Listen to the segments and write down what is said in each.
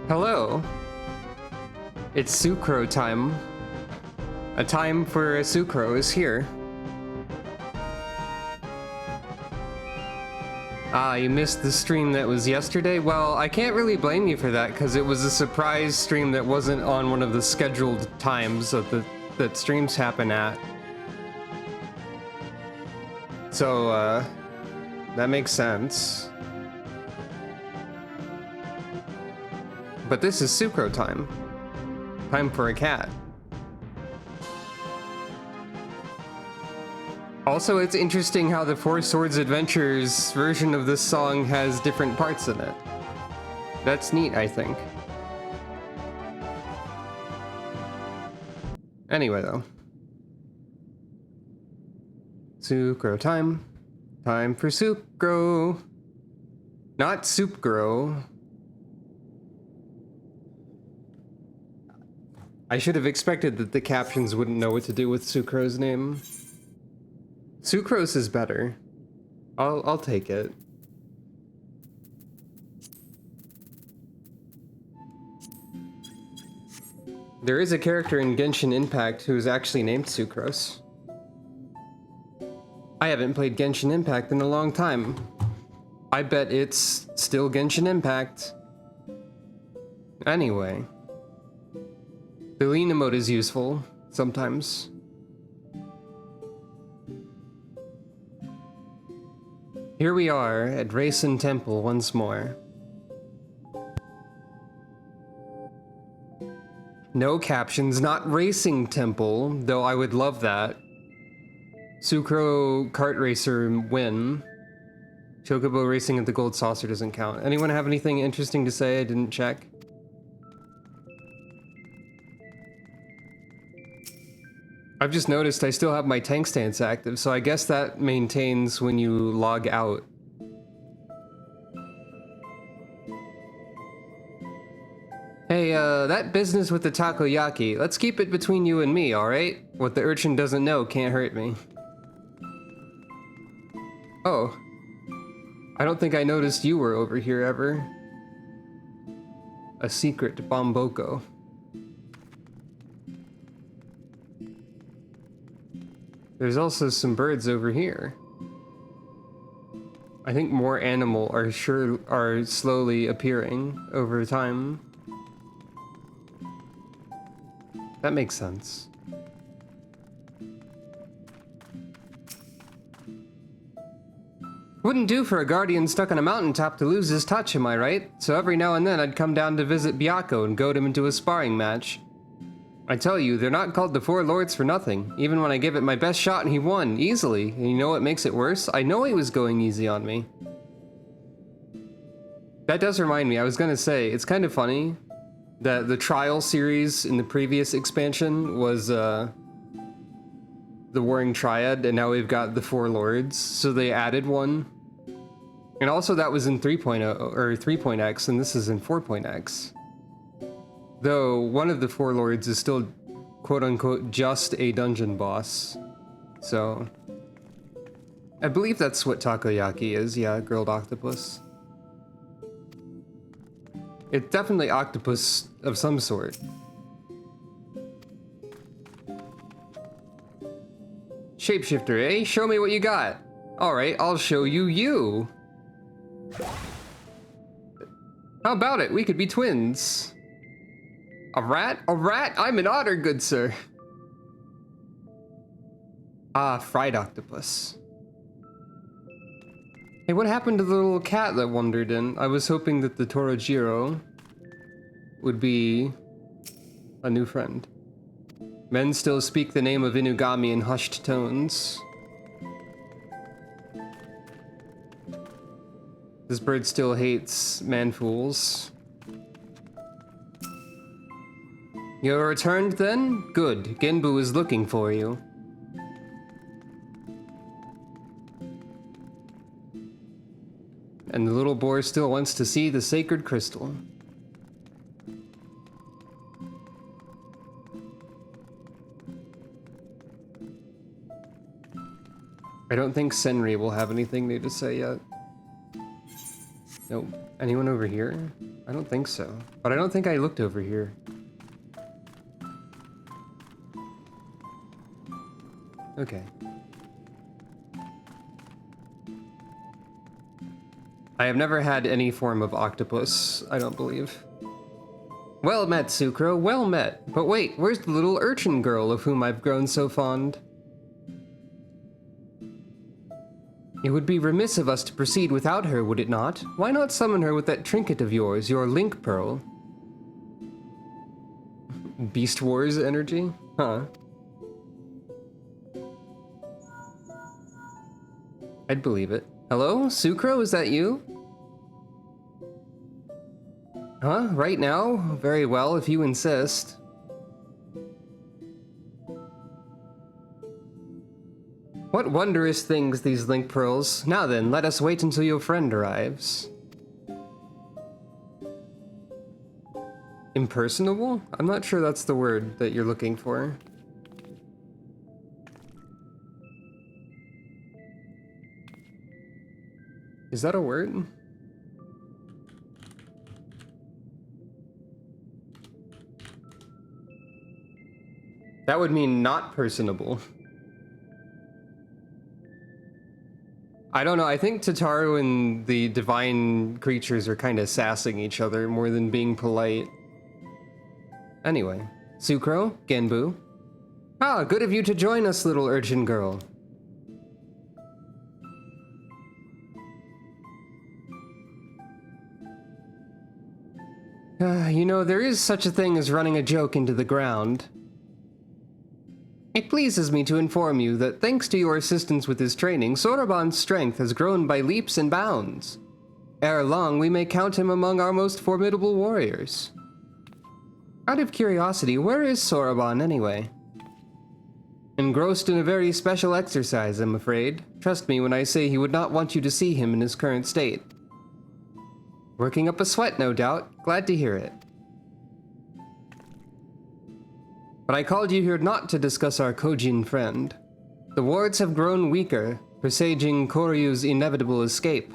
Hello. It's Sucro time. A time for a Sucro is here. Ah, you missed the stream that was yesterday? Well, I can't really blame you for that, because it was a surprise stream that wasn't on one of the scheduled times of that streams happen at. So, that makes sense. But this is Sucro time. Time for a cat. Also, it's interesting how the Four Swords Adventures version of this song has different parts in it. That's neat, I think. Anyway, though. Sucro time. Time for Sucro. Not Soupgro. I should have expected that the captions wouldn't know what to do with Sucro's name. Sucrose is better. I'll take it. There is a character in Genshin Impact who is actually named Sucrose. I haven't played Genshin Impact in a long time. I bet it's still Genshin Impact. Anyway. The lean emote is useful, sometimes. Here we are at Racing Temple once more. No captions, not Racing Temple, though I would love that. Sucro Kart Racer win. Chocobo racing at the Gold Saucer doesn't count. Anyone have anything interesting to say? I didn't check. I've just noticed I still have my tank stance active, so I guess that maintains when you log out. Hey, that business with the takoyaki, let's keep it between you and me, alright? What the urchin doesn't know can't hurt me. Oh. I don't think I noticed you were over here ever. A secret Bomboko. There's also some birds over here. I think more animal are slowly appearing over time. That makes sense. Wouldn't do for a guardian stuck on a mountaintop to lose his touch, am I right? So every now and then I'd come down to visit Byakko and goad him into a sparring match. I tell you, they're not called the Four Lords for nothing. Even when I give it my best shot and he won, easily. And you know what makes it worse? I know he was going easy on me. That does remind me, I was gonna say, it's kind of funny that the Trial series in the previous expansion was the Warring Triad, and now we've got the Four Lords, so they added one. And also that was in 3.0, or 3.x, and this is in 4.x. Though one of the Four Lords is still quote-unquote just a dungeon boss. So I believe that's what takoyaki is, yeah, grilled octopus. It's definitely octopus of some sort. Shapeshifter, eh? Show me what you got. Alright, I'll show you you. How about it? We could be twins. A rat? A rat? I'm an otter, good sir. Ah, fried octopus. Hey, what happened to the little cat that wandered in? I was hoping that the Torojiro would be a new friend. Men still speak the name of Inugami in hushed tones. This bird still hates man-fools. You returned then? Good. Genbu is looking for you. And the little boar still wants to see the sacred crystal. I don't think Senri will have anything new to say yet. Nope. Anyone over here? I don't think so. But I don't think I looked over here. Okay. I have never had any form of octopus, I don't believe. Well met, Sucro, well met. But wait, where's the little urchin girl of whom I've grown so fond? It would be remiss of us to proceed without her, would it not? Why not summon her with that trinket of yours, your link pearl? Beast Wars energy? Huh. I'd believe it. Hello? Sucro, is that you? Huh? Right now? Very well, if you insist. What wondrous things, these link pearls. Now then, let us wait until your friend arrives. Impersonable? I'm not sure that's the word that you're looking for. Is that a word? That would mean not personable. I don't know, I think Tataru and the divine creatures are kind of sassing each other more than being polite. Anyway, Sucro, Genbu. Ah, good of you to join us, little urchin girl. You know, there is such a thing as running a joke into the ground. It pleases me to inform you that thanks to your assistance with his training, Soroban's strength has grown by leaps and bounds. Ere long, we may count him among our most formidable warriors. Out of curiosity, where is Soroban anyway? Engrossed in a very special exercise, I'm afraid. Trust me when I say he would not want you to see him in his current state. Working up a sweat, no doubt. Glad to hear it. But I called you here not to discuss our Kojin friend. The wards have grown weaker, presaging Koryu's inevitable escape.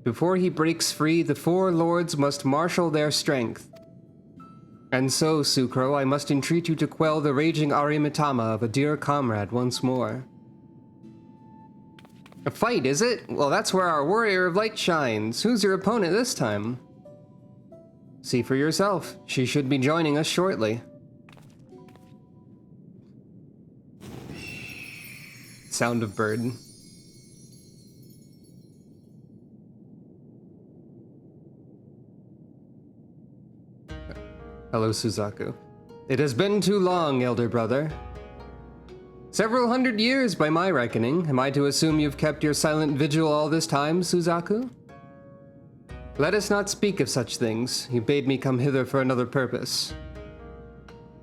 Before he breaks free, the four lords must marshal their strength. And so, Sucro, I must entreat you to quell the raging Arimitama of a dear comrade once more. A fight, is it? Well, that's where our warrior of light shines. Who's your opponent this time? See for yourself. She should be joining us shortly. Sound of bird. Hello, Suzaku. It has been too long, elder brother. Several hundred years by my reckoning. Am I to assume you've kept your silent vigil all this time, Suzaku? Let us not speak of such things. You bade me come hither for another purpose.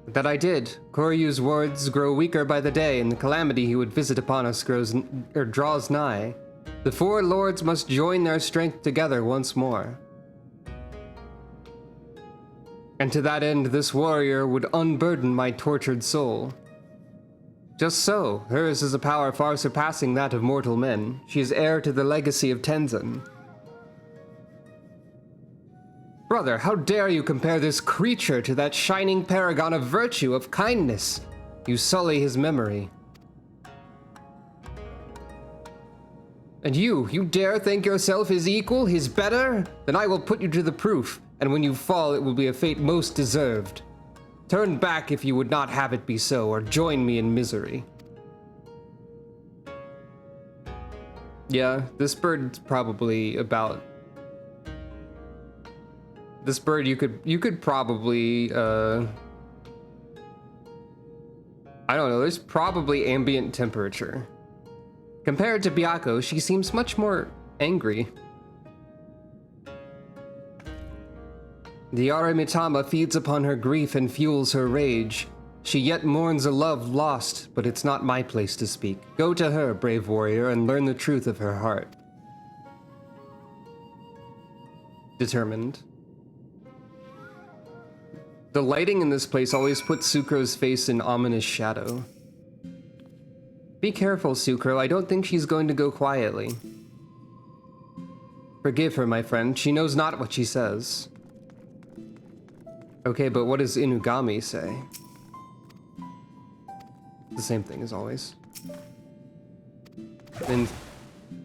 That I did. Koryu's wards grow weaker by the day, and the calamity he would visit upon us draws nigh. The four lords must join their strength together once more. And to that end, this warrior would unburden my tortured soul. Just so, hers is a power far surpassing that of mortal men. She is heir to the legacy of Tenzin. Brother, how dare you compare this creature to that shining paragon of virtue, of kindness? You sully his memory. And you dare think yourself his equal, his better? Then I will put you to the proof, and when you fall it will be a fate most deserved. Turn back if you would not have it be so, or join me in misery. Yeah, this bird's probably about... This bird, you could probably, I don't know, there's probably ambient temperature. Compared to Byakko, she seems much more angry. The Arimitama feeds upon her grief and fuels her rage. She yet mourns a love lost, but it's not my place to speak. Go to her, brave warrior, and learn the truth of her heart. Determined. The lighting in this place always puts Sucro's face in ominous shadow. Be careful, Sucro. I don't think she's going to go quietly. Forgive her, my friend. She knows not what she says. Okay, but what does Inugami say? The same thing as always. Then...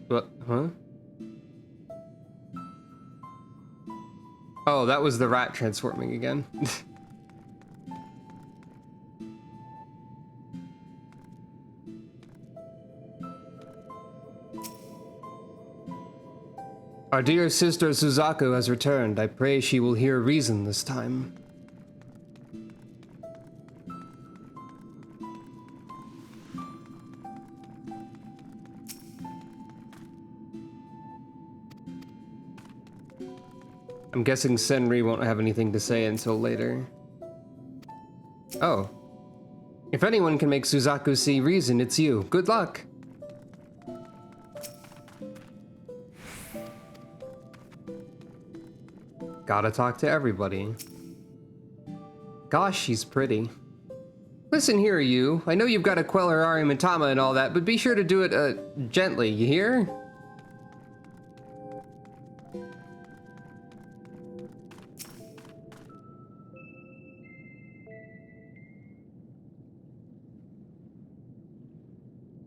What? Huh? Oh, that was the rat transforming again. Our dear sister Suzaku has returned. I pray she will hear reason this time. I'm guessing Senri won't have anything to say until later. Oh. If anyone can make Suzaku see reason, it's you. Good luck! Gotta talk to everybody. Gosh, she's pretty. Listen here, you. I know you've got to quell her Arimitama and all that, but be sure to do it, gently, you hear?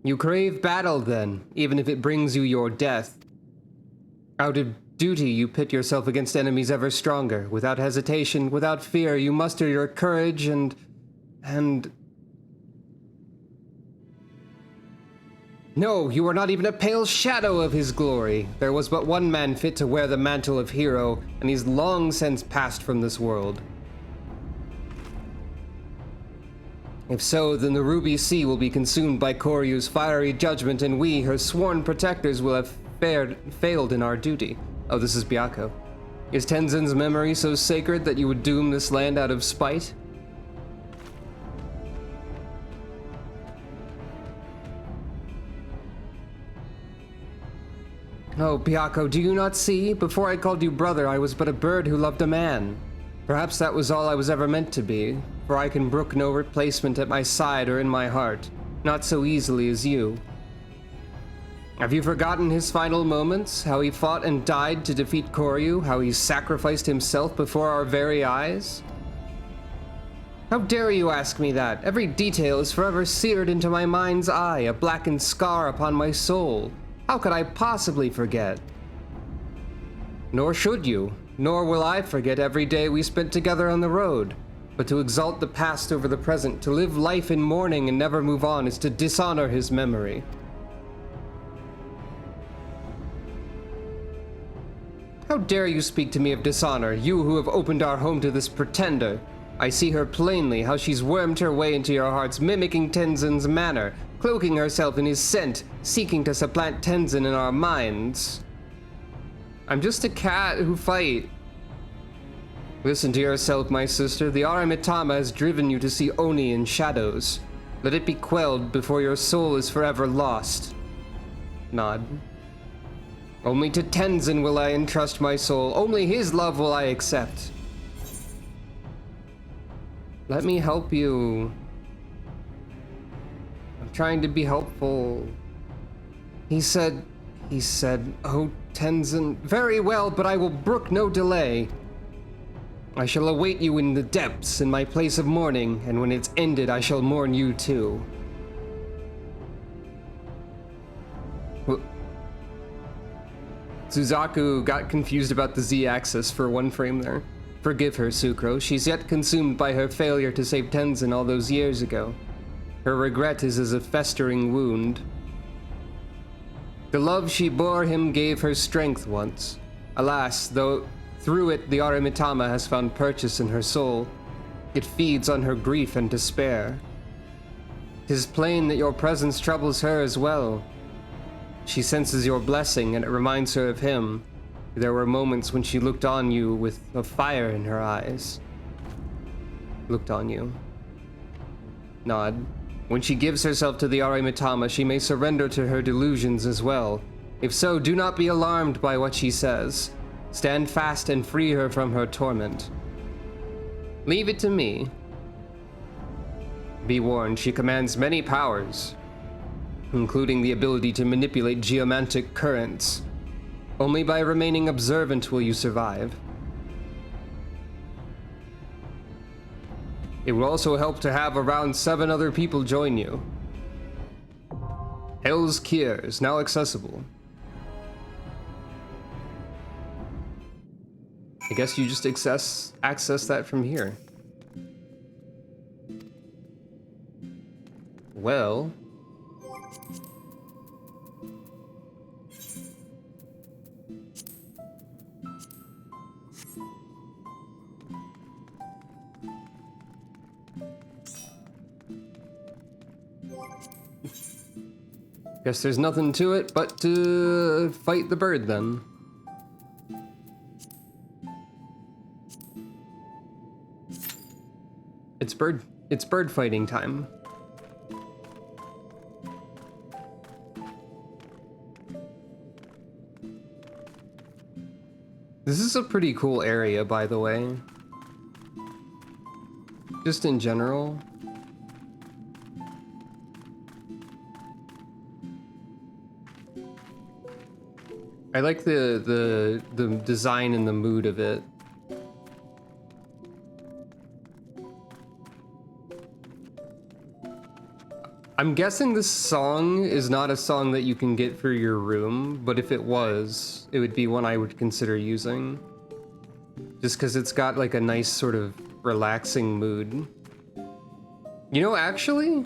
You crave battle, then, even if it brings you your death. Out of duty, you pit yourself against enemies ever stronger. Without hesitation, without fear, you muster your courage and... No, you are not even a pale shadow of his glory. There was but one man fit to wear the mantle of hero, and he's long since passed from this world. If so, then the Ruby Sea will be consumed by Koryu's fiery judgment, and we, her sworn protectors, will have failed in our duty. Oh, this is Byakko. Is Tenzin's memory so sacred that you would doom this land out of spite? Oh, Byakko, do you not see? Before I called you brother, I was but a bird who loved a man. Perhaps that was all I was ever meant to be, for I can brook no replacement at my side or in my heart, not so easily as you. Have you forgotten his final moments, how he fought and died to defeat Koryu, how he sacrificed himself before our very eyes? How dare you ask me that? Every detail is forever seared into my mind's eye, a blackened scar upon my soul. How could I possibly forget? Nor should you. Nor will I forget every day we spent together on the road. But to exalt the past over the present, to live life in mourning and never move on, is to dishonor his memory. How dare you speak to me of dishonor, you who have opened our home to this pretender? I see her plainly, how she's wormed her way into your hearts, mimicking Tenzin's manner, cloaking herself in his scent, seeking to supplant Tenzin in our minds. I'm just a cat who fight. Listen to yourself, my sister. The Arimitama has driven you to see Oni in shadows. Let it be quelled before your soul is forever lost. Nod. Only to Tenzin will I entrust my soul. Only his love will I accept. Let me help you. I'm trying to be helpful. He said, oh, Tenzin, very well, but I will brook no delay. I shall await you in the depths, in my place of mourning, and when it's ended, I shall mourn you too. Suzaku got confused about the Z-axis for one frame there. Forgive her, Sucro. She's yet consumed by her failure to save Tenzin all those years ago. Her regret is as a festering wound. The love she bore him gave her strength once. Alas, though through it the Arimitama has found purchase in her soul, it feeds on her grief and despair. 'Tis plain that your presence troubles her as well. She senses your blessing, and it reminds her of him. There were moments when she looked on you with a fire in her eyes. Looked on you. Nod. When she gives herself to the Arimitama, she may surrender to her delusions as well. If so, do not be alarmed by what she says. Stand fast and free her from her torment. Leave it to me. Be warned, she commands many powers, including the ability to manipulate geomantic currents. Only by remaining observant will you survive. It will also help to have around 7 other people join you. Hell's Kier is now accessible. I guess you just access that from here. Well... guess there's nothing to it but to fight the bird then. It's bird fighting time. This is a pretty cool area, by the way. Just in general. I like the design and the mood of it. I'm guessing this song is not a song that you can get for your room, but if it was, it would be one I would consider using. Just because it's got like a nice sort of relaxing mood. You know, actually,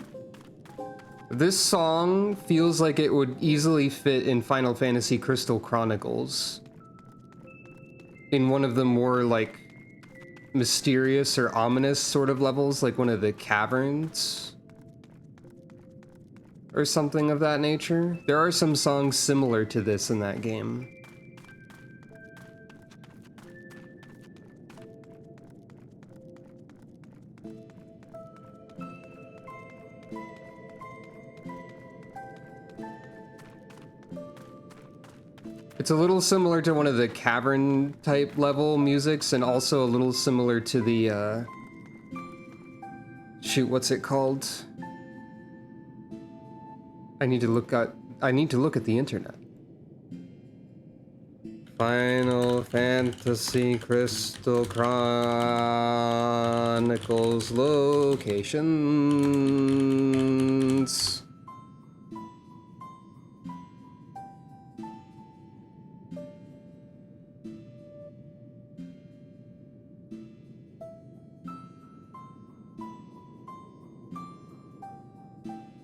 this song feels like it would easily fit in Final Fantasy Crystal Chronicles. In one of the more like mysterious or ominous sort of levels, like one of the caverns. Or something of that nature. There are some songs similar to this in that game. It's a little similar to one of the cavern type level musics, and also a little similar to the shoot, what's it called? I need to look at the internet. Final Fantasy Crystal Chronicles locations.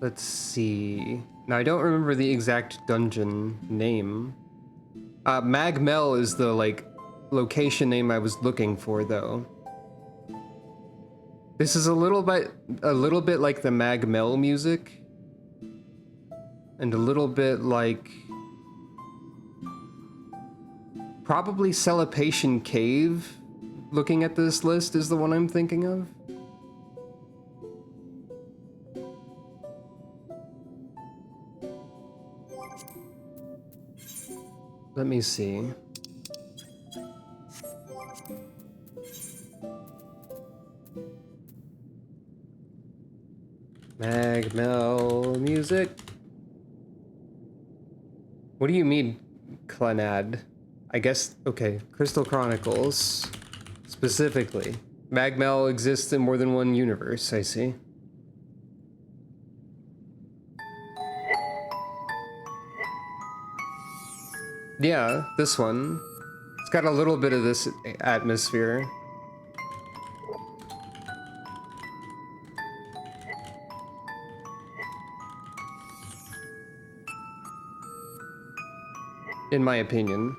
Let's see. Now, I don't remember the exact dungeon name. Magmel is the, like, location name I was looking for, though. This is a little bit like the Magmel music. And a little bit like... probably Celebration Cave, looking at this list, is the one I'm thinking of. Let me see. Magmel music. What do you mean, Clanad? I guess, okay, Crystal Chronicles, specifically. Magmel exists in more than one universe, I see. Yeah, this one. It's got a little bit of this atmosphere. In my opinion.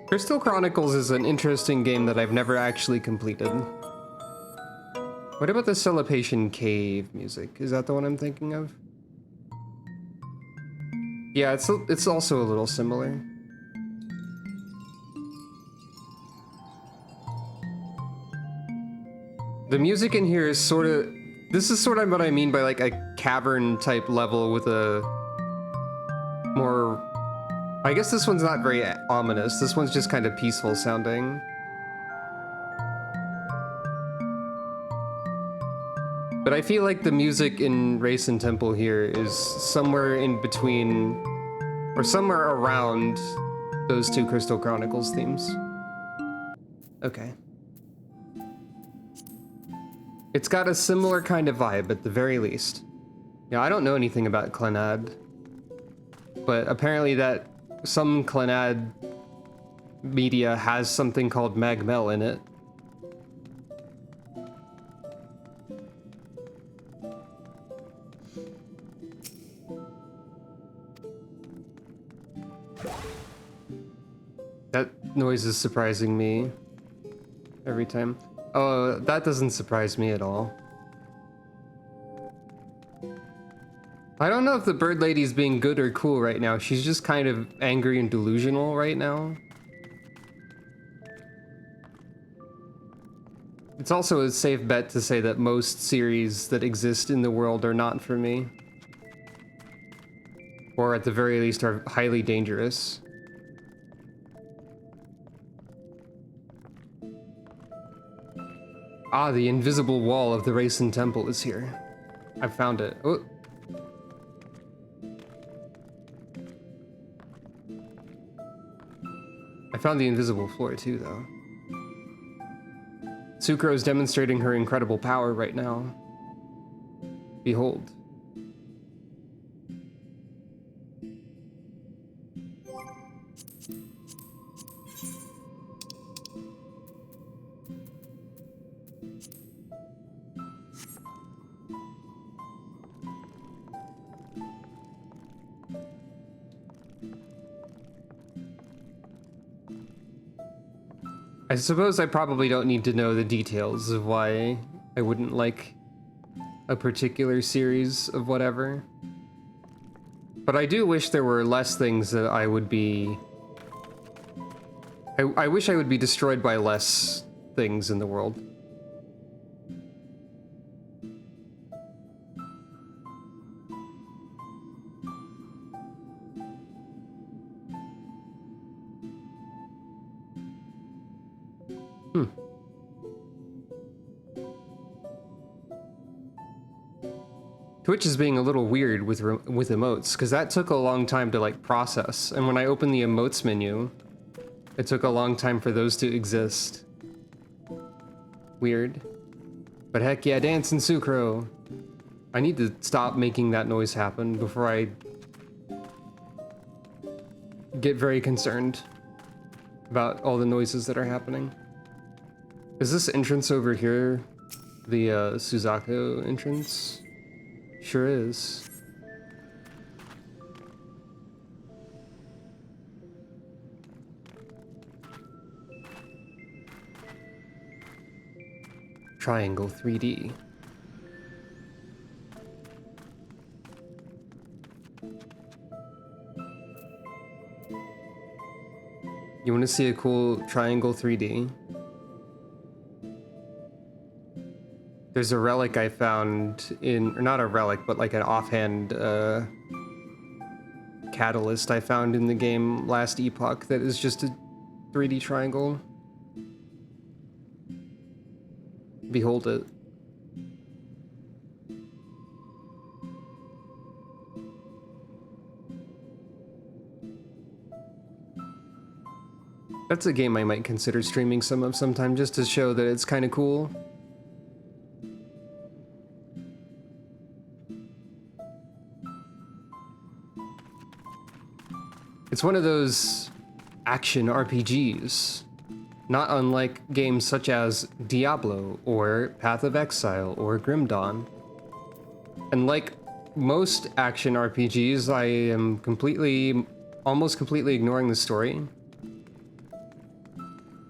Crystal Chronicles is an interesting game that I've never actually completed. What about the Celebration Cave music? Is that the one I'm thinking of? Yeah, it's also a little similar. The music in here is sort of... This is sort of what I mean by, like, I cavern type level with a more... I guess this one's not very ominous. This one's just kind of peaceful sounding. But I feel like the music in Race and Temple here is somewhere in between, or somewhere around those two Crystal Chronicles themes. Okay. It's got a similar kind of vibe at the very least. Yeah, I don't know anything about Clannad, but apparently that some Clannad media has something called Magmel in it. That noise is surprising me every time. Oh, that doesn't surprise me at all. I don't know if the bird lady's being good or cool right now. She's just kind of angry and delusional right now. It's also a safe bet to say that most series that exist in the world are not for me. Or at the very least are highly dangerous. Ah, the invisible wall of the Racing Temple is here. I found it. Oh. I found the invisible floor too, though. Sucro is demonstrating her incredible power right now. Behold. I suppose I probably don't need to know the details of why I wouldn't like a particular series of whatever. But I do wish there were less things that I would be... I wish I would be destroyed by less things in the world. Twitch is being a little weird with emotes, because that took a long time to like process, and when I opened the emotes menu, it took a long time for those to exist. Weird. But heck yeah, dancing Sucro! I need to stop making that noise happen before I get very concerned about all the noises that are happening. Is this entrance over here the Suzaku entrance? Sure is. Triangle 3D. You want to see a cool triangle 3D? There's a relic I found in, or not a relic, but like an offhand catalyst I found in the game last epoch that is just a 3D triangle. Behold it. That's a game I might consider streaming some of sometime just to show that it's kind of cool. It's one of those action RPGs, not unlike games such as Diablo or Path of Exile or Grim Dawn. And like most action RPGs, I am almost completely ignoring the story.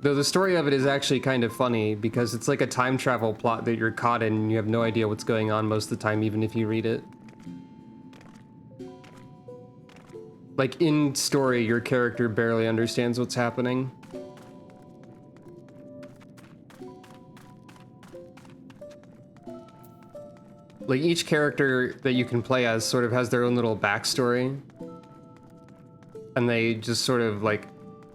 Though the story of it is actually kind of funny because it's like a time travel plot that you're caught in and you have no idea what's going on most of the time, even if you read it. Like, in story, your character barely understands what's happening. like each character that you can play as sort of has their own little backstory. And they just sort of like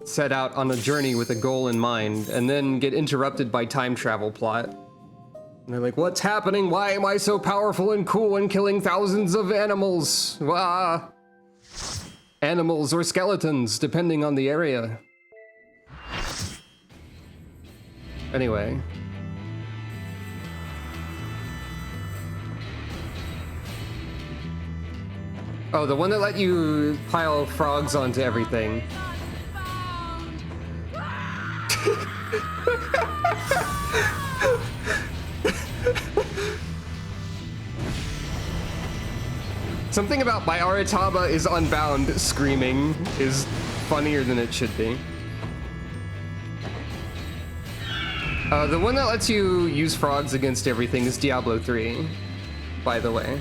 set out on a journey with a goal in mind and then get interrupted by time travel plot. And they're like, what's happening? Why am I so powerful and cool and killing thousands of animals? Ah! Animals or skeletons, depending on the area. Anyway. Oh, the one that let you pile frogs onto everything. Something about my Arataba is unbound screaming is funnier than it should be. The one that lets you use frogs against everything is Diablo 3, by the way.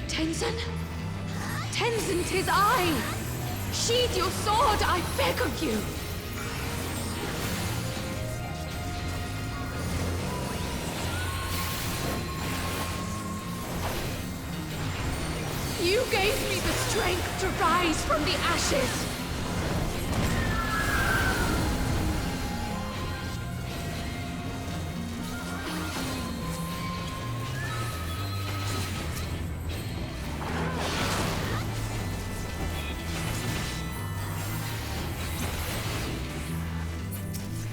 Tenzin? Tenzin, 'tis I! Sheathe your sword, I beg of you! You gave me the strength to rise from the ashes!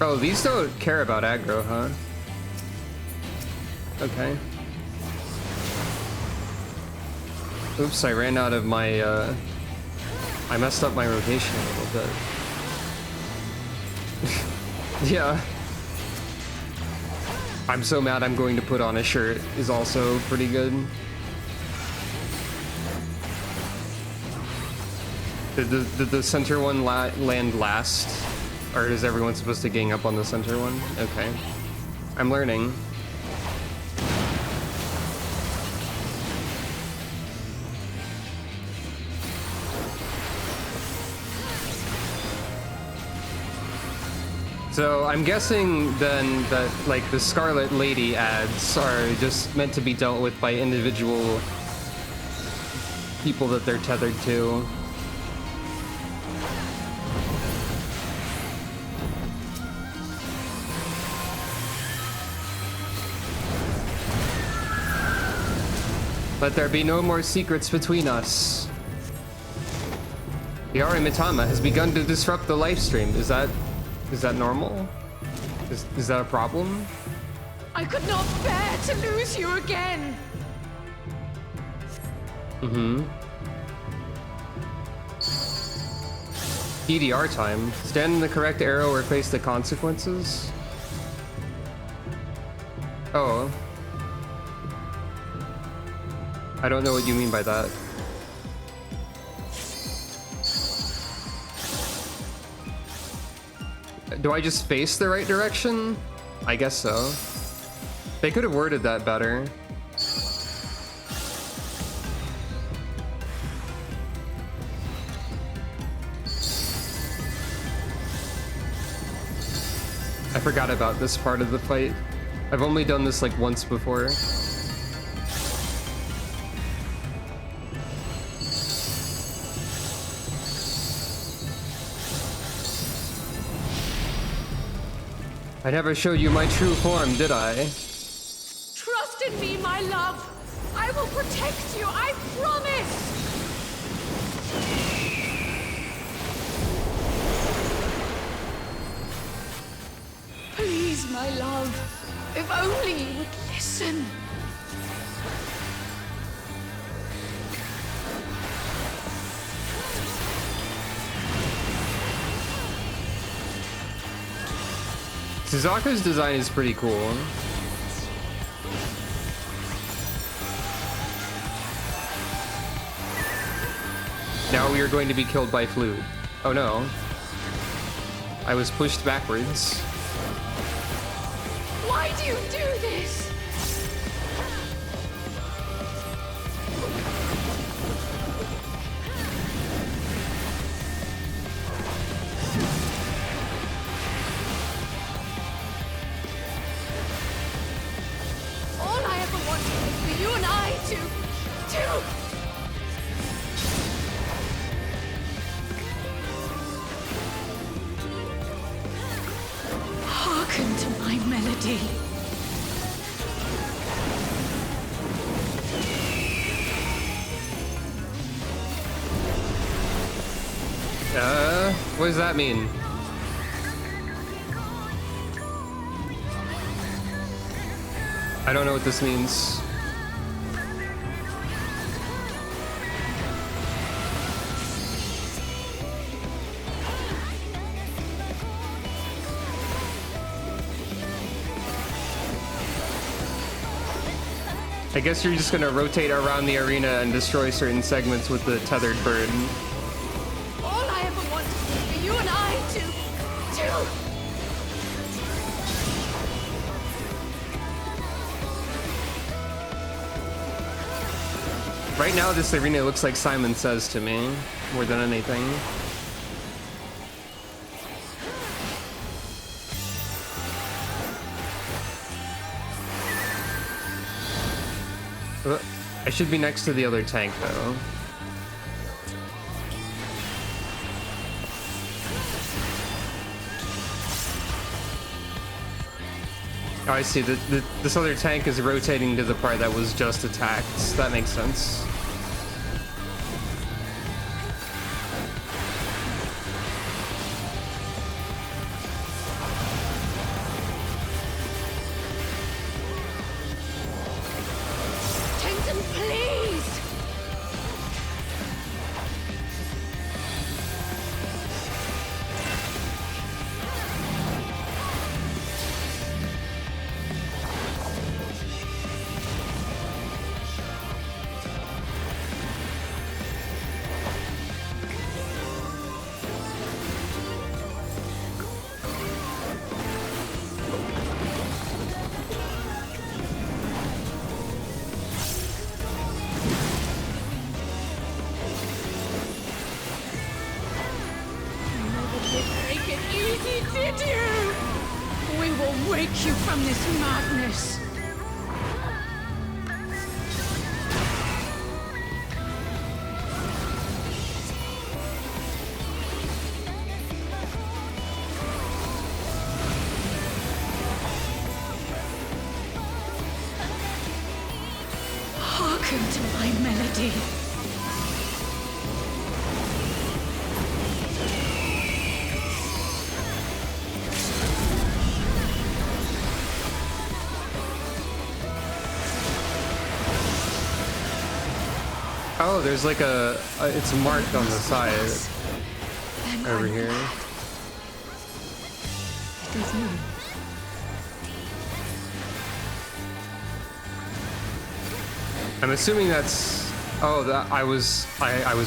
Oh, these don't care about aggro, huh? Okay. Oops, I ran out of my, I messed up my rotation a little bit. Yeah. I'm so mad I'm going to put on a shirt is also pretty good. Did the center one land last? Or is everyone supposed to gang up on the center one? Okay. I'm learning. So I'm guessing then that like the Scarlet Lady ads are just meant to be dealt with by individual people that they're tethered to. Let there be no more secrets between us. The Mitama has begun to disrupt the live stream. Is that normal? Is that a problem? I could not bear to lose you again! Mm-hmm. EDR time. Stand in the correct arrow or face the consequences? Oh. I don't know what you mean by that. Do I just face the right direction? I guess so. They could have worded that better. I forgot about this part of the fight. I've only done this like once before. I never showed you my true form, did I? Trust in me, my love! I will protect you, I promise! Please, my love, if only you would listen. Suzaku's design is pretty cool. Now we are going to be killed by Flute. Oh no. I was pushed backwards. Why do you do this? to... Hearken to my melody. What does that mean? I don't know what this means. I guess you're just gonna rotate around the arena and destroy certain segments with the tethered bird. All I ever wanted was for you and I to... Right now, this arena looks like Simon Says to me, more than anything. I should be next to the other tank, though. Oh, I see. This other tank is rotating to the part that was just attacked. That makes sense. Tenzin, please! Take it easy, did you? We will wake you from this madness. Hearken to my melody. Oh, there's like it's marked on the side Then over I'm here. glad. It is me. I'm assuming that's. Oh, that I was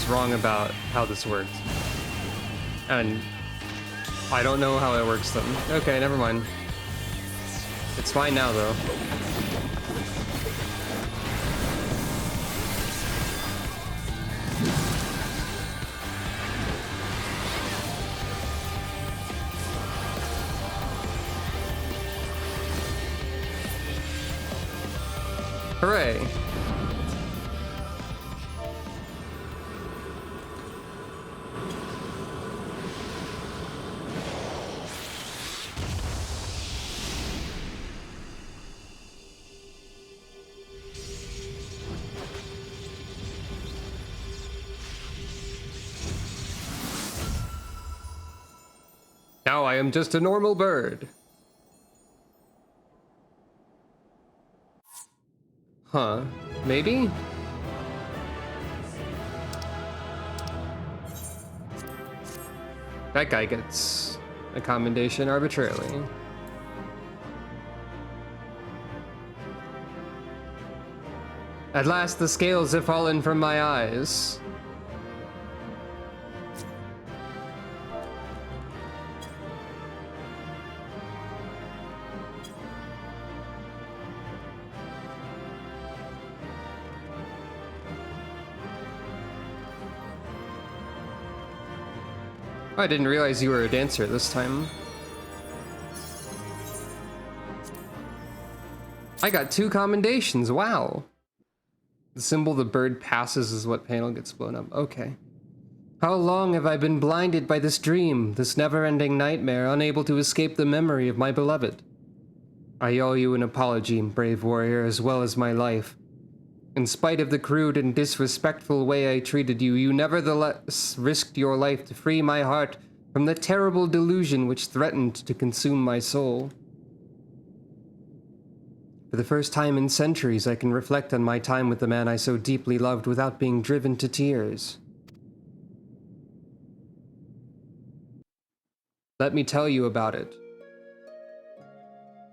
wrong about how this worked, and I don't know how it works then. Okay, never mind. It's fine now though. Hooray! Now I am just a normal bird. Huh, maybe? That guy gets a commendation arbitrarily. At last the scales have fallen from my eyes. I didn't realize you were a dancer this time. I got 2 commendations, wow. The symbol the bird passes is what panel gets blown up. Okay. How long have I been blinded by this dream, this never-ending nightmare, unable to escape the memory of my beloved? I owe you an apology, brave warrior, as well as my life. In spite of the crude and disrespectful way I treated you, you nevertheless risked your life to free my heart from the terrible delusion which threatened to consume my soul. For the first time in centuries, I can reflect on my time with the man I so deeply loved without being driven to tears. Let me tell you about it.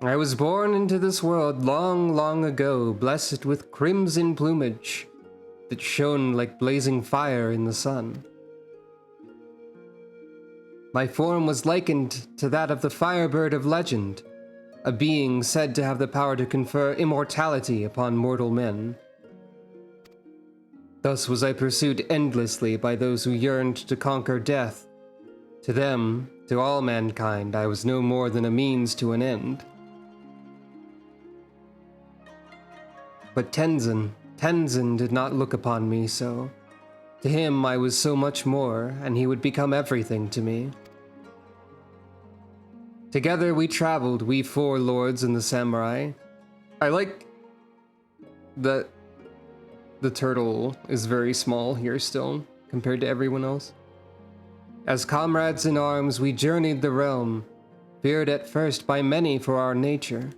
I was born into this world long, long ago, blessed with crimson plumage that shone like blazing fire in the sun. My form was likened to that of the firebird of legend, a being said to have the power to confer immortality upon mortal men. Thus was I pursued endlessly by those who yearned to conquer death. To them, to all mankind, I was no more than a means to an end. But Tenzin did not look upon me so. To him I was so much more, and he would become everything to me. Together we traveled, we four lords and the samurai. I like that the turtle is very small here still, compared to everyone else. As comrades in arms, we journeyed the realm, feared at first by many for our nature.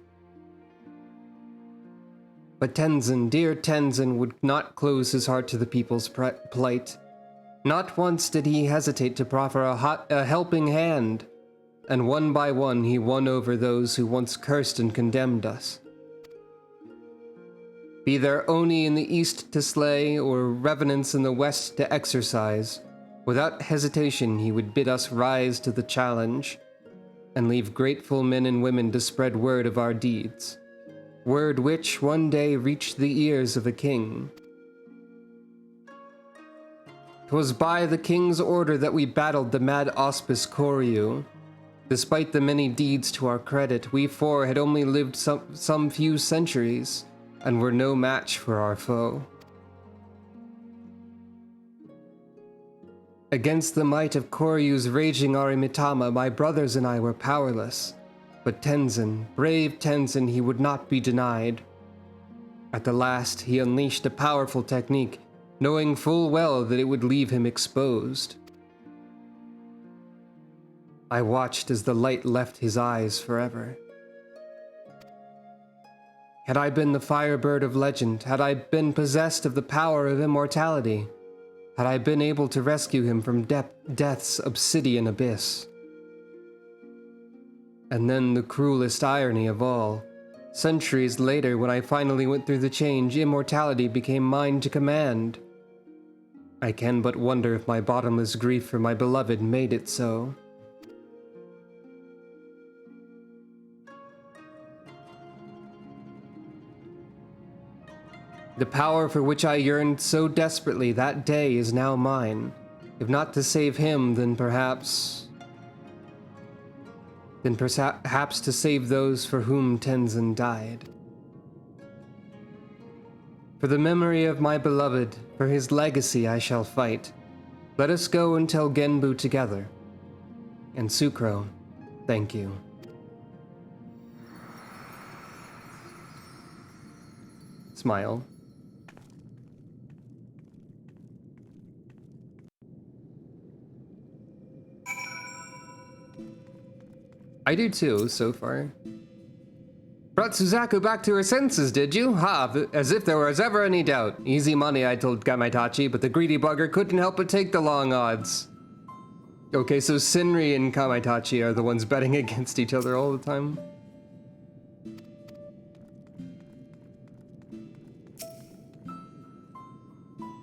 But Tenzin, dear Tenzin, would not close his heart to the people's plight. Not once did he hesitate to proffer a helping hand, and one by one he won over those who once cursed and condemned us. Be there Oni in the east to slay, or revenants in the west to exercise, without hesitation he would bid us rise to the challenge, and leave grateful men and women to spread word of our deeds. Word which one day reached the ears of a king. 'Twas by the king's order that we battled the mad auspice Koryu. Despite the many deeds to our credit, we four had only lived some few centuries, and were no match for our foe. Against the might of Koryu's raging Arimitama, my brothers and I were powerless. But Tenzin, brave Tenzin, he would not be denied. At the last, he unleashed a powerful technique, knowing full well that it would leave him exposed. I watched as the light left his eyes forever. Had I been the firebird of legend, had I been possessed of the power of immortality, had I been able to rescue him from death's obsidian abyss. And then the cruelest irony of all. Centuries later, when I finally went through the change, immortality became mine to command. I can but wonder if my bottomless grief for my beloved made it so. The power for which I yearned so desperately that day is now mine. If not to save him, then perhaps to save those for whom Tenzin died. For the memory of my beloved, for his legacy I shall fight. Let us go and tell Genbu together. And Sukro, thank you. Smile. I do too, so far. Brought Suzaku back to her senses, did you? Ha, as if there was ever any doubt. Easy money, I told Kamaitachi, but the greedy bugger couldn't help but take the long odds. Okay, so Shinri and Kamaitachi are the ones betting against each other all the time.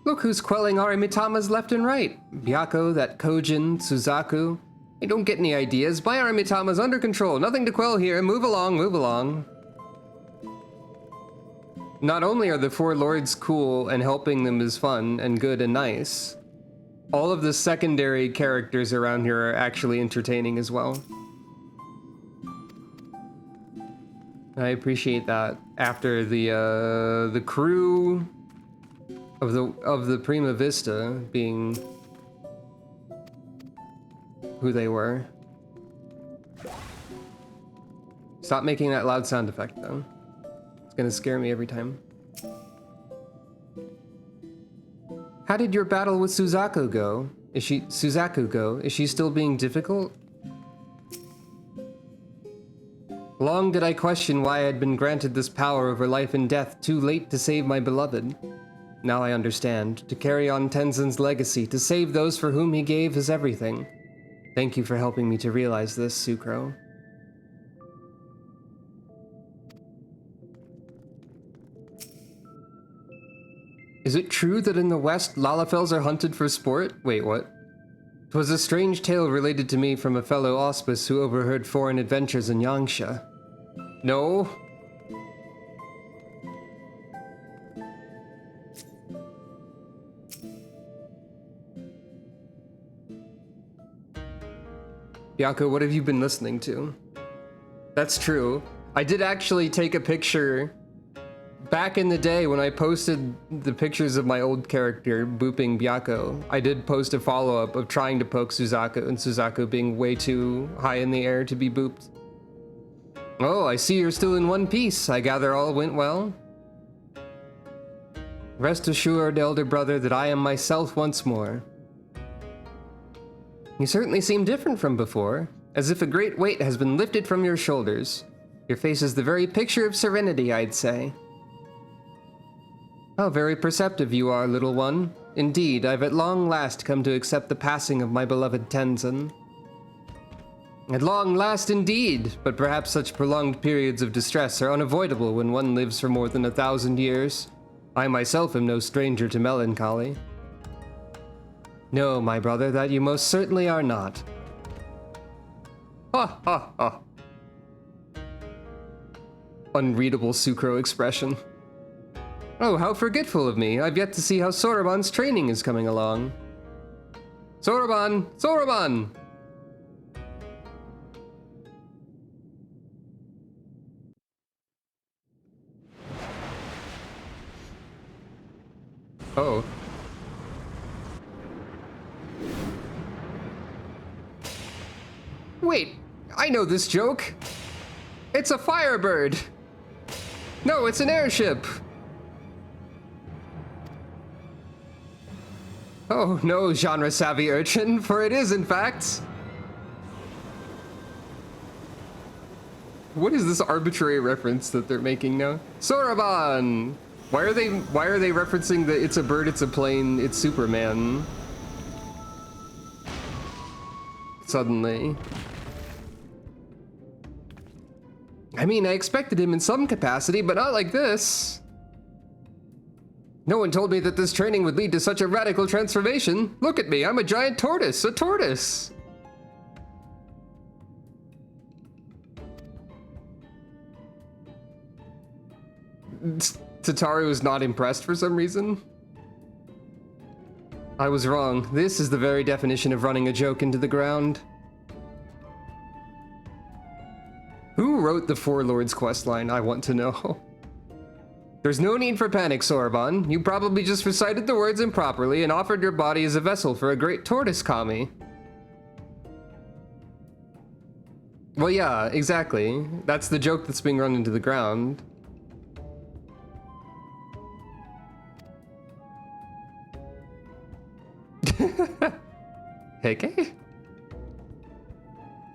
Look who's quelling Arimitamas left and right. Byako, that Kojin, Suzaku. Hey, don't get any ideas. My Arimitamas under control. Nothing to quell here. Move along, move along. Not only are the four lords cool and helping them is fun and good and nice, all of the secondary characters around here are actually entertaining as well. I appreciate that. After the crew of the Prima Vista being who they were. Stop making that loud sound effect, though. It's gonna scare me every time. How did your battle with Suzaku go? Is she still being difficult? Long did I question why I had been granted this power over life and death too late to save my beloved. Now I understand. To carry on Tenzin's legacy, to save those for whom he gave his everything. Thank you for helping me to realize this, Sucro. Is it true that in the West, Lalafels are hunted for sport? Wait, what? 'Twas a strange tale related to me from a fellow auspice who overheard foreign adventures in Yangsha. No? Yako, what have you been listening to? That's true. I did actually take a picture back in the day when I posted the pictures of my old character, booping Byako. I did post a follow-up of trying to poke Suzaku and Suzaku being way too high in the air to be booped. Oh, I see you're still in one piece. I gather all went well? Rest assured, elder brother, that I am myself once more. You certainly seem different from before, as if a great weight has been lifted from your shoulders. Your face is the very picture of serenity, I'd say. How very perceptive you are, little one. Indeed, I've at long last come to accept the passing of my beloved Tenzin. At long last indeed, but perhaps such prolonged periods of distress are unavoidable when one lives for more than 1,000 years. I myself am no stranger to melancholy. No, my brother, that you most certainly are not. Ha ha ha. Unreadable Sucro expression. Oh, how forgetful of me. I've yet to see how Soroban's training is coming along. Soroban! Soroban! Oh. Wait, I know this joke. It's a Firebird. No, it's an airship. Oh no, genre-savvy urchin, for it is, in fact. What is this arbitrary reference that they're making now? Soroban! Why are they referencing the it's a bird, it's a plane, it's Superman? Suddenly. I mean, I expected him in some capacity, but not like this. No one told me that this training would lead to such a radical transformation. Look at me, I'm a giant tortoise, a tortoise. Tataru was not impressed for some reason. I was wrong. This is the very definition of running a joke into the ground. Who wrote the Four Lords questline, I want to know. There's no need for panic, Soroban. You probably just recited the words improperly and offered your body as a vessel for a great tortoise kami. Well, yeah, exactly. That's the joke that's being run into the ground. Heike?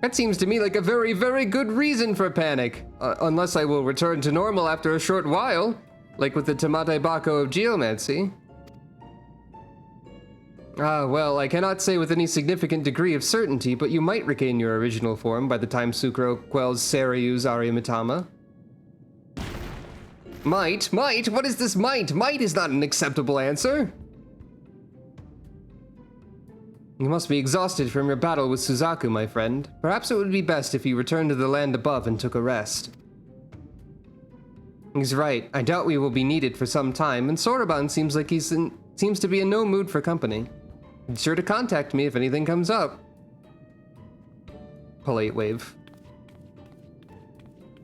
That seems to me like a very, very good reason for panic. Unless I will return to normal after a short while, like with the Tamate Bako of Geomancy. Ah, well, I cannot say with any significant degree of certainty, but you might regain your original form by the time Sucro quells Seireyu's Arimitama. Might? Might? What is this might? Might is not an acceptable answer. You must be exhausted from your battle with Suzaku, my friend. Perhaps it would be best if you returned to the land above and took a rest. He's right. I doubt we will be needed for some time, and Soroban seems like seems to be in no mood for company. Be sure to contact me if anything comes up. Polite wave.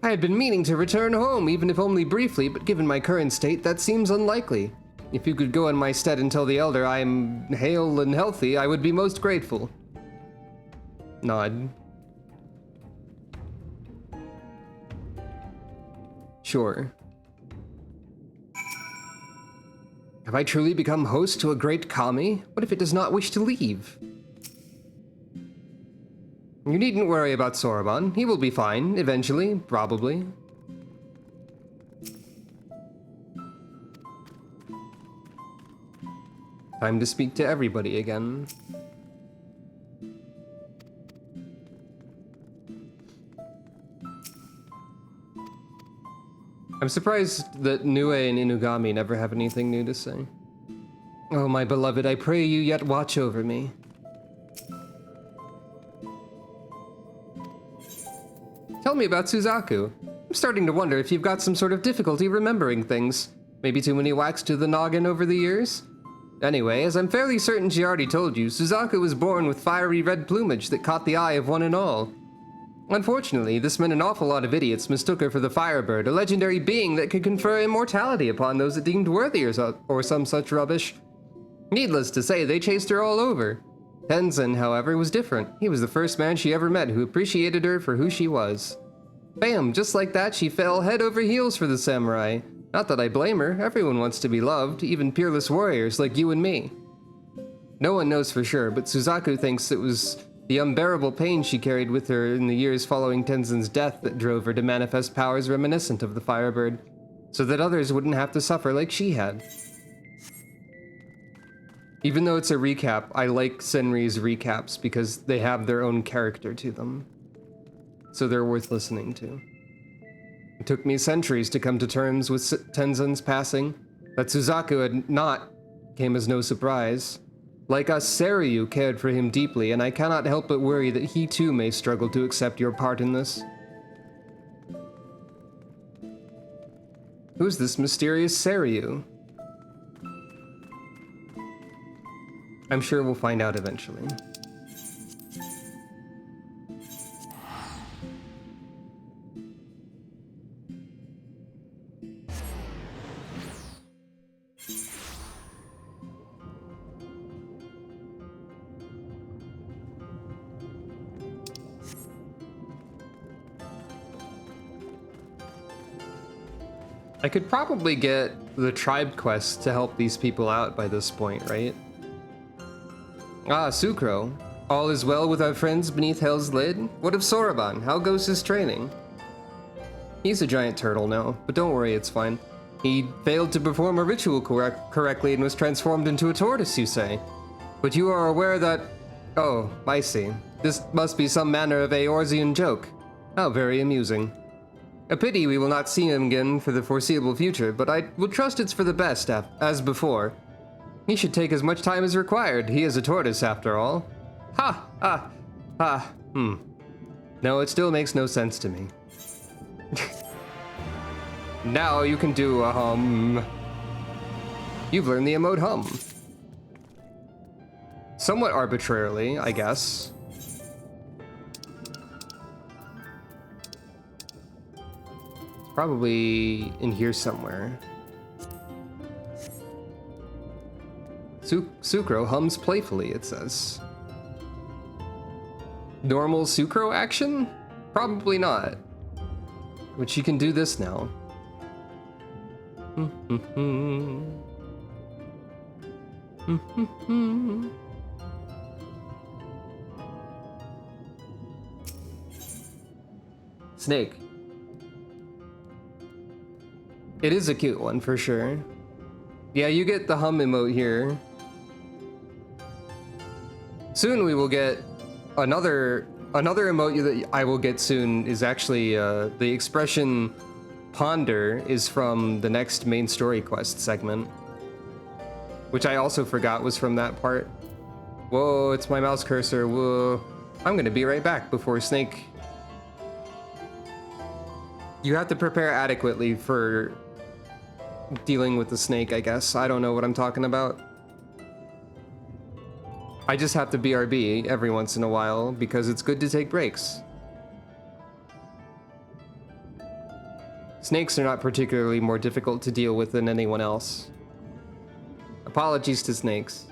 I had been meaning to return home, even if only briefly, but given my current state, that seems unlikely. If you could go in my stead and tell the Elder I am hale and healthy, I would be most grateful. Nod. Sure. Have I truly become host to a great kami? What if it does not wish to leave? You needn't worry about Soroban. He will be fine, eventually, probably. Time to speak to everybody again. I'm surprised that Nue and Inugami never have anything new to say. Oh, my beloved, I pray you yet watch over me. Tell me about Suzaku. I'm starting to wonder if you've got some sort of difficulty remembering things. Maybe too many whacks to the noggin over the years? Anyway, as I'm fairly certain she already told you, Suzaku was born with fiery red plumage that caught the eye of one and all. Unfortunately, this meant an awful lot of idiots mistook her for the Firebird, a legendary being that could confer immortality upon those it deemed worthy or some such rubbish. Needless to say, they chased her all over. Tenzin, however, was different. He was the first man she ever met who appreciated her for who she was. Bam, just like that, she fell head over heels for the samurai. Not that I blame her, everyone wants to be loved, even peerless warriors like you and me. No one knows for sure, but Suzaku thinks it was the unbearable pain she carried with her in the years following Tenzin's death that drove her to manifest powers reminiscent of the Firebird, so that others wouldn't have to suffer like she had. Even though it's a recap, I like Senri's recaps because they have their own character to them. So they're worth listening to. It took me centuries to come to terms with Tenzin's passing. That Suzaku had not came as no surprise. Like us, Seiryu cared for him deeply, and I cannot help but worry that he too may struggle to accept your part in this. Who's this mysterious Seiryu? I'm sure we'll find out eventually. I could probably get the tribe quest to help these people out by this point, right? Ah, Sucro. All is well with our friends beneath Hell's lid? What of Soroban? How goes his training? He's a giant turtle now, but don't worry, it's fine. He failed to perform a ritual correctly and was transformed into a tortoise, you say? But you are aware that... Oh, I see. This must be some manner of Eorzean joke. How very amusing. A pity we will not see him again for the foreseeable future, but I will trust it's for the best, as before. He should take as much time as required. He is a tortoise, after all. No, it still makes no sense to me. Now you can do a hum. You've learned the emote hum. Somewhat arbitrarily, I guess. Probably in here somewhere. Sucro hums playfully, it says. Normal Sucro action? Probably not. But she can do this now. Snake. It is a cute one, for sure. Yeah, you get the hum emote here. Soon we will get another emote that I will get soon is actually the expression ponder is from the next main story quest segment, which I also forgot was from that part. Whoa, it's my mouse cursor. Whoa. I'm gonna be right back before Snake. You have to prepare adequately for dealing with the snake, I guess. I don't know what I'm talking about. I just have to BRB every once in a while because it's good to take breaks. Snakes are not particularly more difficult to deal with than anyone else. Apologies to snakes.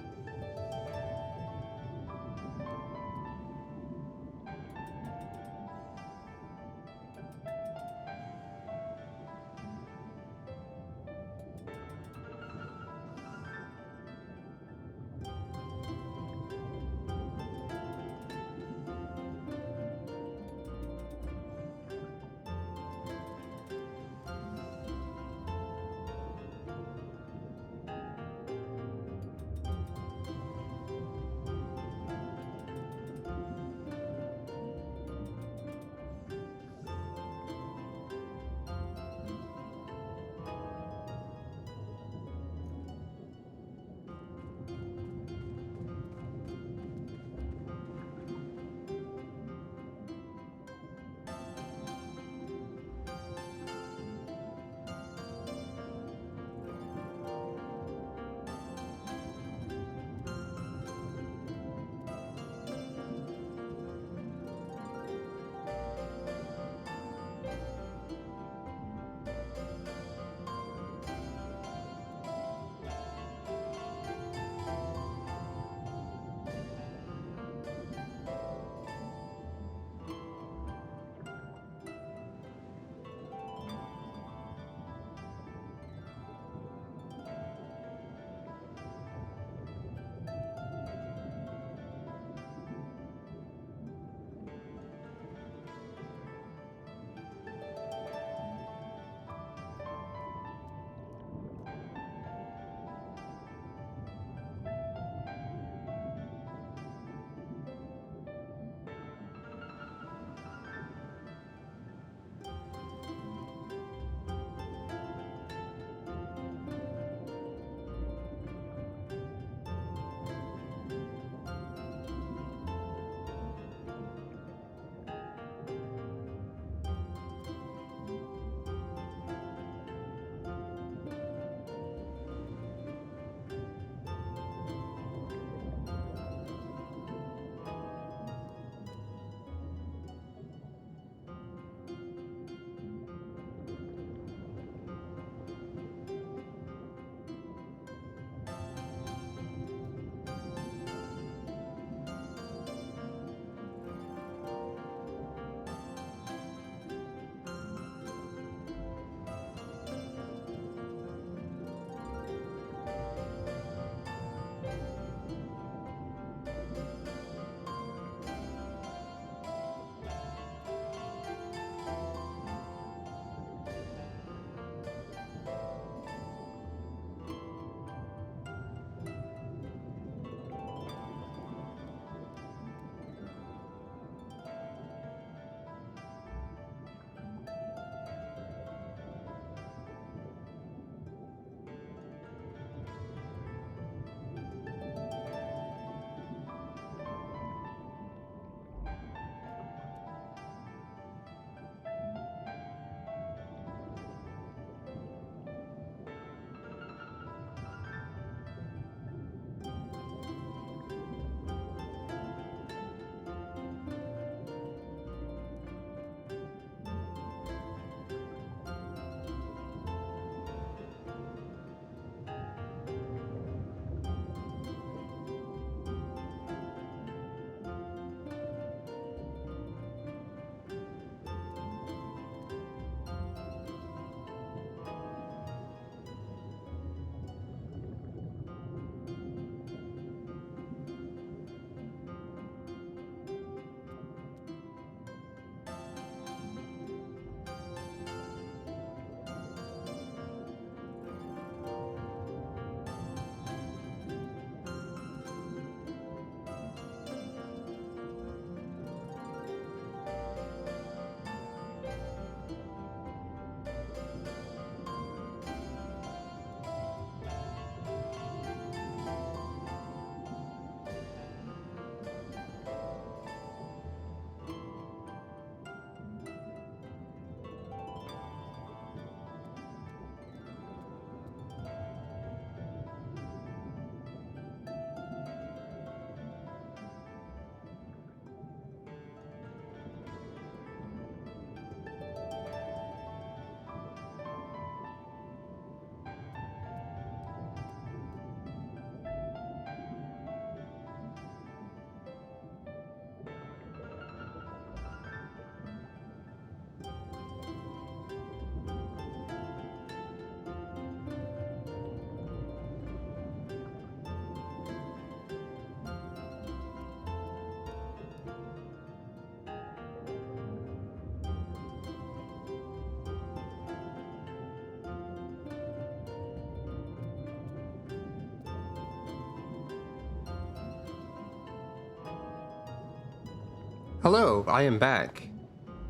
Hello, I am back.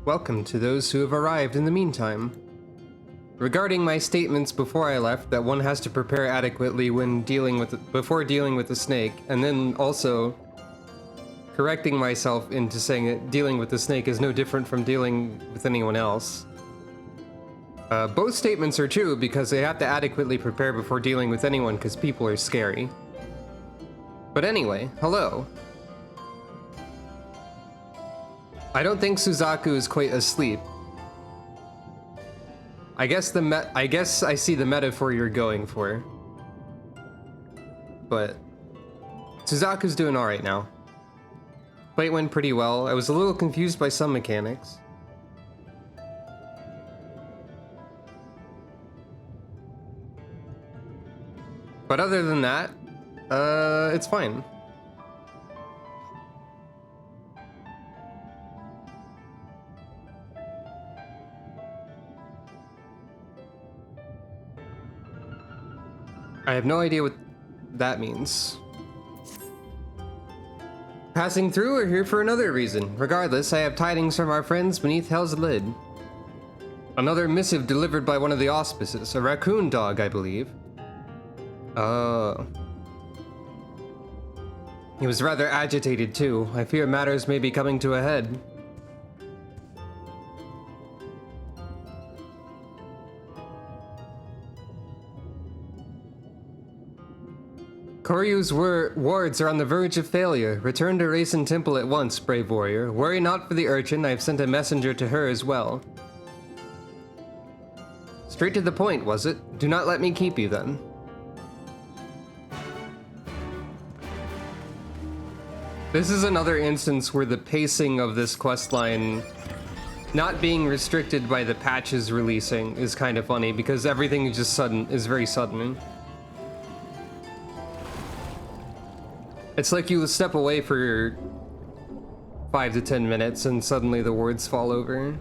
Welcome to those who have arrived in the meantime. Regarding my statements before I left that one has to prepare adequately when before dealing with the snake, and then also correcting myself into saying that dealing with the snake is no different from dealing with anyone else. Both statements are true because they have to adequately prepare before dealing with anyone because people are scary. But anyway, hello. I don't think Suzaku is quite asleep. I guess I see the metaphor you're going for. But Suzaku's doing alright now. Fight went pretty well. I was a little confused by some mechanics. But other than that, it's fine. I have no idea what that means. Passing through or here for another reason. Regardless, I have tidings from our friends beneath Hell's lid. Another missive delivered by one of the auspices. A raccoon dog, I believe. Oh. He was rather agitated too. I fear matters may be coming to a head. Koryu's wards are on the verge of failure. Return to Raisin Temple at once, brave warrior. Worry not for the urchin, I have sent a messenger to her as well. Straight to the point, was it? Do not let me keep you then. This is another instance where the pacing of this questline not being restricted by the patches releasing is kind of funny because everything is very sudden. It's like you step away for 5 to 10 minutes and suddenly the words fall over.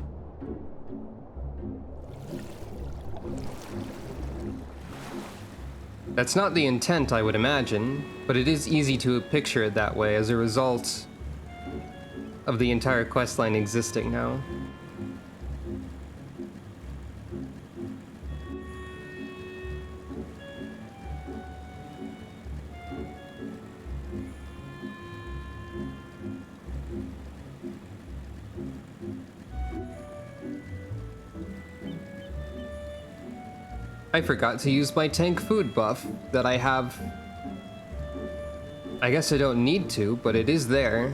That's not the intent, I would imagine, but it is easy to picture it that way as a result of the entire questline existing now. I forgot to use my tank food buff that I have. I guess I don't need to, but it is there.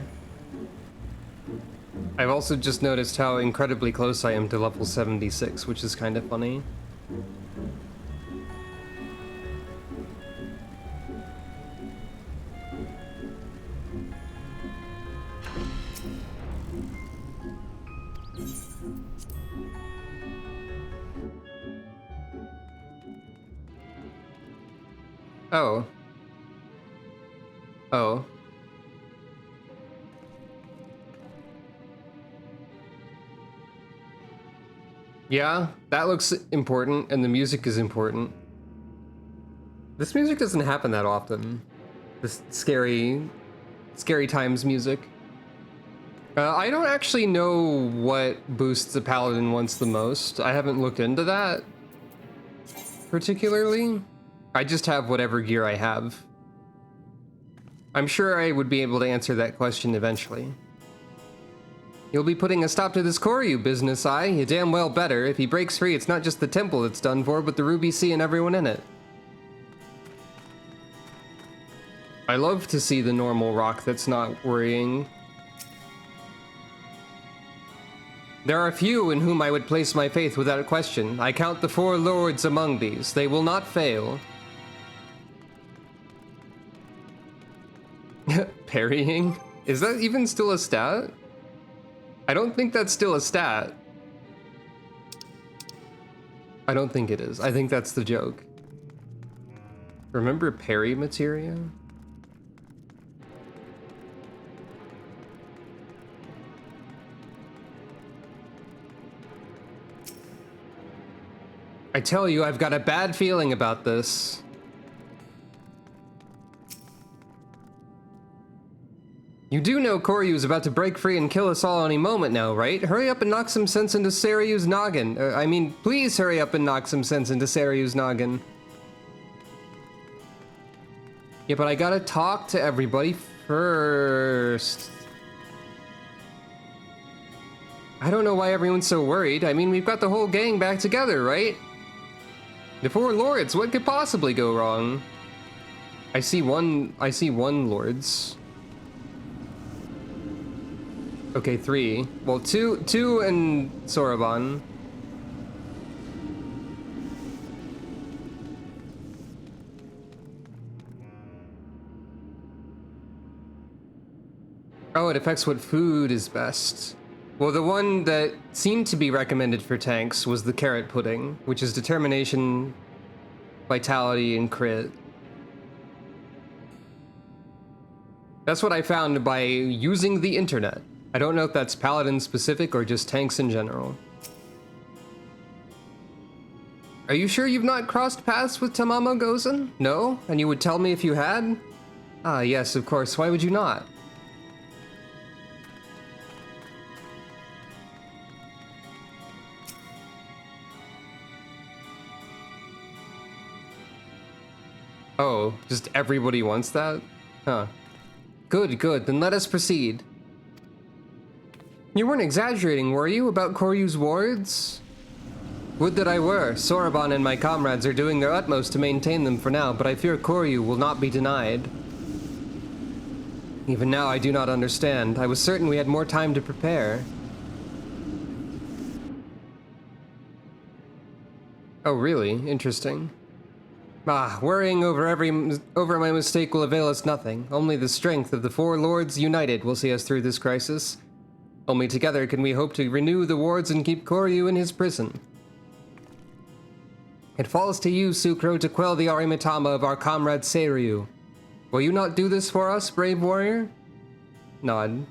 I've also just noticed how incredibly close I am to level 76, which is kind of funny. Oh. Oh. Yeah, that looks important, and the music is important. This music doesn't happen that often. This scary times music. I don't actually know what boosts a paladin wants the most. I haven't looked into that particularly. I just have whatever gear I have. I'm sure I would be able to answer that question eventually. You'll be putting a stop to this Koryu business, you damn well better. If he breaks free, it's not just the temple that's done for, but the Ruby Sea and everyone in it. I love to see the normal rock that's not worrying. There are few in whom I would place my faith without question. I count the 4 lords among these. They will not fail. Parrying? Is that even still a stat? I don't think that's still a stat. I don't think it is. I think that's the joke. Remember parry materia? I tell you, I've got a bad feeling about this. You do know Koryu's about to break free and kill us all any moment now, right? Hurry up and knock some sense into Saryu's noggin. Please hurry up and knock some sense into Saryu's noggin. Yeah, but I gotta talk to everybody first. I don't know why everyone's so worried. I mean, we've got the whole gang back together, right? The 4 lords, what could possibly go wrong? I see one lords. Okay, 3. Well, two and Soroban. Oh, it affects what food is best. Well, the one that seemed to be recommended for tanks was the carrot pudding, which is determination, vitality, and crit. That's what I found by using the internet. I don't know if that's paladin specific or just tanks in general. Are you sure you've not crossed paths with Tamamo Gozen? No? And you would tell me if you had? Ah, yes, of course. Why would you not? Oh, just everybody wants that? Huh. Good, good. Then let us proceed. You weren't exaggerating, were you, about Koryu's wards? Would that I were. Soroban and my comrades are doing their utmost to maintain them for now, but I fear Koryu will not be denied. Even now, I do not understand. I was certain we had more time to prepare. Oh, really? Interesting. Ah, worrying over my mistake will avail us nothing. Only the strength of the 4 lords united will see us through this crisis. Only together can we hope to renew the wards and keep Koryu in his prison. It falls to you, Sukro, to quell the Arimitama of our comrade Seiryu. Will you not do this for us, brave warrior? Nod.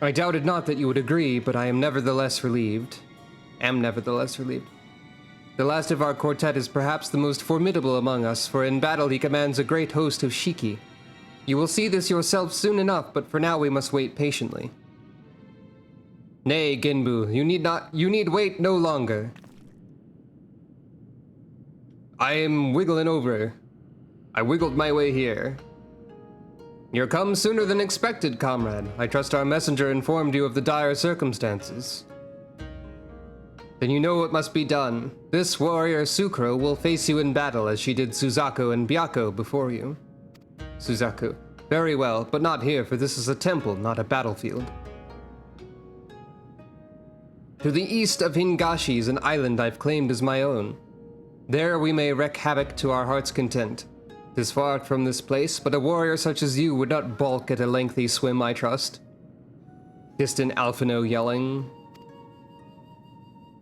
I doubted not that you would agree, but I am nevertheless relieved. The last of our quartet is perhaps the most formidable among us, for in battle he commands a great host of Shiki. You will see this yourself soon enough, but for now we must wait patiently. Nay, Genbu, you need wait no longer. I am wiggling over. I wiggled my way here. You're come sooner than expected, comrade. I trust our messenger informed you of the dire circumstances. Then you know what must be done. This warrior Sukro will face you in battle as she did Suzaku and Byako before you. Suzaku. Very well, but not here, for this is a temple, not a battlefield. To the east of Hingashi is an island I've claimed as my own. There we may wreak havoc to our heart's content. 'Tis far from this place, but a warrior such as you would not balk at a lengthy swim, I trust. Distant Alphino yelling.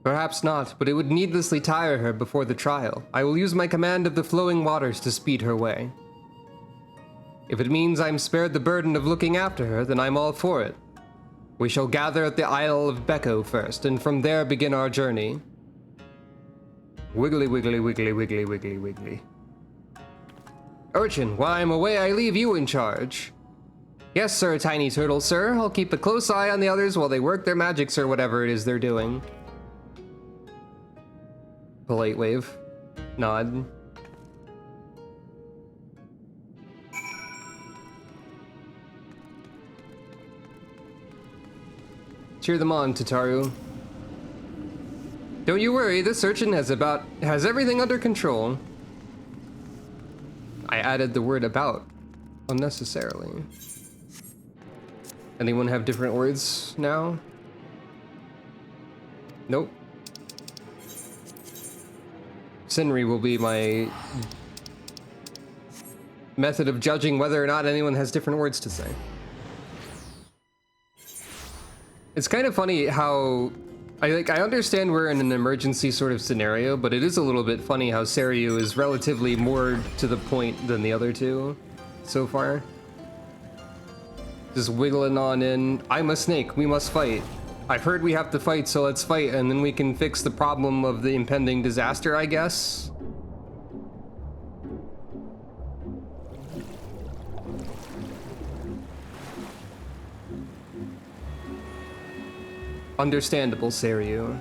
Perhaps not, but it would needlessly tire her before the trial. I will use my command of the flowing waters to speed her way. If it means I'm spared the burden of looking after her, then I'm all for it. We shall gather at the Isle of Beko first, and from there begin our journey. Wiggly, wiggly, wiggly, wiggly, wiggly, wiggly. Urchin, while I'm away, I leave you in charge. Yes, sir, Tiny Turtle, sir. I'll keep a close eye on the others while they work their magics or whatever it is they're doing. Polite wave. Nod. Cheer them on, Tataru. Don't you worry, this urchin has everything under control. I added the word about unnecessarily. Anyone have different words now? Nope. Sinri will be my method of judging whether or not anyone has different words to say. It's kind of funny how I understand we're in an emergency sort of scenario, but it is a little bit funny how Seiryu is relatively more to the point than the other two so far. Just wiggling on in. I'm a snake, we must fight. I've heard we have to fight, so let's fight, and then we can fix the problem of the impending disaster, I guess. Understandable, Seiryu.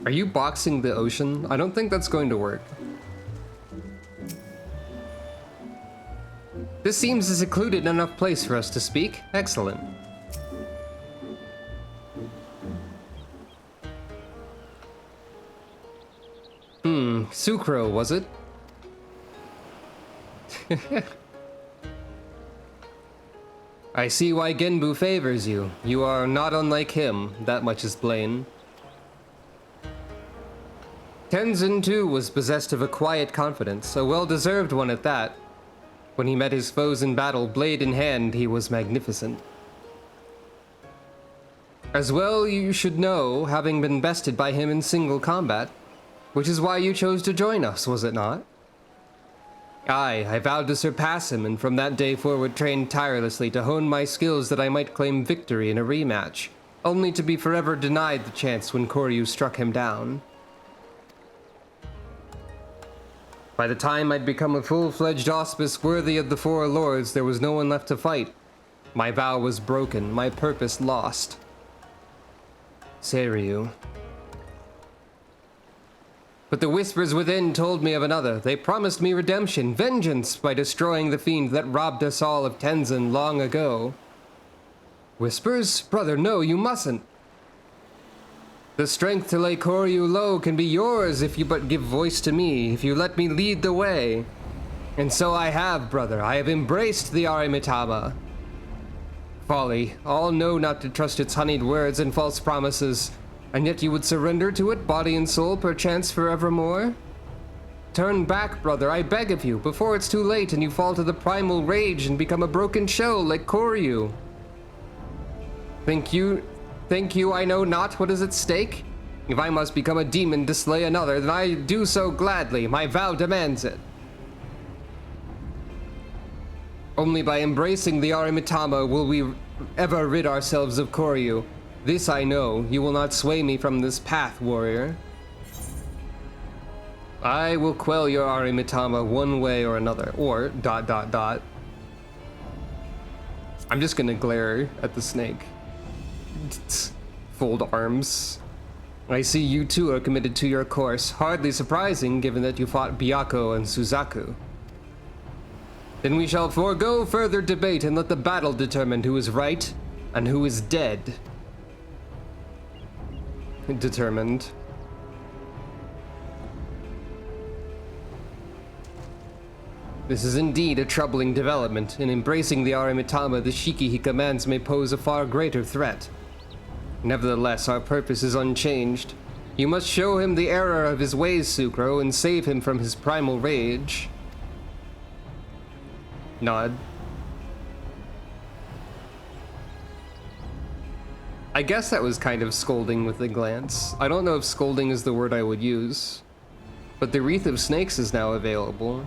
Are you boxing the ocean? I don't think that's going to work. This seems a secluded enough place for us to speak. Excellent. Sucro, was it? I see why Genbu favors you. You are not unlike him, that much is plain. Tenzin too was possessed of a quiet confidence, a well-deserved one at that. When he met his foes in battle, blade in hand, he was magnificent. As well you should know, having been bested by him in single combat, which is why you chose to join us, was it not? Aye, I vowed to surpass him, and from that day forward trained tirelessly to hone my skills that I might claim victory in a rematch, only to be forever denied the chance when Koryu struck him down. By the time I'd become a full-fledged auspice worthy of the Four Lords, there was no one left to fight. My vow was broken, my purpose lost. Seiryu. But the whispers within told me of another. They promised me redemption, vengeance, by destroying the fiend that robbed us all of Tenzin long ago. Whispers? Brother, no, you mustn't. The strength to lay Koryu low can be yours if you but give voice to me, if you let me lead the way. And so I have, brother. I have embraced the Arimitama. Folly. All know not to trust its honeyed words and false promises, and yet you would surrender to it, body and soul, perchance forevermore? Turn back, brother, I beg of you, before it's too late and you fall to the primal rage and become a broken shell like Koryu. Think you I know not what is at stake? If I must become a demon to slay another, then I do so gladly. My vow demands it. Only by embracing the Arimitama will we ever rid ourselves of Koryu. This I know. You will not sway me from this path, warrior. I will quell your Arimitama one way or another. Or, ... I'm just gonna glare at the snake. Fold arms. I see you too are committed to your course. Hardly surprising, given that you fought Byakko and Suzaku. Then we shall forego further debate and let the battle determine who is right and who is dead. Determined. This is indeed a troubling development. In embracing the Arimitama, the Shiki he commands may pose a far greater threat. Nevertheless, our purpose is unchanged. You must show him the error of his ways, Sucro, and save him from his primal rage. Nod. I guess that was kind of scolding with a glance. I don't know if scolding is the word I would use. But the Wreath of Snakes is now available.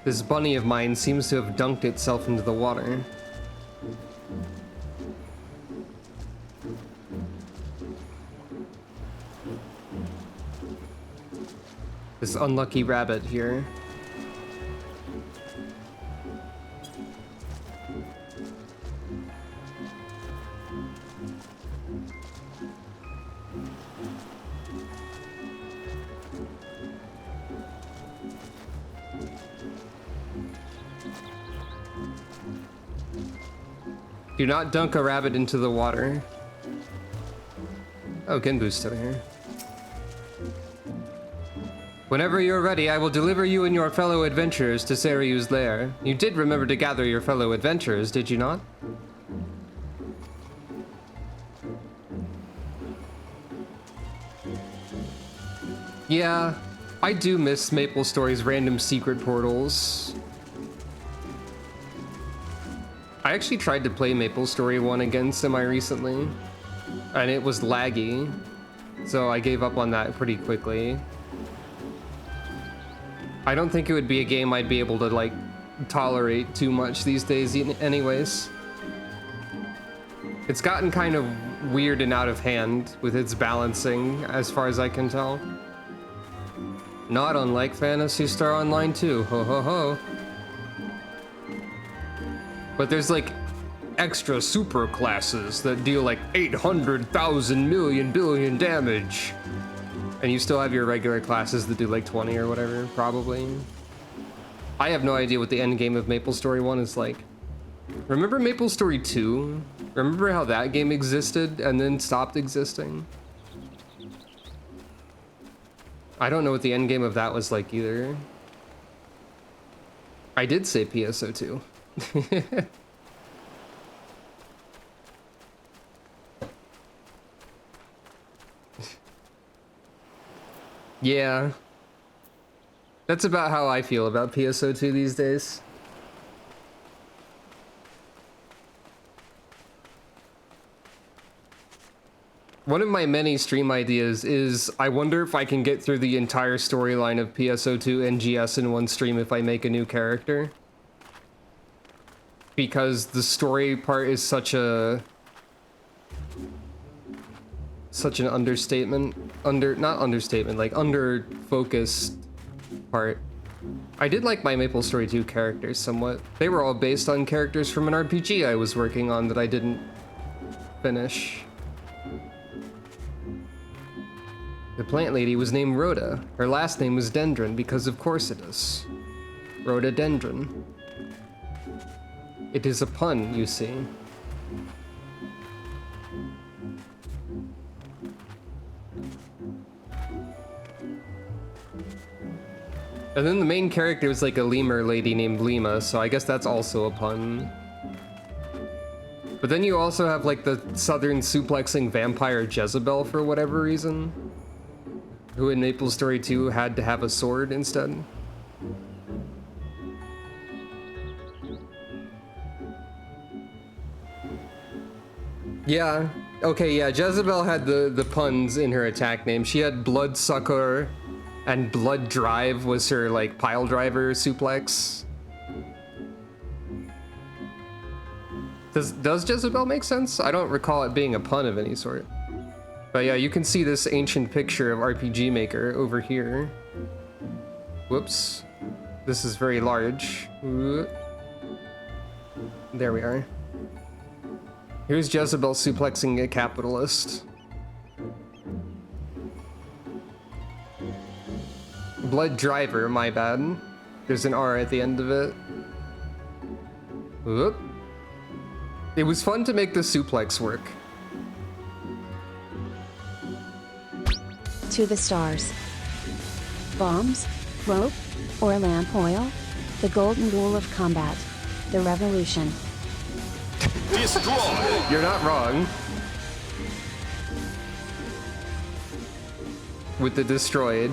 This bunny of mine seems to have dunked itself into the water. This unlucky rabbit here. Do not dunk a rabbit into the water. Oh, Genbu's still here. Whenever you're ready, I will deliver you and your fellow adventurers to Saryu's lair. You did remember to gather your fellow adventurers, did you not? Yeah, I do miss MapleStory's random secret portals. I actually tried to play MapleStory 1 again semi-recently, and it was laggy, so I gave up on that pretty quickly. I don't think it would be a game I'd be able to, like, tolerate too much these days anyways. It's gotten kind of weird and out of hand with its balancing, as far as I can tell. Not unlike Phantasy Star Online 2, ho ho ho. But there's like extra super classes that deal like 800,000 million billion damage. And you still have your regular classes that do like 20 or whatever, probably. I have no idea what the end game of MapleStory 1 is like. Remember MapleStory 2? Remember how that game existed and then stopped existing? I don't know what the end game of that was like either. I did say PSO2. Yeah. That's about how I feel about PSO2 these days. One of my many stream ideas is I wonder if I can get through the entire storyline of PSO2 and GS in one stream if I make a new character. Because the story part is such an understatement. Not understatement, like under-focused part. I did like my MapleStory 2 characters somewhat. They were all based on characters from an RPG I was working on that I didn't finish. The plant lady was named Rhoda. Her last name was Dendron because of course it is. Rhododendron. It is a pun, you see. And then the main character is like a lemur lady named Lima, so I guess that's also a pun. But then you also have like the southern suplexing vampire Jezebel for whatever reason, who in MapleStory 2 had to have a sword instead. Yeah, okay, yeah, Jezebel had the puns in her attack name. She had Bloodsucker, and Blood Drive was her, like, pile driver suplex. Does Jezebel make sense? I don't recall it being a pun of any sort. But yeah, you can see this ancient picture of RPG Maker over here. Whoops. This is very large. There we are. Here's Jezebel suplexing a capitalist. Blood Driver, my bad. There's an R at the end of it. Whoop. It was fun to make the suplex work. To the stars. Bombs, rope, or lamp oil? The golden rule of combat. The revolution. Destroy! You're not wrong. With the destroyed.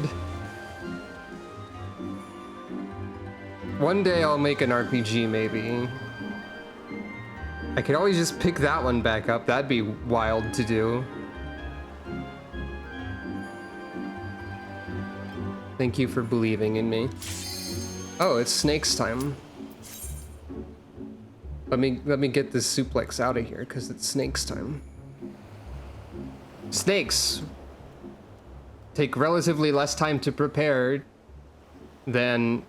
One day I'll make an RPG, maybe. I could always just pick that one back up. That'd be wild to do. Thank you for believing in me. Oh, it's Snake's time. Let me get this suplex out of here, because it's Snake's time. Snakes take relatively less time to prepare than...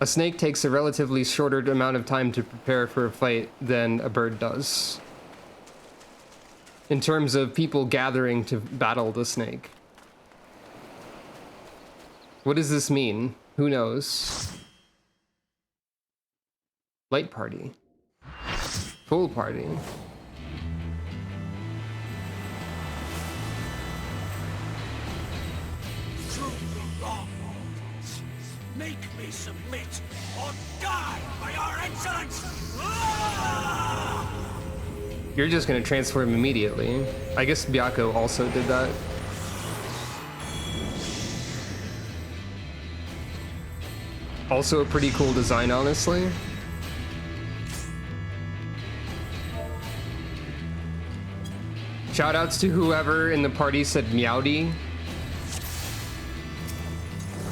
A snake takes a relatively shorter amount of time to prepare for a fight than a bird does. In terms of people gathering to battle the snake. What does this mean? Who knows? Light party. Full party. Make me submit, or die by our excellence! Ah! You're just gonna transform immediately. I guess Byakko also did that. Also a pretty cool design, honestly. Shoutouts to whoever in the party said Meowdy.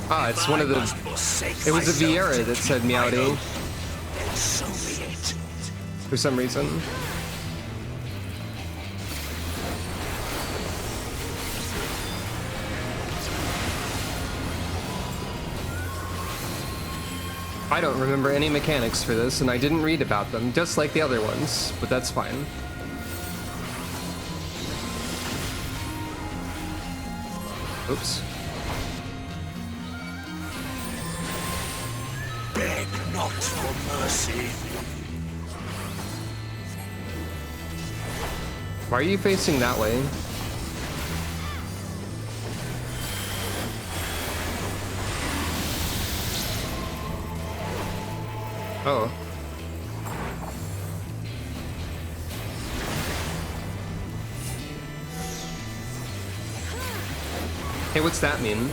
Ah, it's one of the... It was a Vieira that said Meowdy. Then so be it. For some reason. I don't remember any mechanics for this, and I didn't read about them, just like the other ones, but that's fine. Oops. Beg not for mercy. Why are you facing that way? Oh. Hey, what's that mean?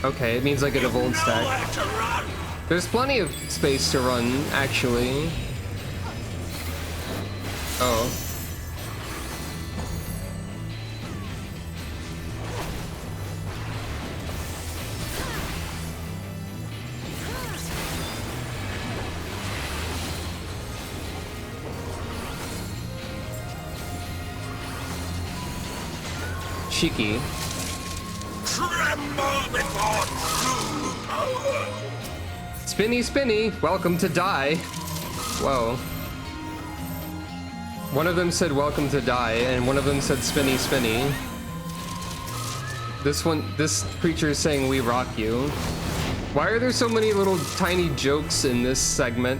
Okay, it means I get a Volt stack. Nowhere to run. There's plenty of space to run, actually. Oh. Cheeky. Tremble before true power. Spinny, spinny, welcome to die. Whoa. One of them said welcome to die, and one of them said spinny, spinny. This creature is saying we rock you. Why are there so many little tiny jokes in this segment?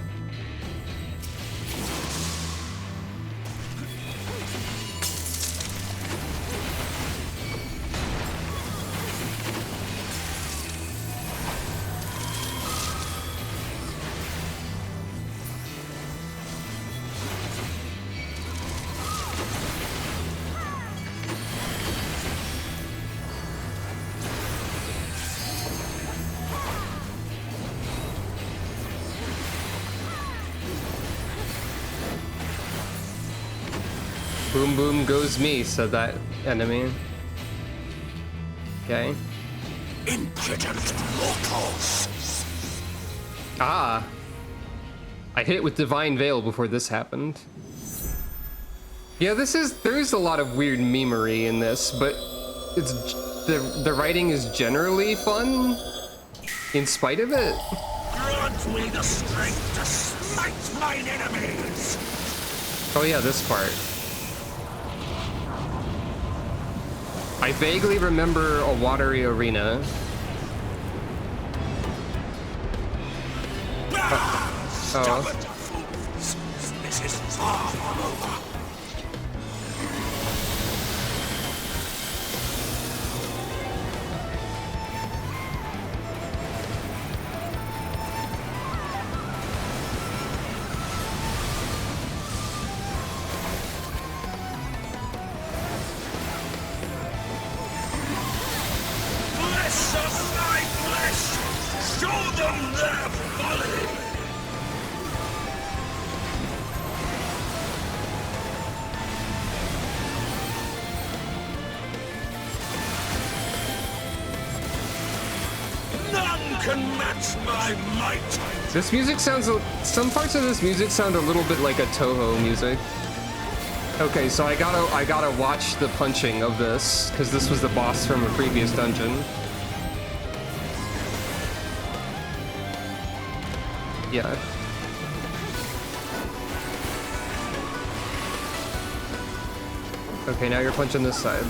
Boom boom goes me, said that enemy. Okay. Impudent mortals. Ah. I hit with Divine Veil before this happened. Yeah, there's a lot of weird memery in this, but it's the writing is generally fun in spite of it. Grant me the strength to smite mine enemies. Oh yeah, this part. I vaguely remember a watery arena. Stubborn fools. This is far from over. Flesh of my flesh! Show them their folly! None can match my might! This music sounds, some parts of this music sound a little bit like a Toho music. Okay, so I gotta watch the punching of this, because this was the boss from a previous dungeon. Yeah. Okay, now you're punching this side.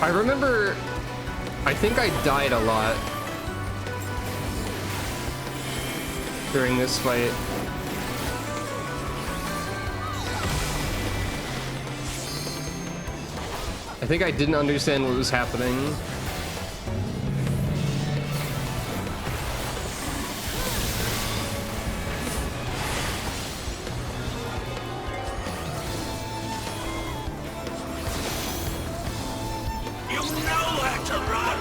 I remember, I think I died a lot during this fight. I think I didn't understand what was happening. You know where to run!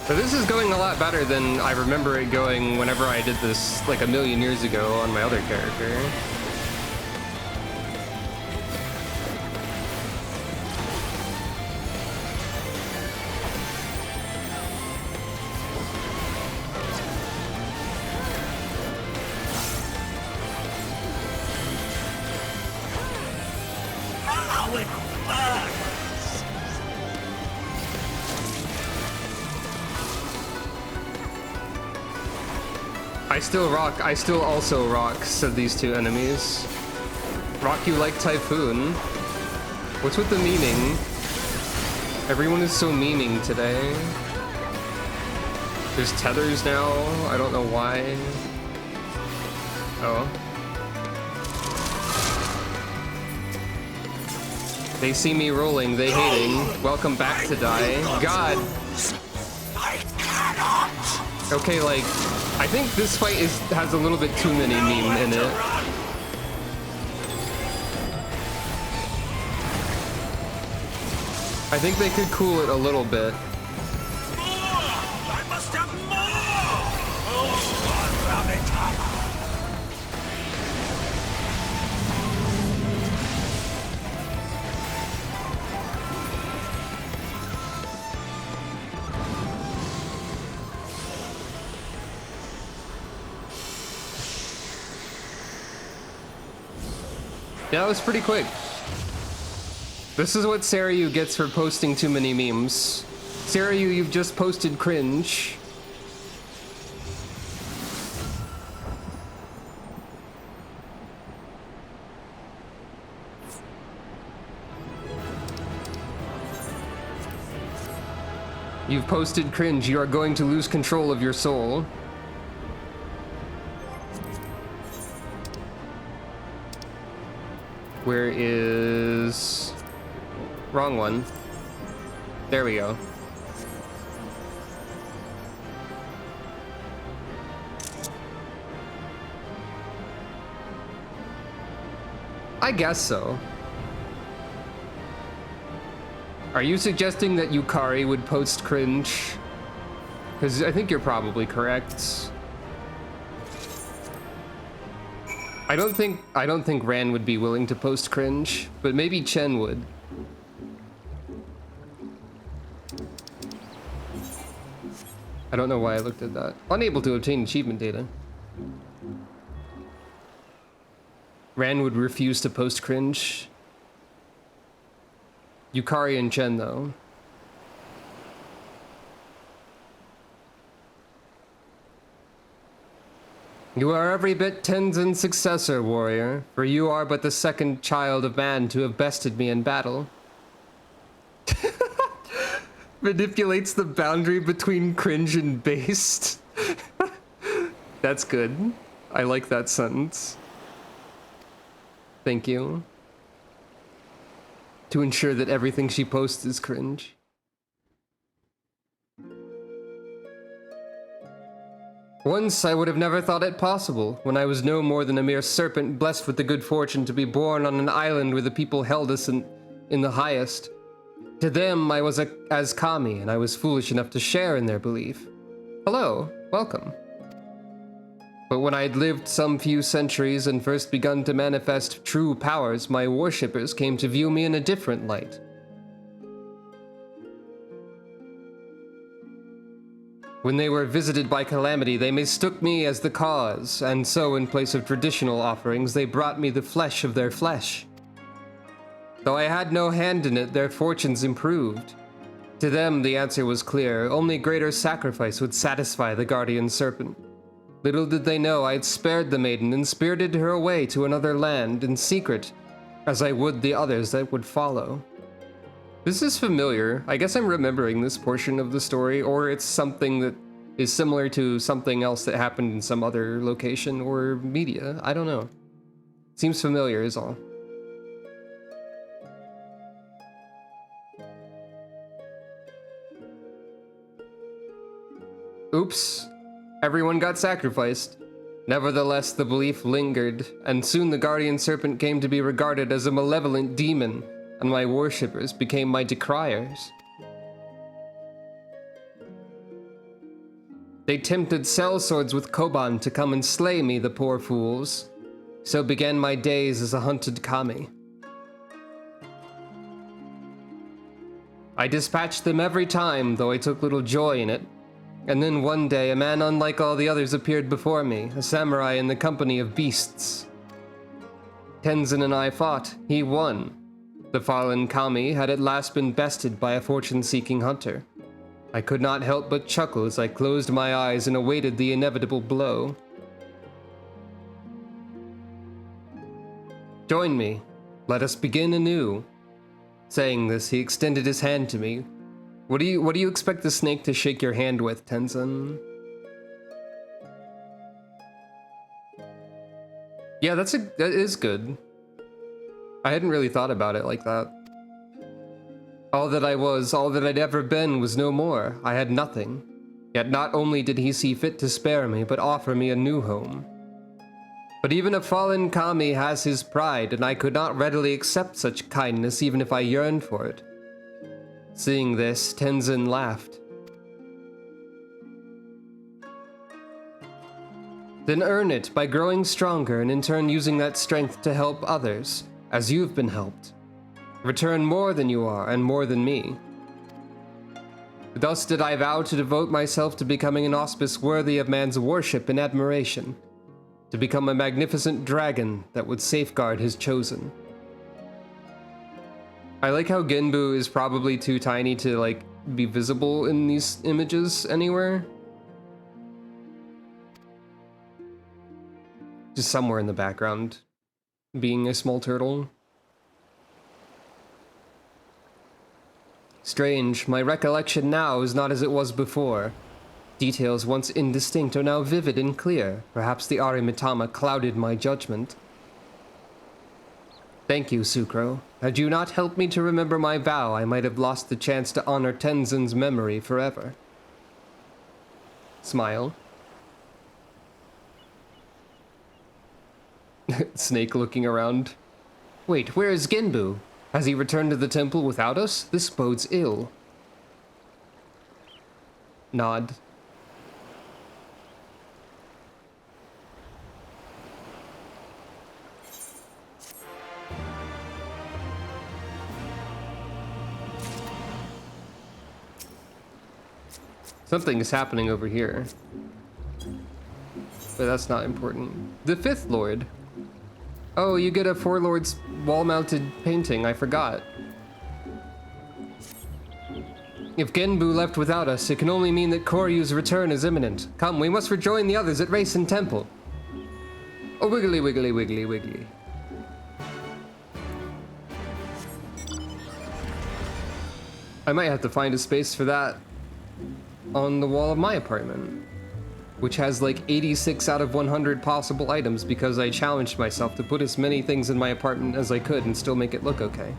So this is going a lot better than I remember it going whenever I did this like a million years ago on my other character. How it burns! I still also rock, said these two enemies. Rock you like Typhoon. What's with the meaning? Everyone is so meaning today. There's tethers now, I don't know why. Oh. They see me rolling, they hating. Welcome back to die. God! I cannot! Okay, like, I think this fight has a little bit too many meme in it. I think they could cool it a little bit. I must have more! Oh, rabbit hammer! Yeah, that was pretty quick. This is what Sarayu gets for posting too many memes. Sarayu, you've just posted cringe. You've posted cringe. You are going to lose control of your soul. Where is... Wrong one. There we go. I guess so. Are you suggesting that Yukari would post cringe? Because I think you're probably correct. I don't think Ran would be willing to post cringe, but maybe Chen would. I don't know why I looked at that. Unable to obtain achievement data. Ran would refuse to post cringe. Yukari and Chen, though. You are every bit Tenzin's successor, warrior, for you are but the second child of man to have bested me in battle. Manipulates the boundary between cringe and based. That's good. I like that sentence. Thank you. To ensure that everything she posts is cringe. Once I would have never thought it possible, when I was no more than a mere serpent blessed with the good fortune to be born on an island where the people held us in the highest. To them I was as Kami, and I was foolish enough to share in their belief. Hello, welcome. But when I had lived some few centuries and first begun to manifest true powers, my worshippers came to view me in a different light. When they were visited by calamity, they mistook me as the cause, and so in place of traditional offerings, they brought me the flesh of their flesh. Though I had no hand in it, their fortunes improved. To them, the answer was clear. Only greater sacrifice would satisfy the guardian serpent. Little did they know I had spared the maiden and spirited her away to another land in secret, as I would the others that would follow. This is familiar. I guess I'm remembering this portion of the story, or it's something that is similar to something else that happened in some other location or media. I don't know. Seems familiar is all. Oops. Everyone got sacrificed. Nevertheless, the belief lingered, and soon the guardian serpent came to be regarded as a malevolent demon, and my worshippers became my decriers. They tempted sellswords with Koban to come and slay me, the poor fools. So began my days as a hunted kami. I dispatched them every time, though I took little joy in it. And then one day, a man unlike all the others appeared before me, a samurai in the company of beasts. Tenzin and I fought. He won. The fallen kami had at last been bested by a fortune-seeking hunter. I could not help but chuckle as I closed my eyes and awaited the inevitable blow. Join me. Let us begin anew. Saying this, he extended his hand to me. What do you expect the snake to shake your hand with, Tenzin? Yeah, that is good. I hadn't really thought about it like that. All that I was, all that I'd ever been was no more. I had nothing. Yet not only did he see fit to spare me, but offer me a new home. But even a fallen kami has his pride, and I could not readily accept such kindness even if I yearned for it. Seeing this, Tenzin laughed. Then earn it by growing stronger and in turn using that strength to help others, as you've been helped. Return more than you are, and more than me. Thus did I vow to devote myself to becoming an auspice worthy of man's worship and admiration, to become a magnificent dragon that would safeguard his chosen. I like how Genbu is probably too tiny to, like, be visible in these images anywhere. Just somewhere in the background, being a small turtle. Strange, my recollection now is not as it was before. Details once indistinct are now vivid and clear. Perhaps the Arimitama clouded my judgment. Thank you, Sucro. Had you not helped me to remember my vow, I might have lost the chance to honor Tenzin's memory forever. Smile. Snake looking around. Wait, where is Genbu? Has he returned to the temple without us? This bodes ill. Nod. Something is happening over here. But that's not important. The fifth lord. Oh, you get a four lords wall-mounted painting, I forgot. If Genbu left without us, it can only mean that Koryu's return is imminent. Come, we must rejoin the others at Racing Temple. Oh, wiggly, wiggly, wiggly, wiggly. I might have to find a space for that on the wall of my apartment, which has like 86 out of 100 possible items because I challenged myself to put as many things in my apartment as I could and still make it look okay.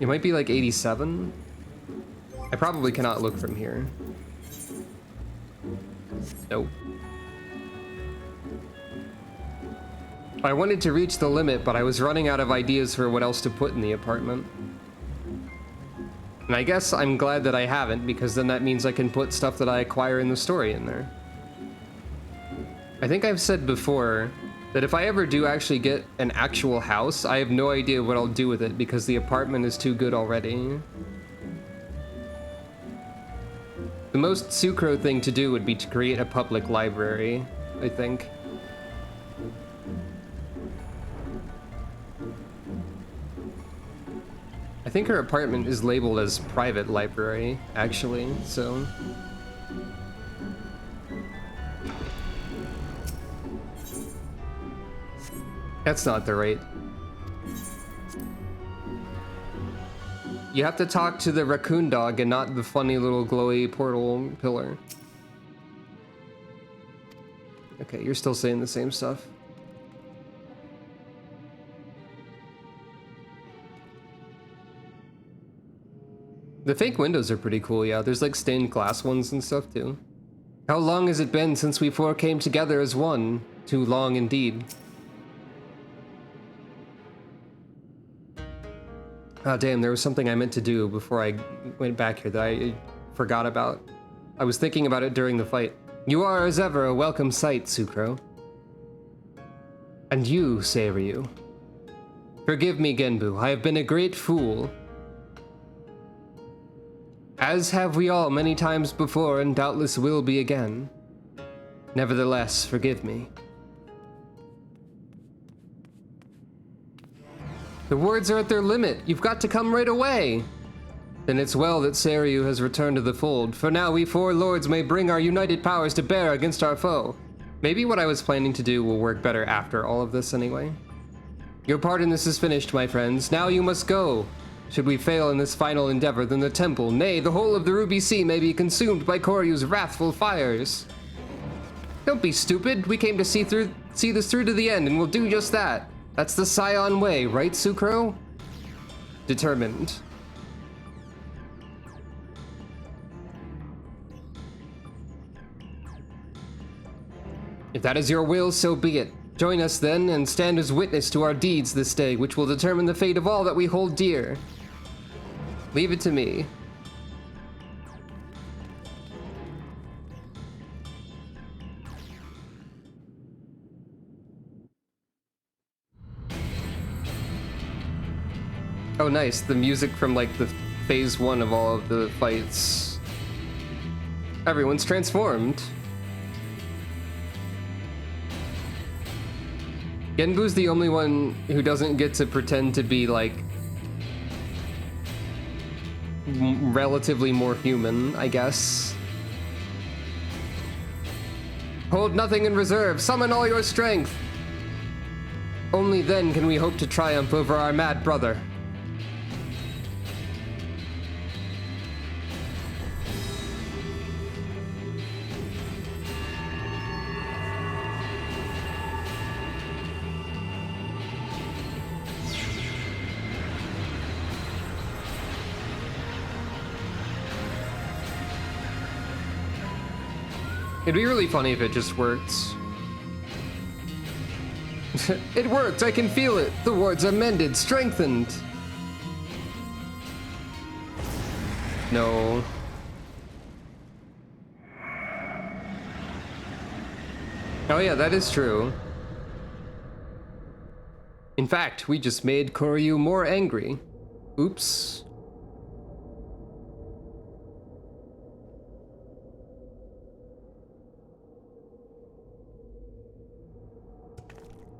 It might be like 87. I probably cannot look from here. Nope. I wanted to reach the limit, but I was running out of ideas for what else to put in the apartment. And I guess I'm glad that I haven't, because then that means I can put stuff that I acquire in the story in there. I think I've said before that if I ever do actually get an actual house, I have no idea what I'll do with it because the apartment is too good already. The most Sucro thing to do would be to create a public library, I think. I think her apartment is labeled as private library, actually, so... That's not the right You have to talk to the raccoon dog and not the funny little glowy portal pillar. Okay, you're still saying the same stuff. The fake windows are pretty cool, yeah. There's like stained glass ones and stuff too. How long has it been since we four came together as one? Too long indeed. Oh damn, there was something I meant to do before I went back here that I forgot about. I was thinking about it during the fight. You are as ever a welcome sight, Sucro. And you, Seiryu. Forgive me, Genbu, I have been a great fool. As have we all many times before and doubtless will be again. Nevertheless, forgive me. The words are at their limit. You've got to come right away. Then it's well that Seiryu has returned to the fold. For now, we four lords may bring our united powers to bear against our foe. Maybe what I was planning to do will work better after all of this anyway. Your part in this is finished, my friends. Now you must go. Should we fail in this final endeavor, then the temple, nay, the whole of the Ruby Sea may be consumed by Koryu's wrathful fires. Don't be stupid. We came to see this through to the end, and we'll do just that. That's the Scion way, right, Sucro? Determined. If that is your will, so be it. Join us then, and stand as witness to our deeds this day, which will determine the fate of all that we hold dear. Leave it to me. Oh nice, the music from like the phase 1 of all of the fights. Everyone's transformed. Genbu's the only one who doesn't get to pretend to be like relatively more human, I guess. Hold nothing in reserve, summon all your strength. Only then can we hope to triumph over our mad brother. It'd be really funny if it just worked. It worked, I can feel it. The wards are mended, strengthened. No. Oh yeah, that is true. In fact, we just made Koryu more angry. Oops.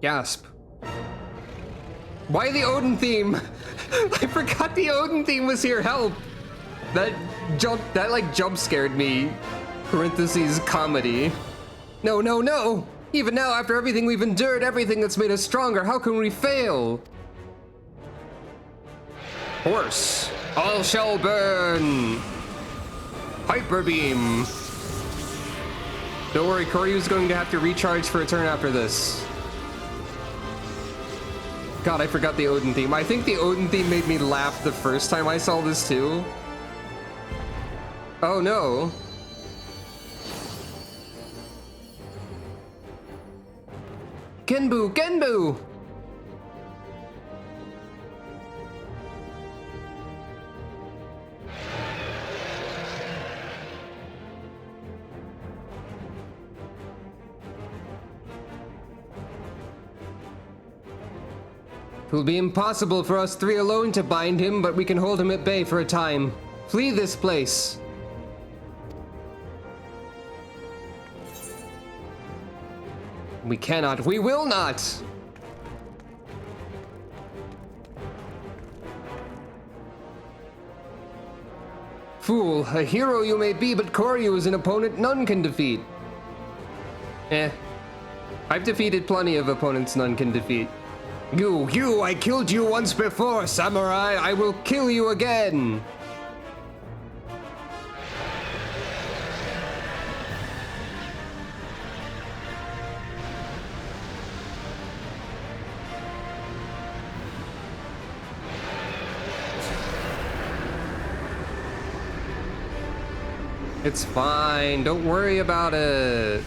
Gasp. Why the Odin theme? I forgot the Odin theme was here, help! That like jump scared me. Parentheses, comedy. No, no, no! Even now, after everything we've endured, everything that's made us stronger, how can we fail? Horse, all shall burn! Hyper beam! Don't worry, Koryu's going to have to recharge for a turn after this. God, I forgot the Odin theme. I think the Odin theme made me laugh the first time I saw this too. Oh no. Genbu, Genbu! It will be impossible for us three alone to bind him, but we can hold him at bay for a time. Flee this place. We cannot. We will not! Fool, a hero you may be, but Koryu is an opponent none can defeat. I've defeated plenty of opponents none can defeat. You, I killed you once before, samurai. I will kill you again. It's fine, don't worry about it.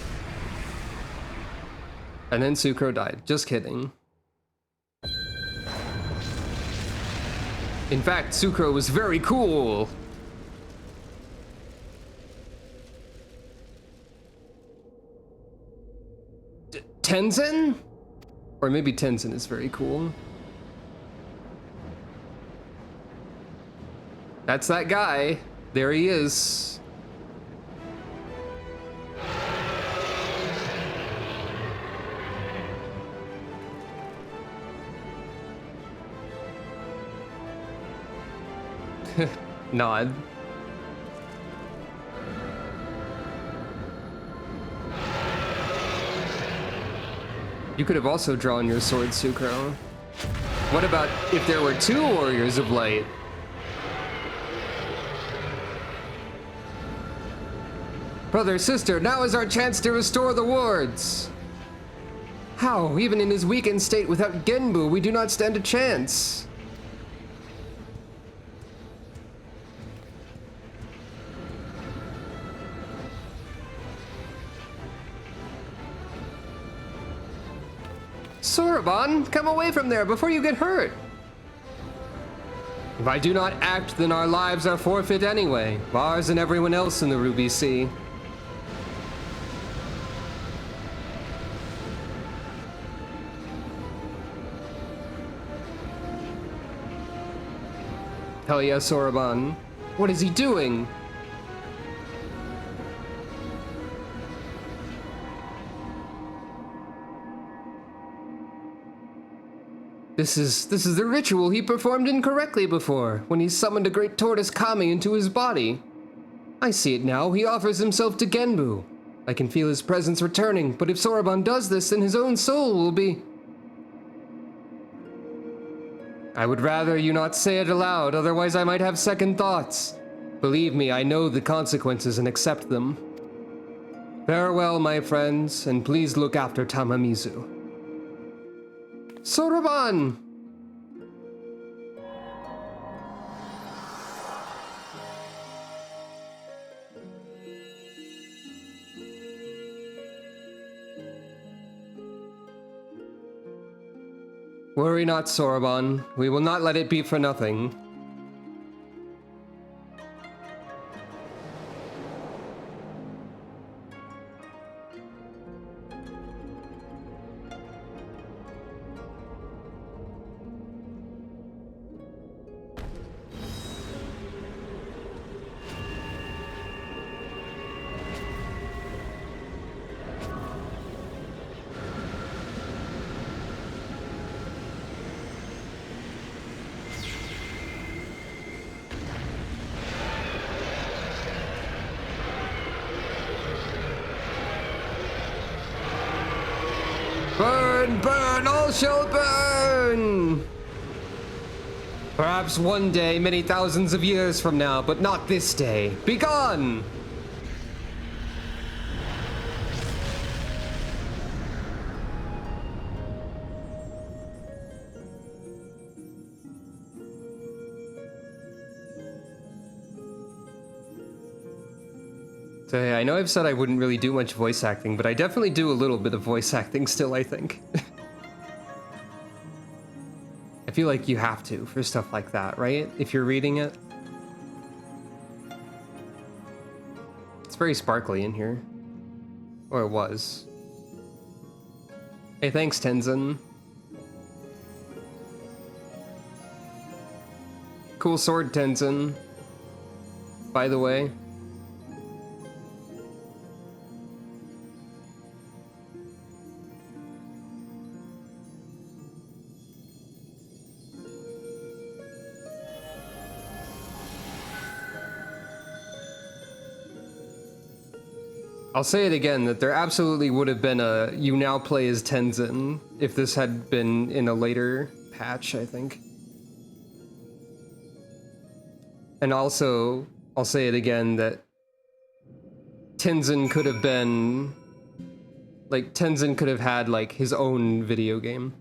And then Sucro died. Just kidding. In fact, Sucro was very cool. Tenzin? Or maybe Tenzin is very cool. That's that guy. There he is. Nod. You could have also drawn your sword, Sucro. What about if there were two warriors of light? Brother, sister, now is our chance to restore the wards. How? Even in his weakened state without Genbu, we do not stand a chance. Soroban, come away from there before you get hurt. If I do not act, then our lives are forfeit anyway. Ours and everyone else in the Ruby Sea. Hell yeah, Soroban. What is he doing? This is the ritual he performed incorrectly before, when he summoned a great tortoise Kami into his body. I see it now, he offers himself to Genbu. I can feel his presence returning, but if Soroban does this, then his own soul will be... I would rather you not say it aloud, otherwise I might have second thoughts. Believe me, I know the consequences and accept them. Farewell, my friends, and please look after Tamamizu. Soroban! Worry not, Soroban. We will not let it be for nothing. Burn, burn, all shall burn! Perhaps one day, many thousands of years from now, but not this day. Begone! So, hey, I know I've said I wouldn't really do much voice acting, but I definitely do a little bit of voice acting still, I think. I feel like you have to for stuff like that, right? If you're reading it. It's very sparkly in here. Or it was. Hey, thanks, Tenzin. Cool sword, Tenzin. By the way. I'll say it again, that there absolutely would have been a you now play as Tenzin if this had been in a later patch, I think. And also, I'll say it again, that Tenzin could have been... Like, Tenzin could have had, like, his own video game.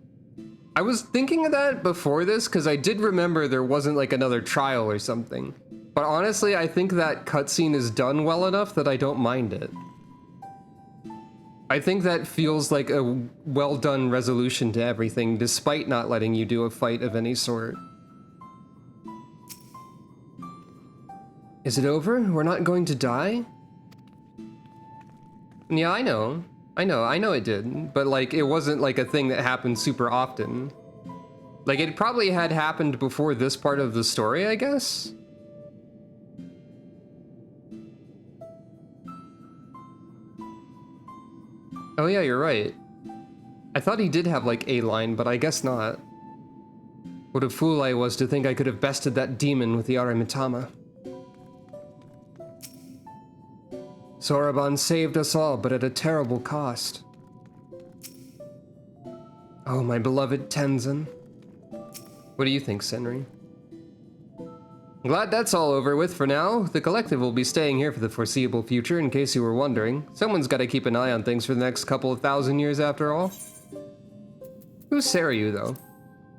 I was thinking of that before this, because I did remember there wasn't, like, another trial or something. But honestly, I think that cutscene is done well enough that I don't mind it. I think that feels like a well-done resolution to everything, despite not letting you do a fight of any sort. Is it over? We're not going to die? Yeah, I know it did, but like, it wasn't like a thing that happened super often. Like, it probably had happened before this part of the story, I guess? Oh yeah, you're right. I thought he did have like a line, but I guess not. What a fool I was to think I could have bested that demon with the Aramitama. Soroban saved us all, but at a terrible cost. Oh, my beloved Tenzin. What do you think, Senri? I'm glad that's all over with for now. The collective will be staying here for the foreseeable future, in case you were wondering. Someone's got to keep an eye on things for the next couple of thousand years, after all. Who's Saryu, though?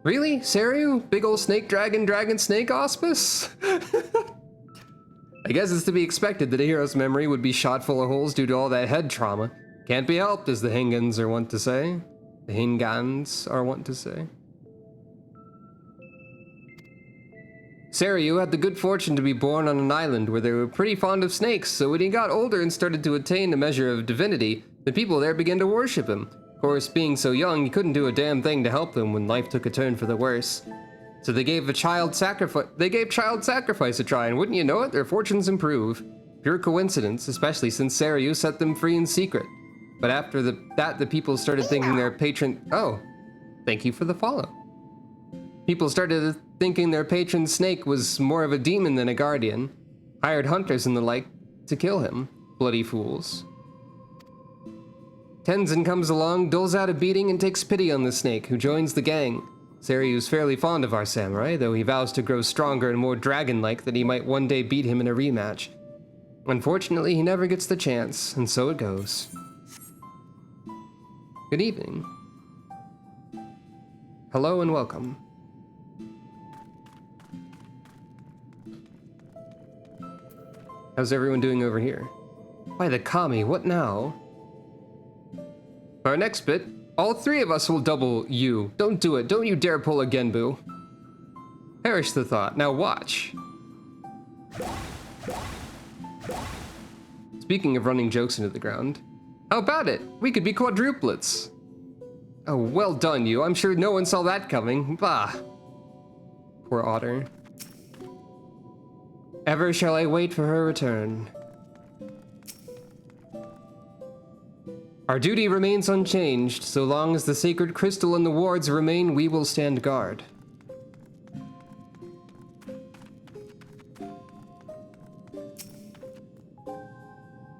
Really? Saryu? Big ol' snake dragon snake auspice? I guess it's to be expected that a hero's memory would be shot full of holes due to all that head trauma. Can't be helped, as the Hingans are wont to say. The Hingans are wont to say. Saryu had the good fortune to be born on an island where they were pretty fond of snakes, so when he got older and started to attain a measure of divinity, the people there began to worship him. Of course, being so young, he couldn't do a damn thing to help them when life took a turn for the worse. So they gave child sacrifice a try, and wouldn't you know it, their fortunes improve. Pure coincidence, especially since Saryu set them free in secret. But after that, the people started thinking their patron... Oh, thank you for the follow. People started thinking their patron snake was more of a demon than a guardian. Hired hunters and the like to kill him. Bloody fools. Tenzin comes along, doles out a beating, and takes pity on the snake, who joins the gang. Saryu's fairly fond of our samurai, though he vows to grow stronger and more dragon-like that he might one day beat him in a rematch. Unfortunately, he never gets the chance, and so it goes. Good evening. Hello and welcome. How's everyone doing over here? By the Kami, what now? For our next bit, all three of us will double you. Don't do it. Don't you dare pull a Genbu. Perish the thought. Now watch. Speaking of running jokes into the ground, how about it? We could be quadruplets. Oh, well done, you. I'm sure no one saw that coming. Bah. Poor Otter. Ever shall I wait for her return. Our duty remains unchanged. So long as the sacred crystal and the wards remain, we will stand guard.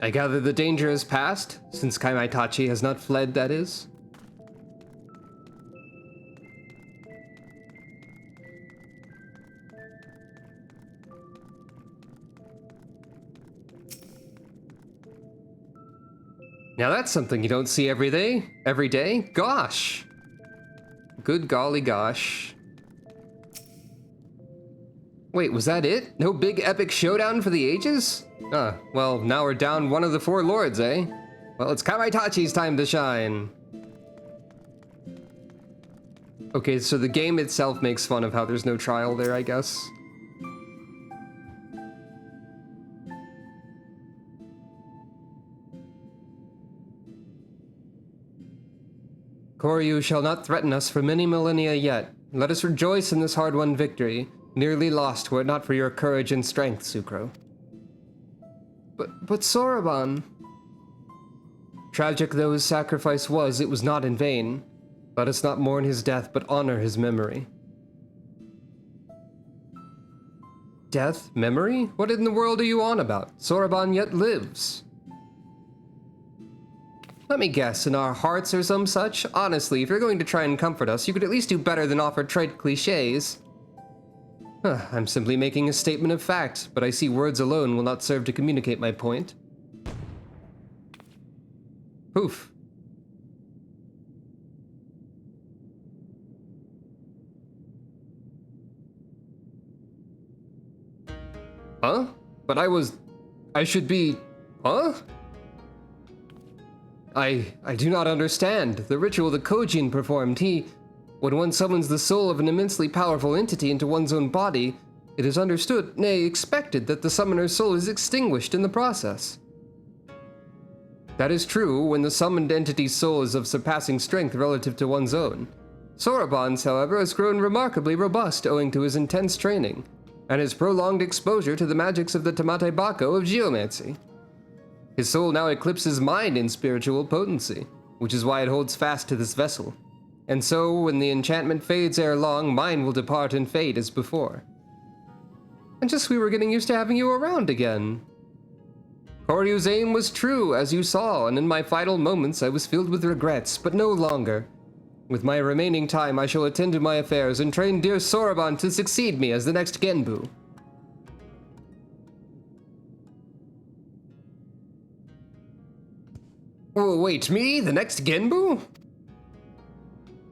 I gather the danger has passed, since Kaimaitachi has not fled, that is. Now that's something you don't see every day. Gosh. Good golly gosh. Wait, was that it? No big epic showdown for the ages? Well, now we're down one of the four lords, eh? Well, it's Kamaitachi's time to shine. Okay, so the game itself makes fun of how there's no trial there, I guess. Koryu shall not threaten us for many millennia yet. Let us rejoice in this hard-won victory, nearly lost were it not for your courage and strength, Sucro. But Soroban... Tragic though his sacrifice was, it was not in vain. Let us not mourn his death, but honor his memory. Death? Memory? What in the world are you on about? Soroban yet lives. Let me guess, in our hearts or some such? Honestly, if you're going to try and comfort us, you could at least do better than offer trite cliches. I'm simply making a statement of fact, but I see words alone will not serve to communicate my point. Poof. Huh? But I should be... Huh? I do not understand. The ritual the Kojin performed, when one summons the soul of an immensely powerful entity into one's own body, it is understood, nay, expected, that the summoner's soul is extinguished in the process. That is true when the summoned entity's soul is of surpassing strength relative to one's own. Soroban's, however, has grown remarkably robust owing to his intense training, and his prolonged exposure to the magics of the Tamate Bako of geomancy. His soul now eclipses mine in spiritual potency, which is why it holds fast to this vessel. And so, when the enchantment fades ere long, mine will depart and fade as before. And just we were getting used to having you around again. Koryu's aim was true, as you saw, and in my final moments I was filled with regrets, but no longer. With my remaining time, I shall attend to my affairs and train dear Soroban to succeed me as the next Genbu. Oh, wait, me? The next Genbu?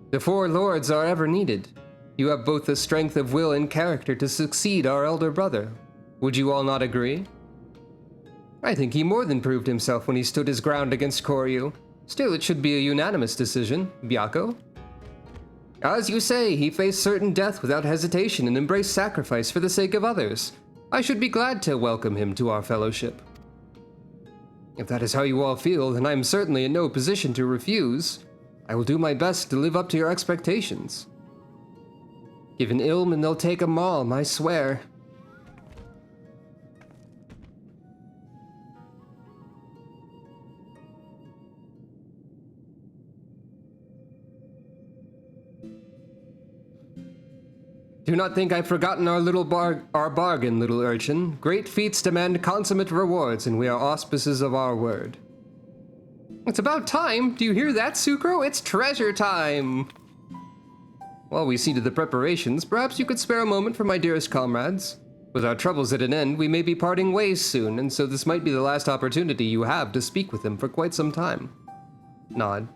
The four lords are ever needed. You have both the strength of will and character to succeed our elder brother. Would you all not agree? I think he more than proved himself when he stood his ground against Koryu. Still, it should be a unanimous decision, Byako. As you say, he faced certain death without hesitation and embraced sacrifice for the sake of others. I should be glad to welcome him to our fellowship. If that is how you all feel, then I am certainly in no position to refuse. I will do my best to live up to your expectations. Give an ilm and they'll take 'em all, I swear. Do not think I've forgotten our bargain, little urchin. Great feats demand consummate rewards, and we are auspices of our word. It's about time. Do you hear that, Sucro? It's treasure time. While we see to the preparations, perhaps you could spare a moment for my dearest comrades. With our troubles at an end, we may be parting ways soon, and so this might be the last opportunity you have to speak with him for quite some time. Nod.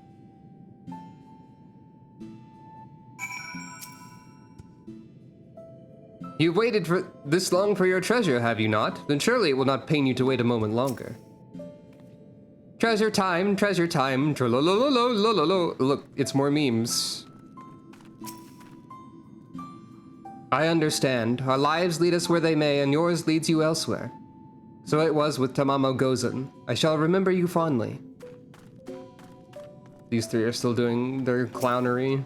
You've waited for this long for your treasure, have you not? Then surely it will not pain you to wait a moment longer. Treasure time, trolololololololo. Look, it's more memes. I understand. Our lives lead us where they may, and yours leads you elsewhere. So it was with Tamamo Gozen. I shall remember you fondly. These three are still doing their clownery.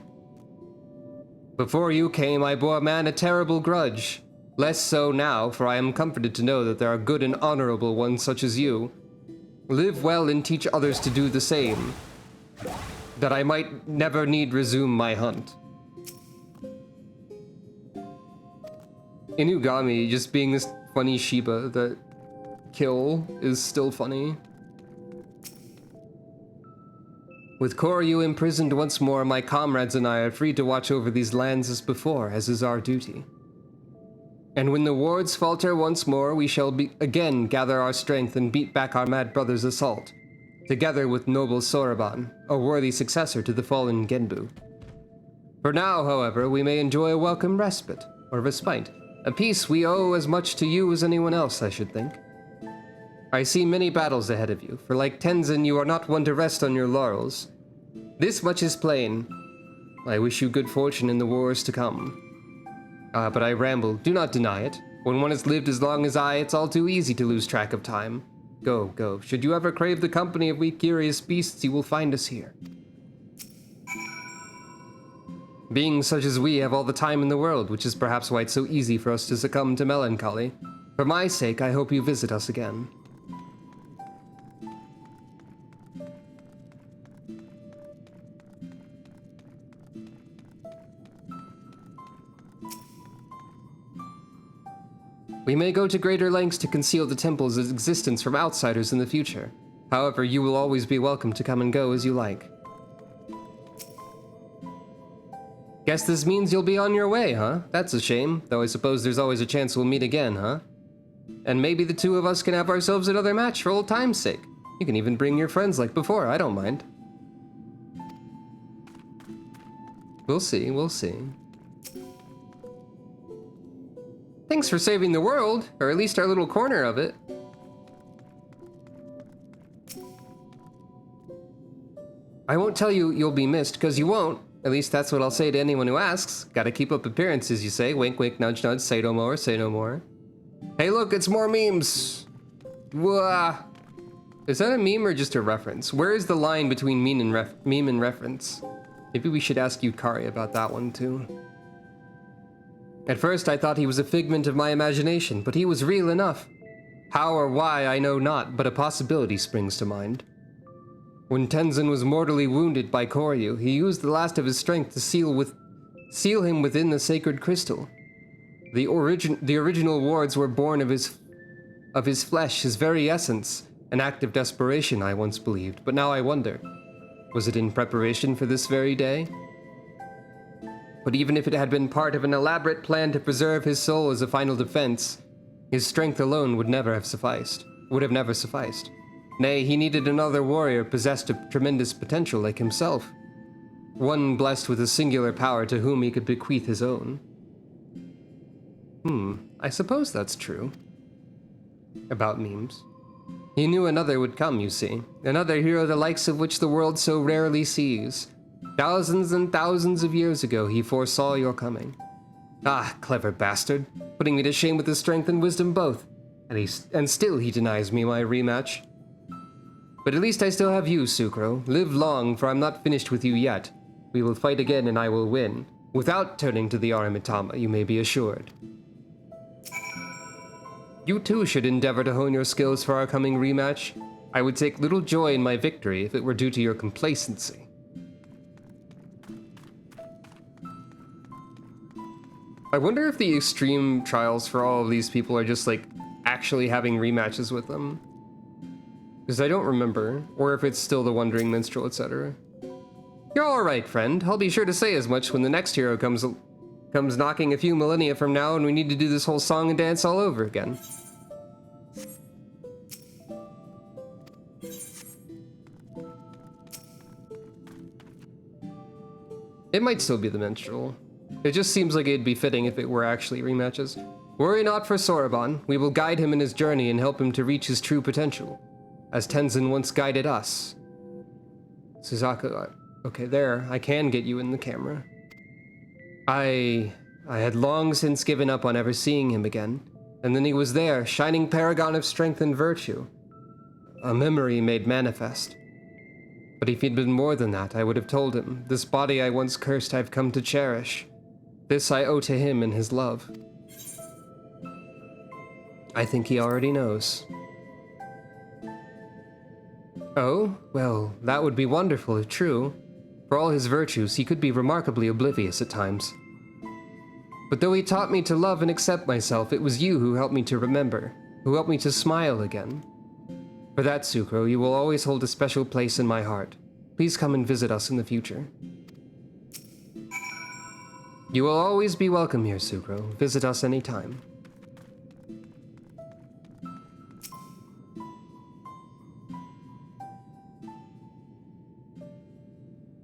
Before you came, I bore man a terrible grudge. Less so now, for I am comforted to know that there are good and honorable ones such as you. Live well and teach others to do the same, that I might never need resume my hunt. Inugami just being this funny Shiba that kill is still funny. With Koryu imprisoned once more, my comrades and I are free to watch over these lands as before, as is our duty. And when the wards falter once more, we shall again gather our strength and beat back our mad brother's assault, together with noble Soroban, a worthy successor to the fallen Genbu. For now, however, we may enjoy a welcome respite, or respite, a peace we owe as much to you as anyone else, I should think. I see many battles ahead of you, for like Tenzin, you are not one to rest on your laurels. This much is plain. I wish you good fortune in the wars to come. But I ramble. Do not deny it. When one has lived as long as I, it's all too easy to lose track of time. Go, go. Should you ever crave the company of we curious beasts, you will find us here. Beings such as we have all the time in the world, which is perhaps why it's so easy for us to succumb to melancholy. For my sake, I hope you visit us again. We may go to greater lengths to conceal the temple's existence from outsiders in the future. However, you will always be welcome to come and go as you like. Guess this means you'll be on your way, huh? That's a shame, though I suppose there's always a chance we'll meet again, huh? And maybe the two of us can have ourselves another match for old time's sake. You can even bring your friends like before, I don't mind. We'll see, we'll see. Thanks for saving the world, or at least our little corner of it. I won't tell you you'll be missed, because you won't. At least that's what I'll say to anyone who asks. Gotta keep up appearances, you say. Wink, wink, nudge, nudge, say no more, say no more. Hey look, it's more memes! Wah! Is that a meme or just a reference? Where is the line between meme and reference? Maybe we should ask Yukari about that one too. At first I thought he was a figment of my imagination, but he was real enough. How or why I know not, but a possibility springs to mind. When Tenzin was mortally wounded by Koryu, he used the last of his strength to seal him within the sacred crystal. The original wards were born of his flesh, his very essence, an act of desperation, I once believed, but now I wonder, was it in preparation for this very day? But even if it had been part of an elaborate plan to preserve his soul as a final defense, his strength alone would never have sufficed. Nay, he needed another warrior possessed of tremendous potential like himself. One blessed with a singular power to whom he could bequeath his own. I suppose that's true. About memes. He knew another would come, you see. Another hero the likes of which the world so rarely sees. Thousands and thousands of years ago, he foresaw your coming. Ah, clever bastard. Putting me to shame with his strength and wisdom both. And still he denies me my rematch. But at least I still have you, Sucro. Live long, for I'm not finished with you yet. We will fight again and I will win. Without turning to the Aramitama, you may be assured. You too should endeavor to hone your skills for our coming rematch. I would take little joy in my victory if it were due to your complacency. I wonder if the extreme trials for all of these people are just like actually having rematches with them. Because I don't remember, or if it's still the Wandering Minstrel, etc. You're alright, friend. I'll be sure to say as much when the next hero comes knocking a few millennia from now and we need to do this whole song and dance all over again. It might still be the Minstrel. It just seems like it'd be fitting if it were actually rematches. Worry not for Soroban. We will guide him in his journey and help him to reach his true potential, as Tenzin once guided us. Suzaku, okay, there. I can get you in the camera. I had long since given up on ever seeing him again, and then he was there, shining paragon of strength and virtue. A memory made manifest. But if he'd been more than that, I would have told him, this body I once cursed I've come to cherish. This I owe to him and his love. I think he already knows. Oh, well, that would be wonderful if true. For all his virtues, he could be remarkably oblivious at times. But though he taught me to love and accept myself, it was you who helped me to remember, who helped me to smile again. For that, Sucro, you will always hold a special place in my heart. Please come and visit us in the future. You will always be welcome here, Sucro. Visit us anytime.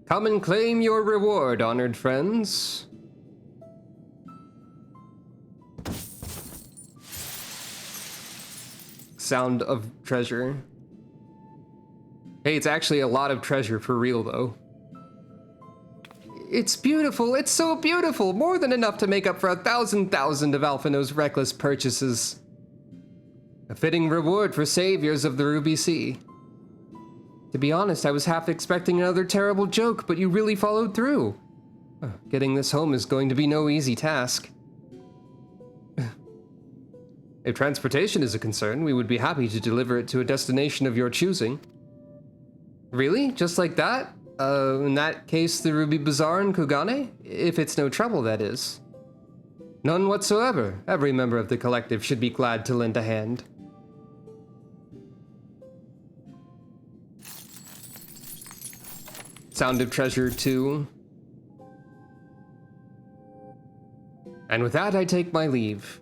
Come and claim your reward, honored friends. Sound of treasure. Hey, it's actually a lot of treasure for real, though. It's beautiful, it's so beautiful! More than enough to make up for 1,000 of Alphino's reckless purchases. A fitting reward for saviors of the Ruby Sea. To be honest, I was half expecting another terrible joke, but you really followed through. Getting this home is going to be no easy task. If transportation is a concern, we would be happy to deliver it to a destination of your choosing. Really? Just like that? In that case, the Ruby Bazaar in Kugane? If it's no trouble, that is. None whatsoever. Every member of the collective should be glad to lend a hand. Sound of Treasure 2. And with that, I take my leave.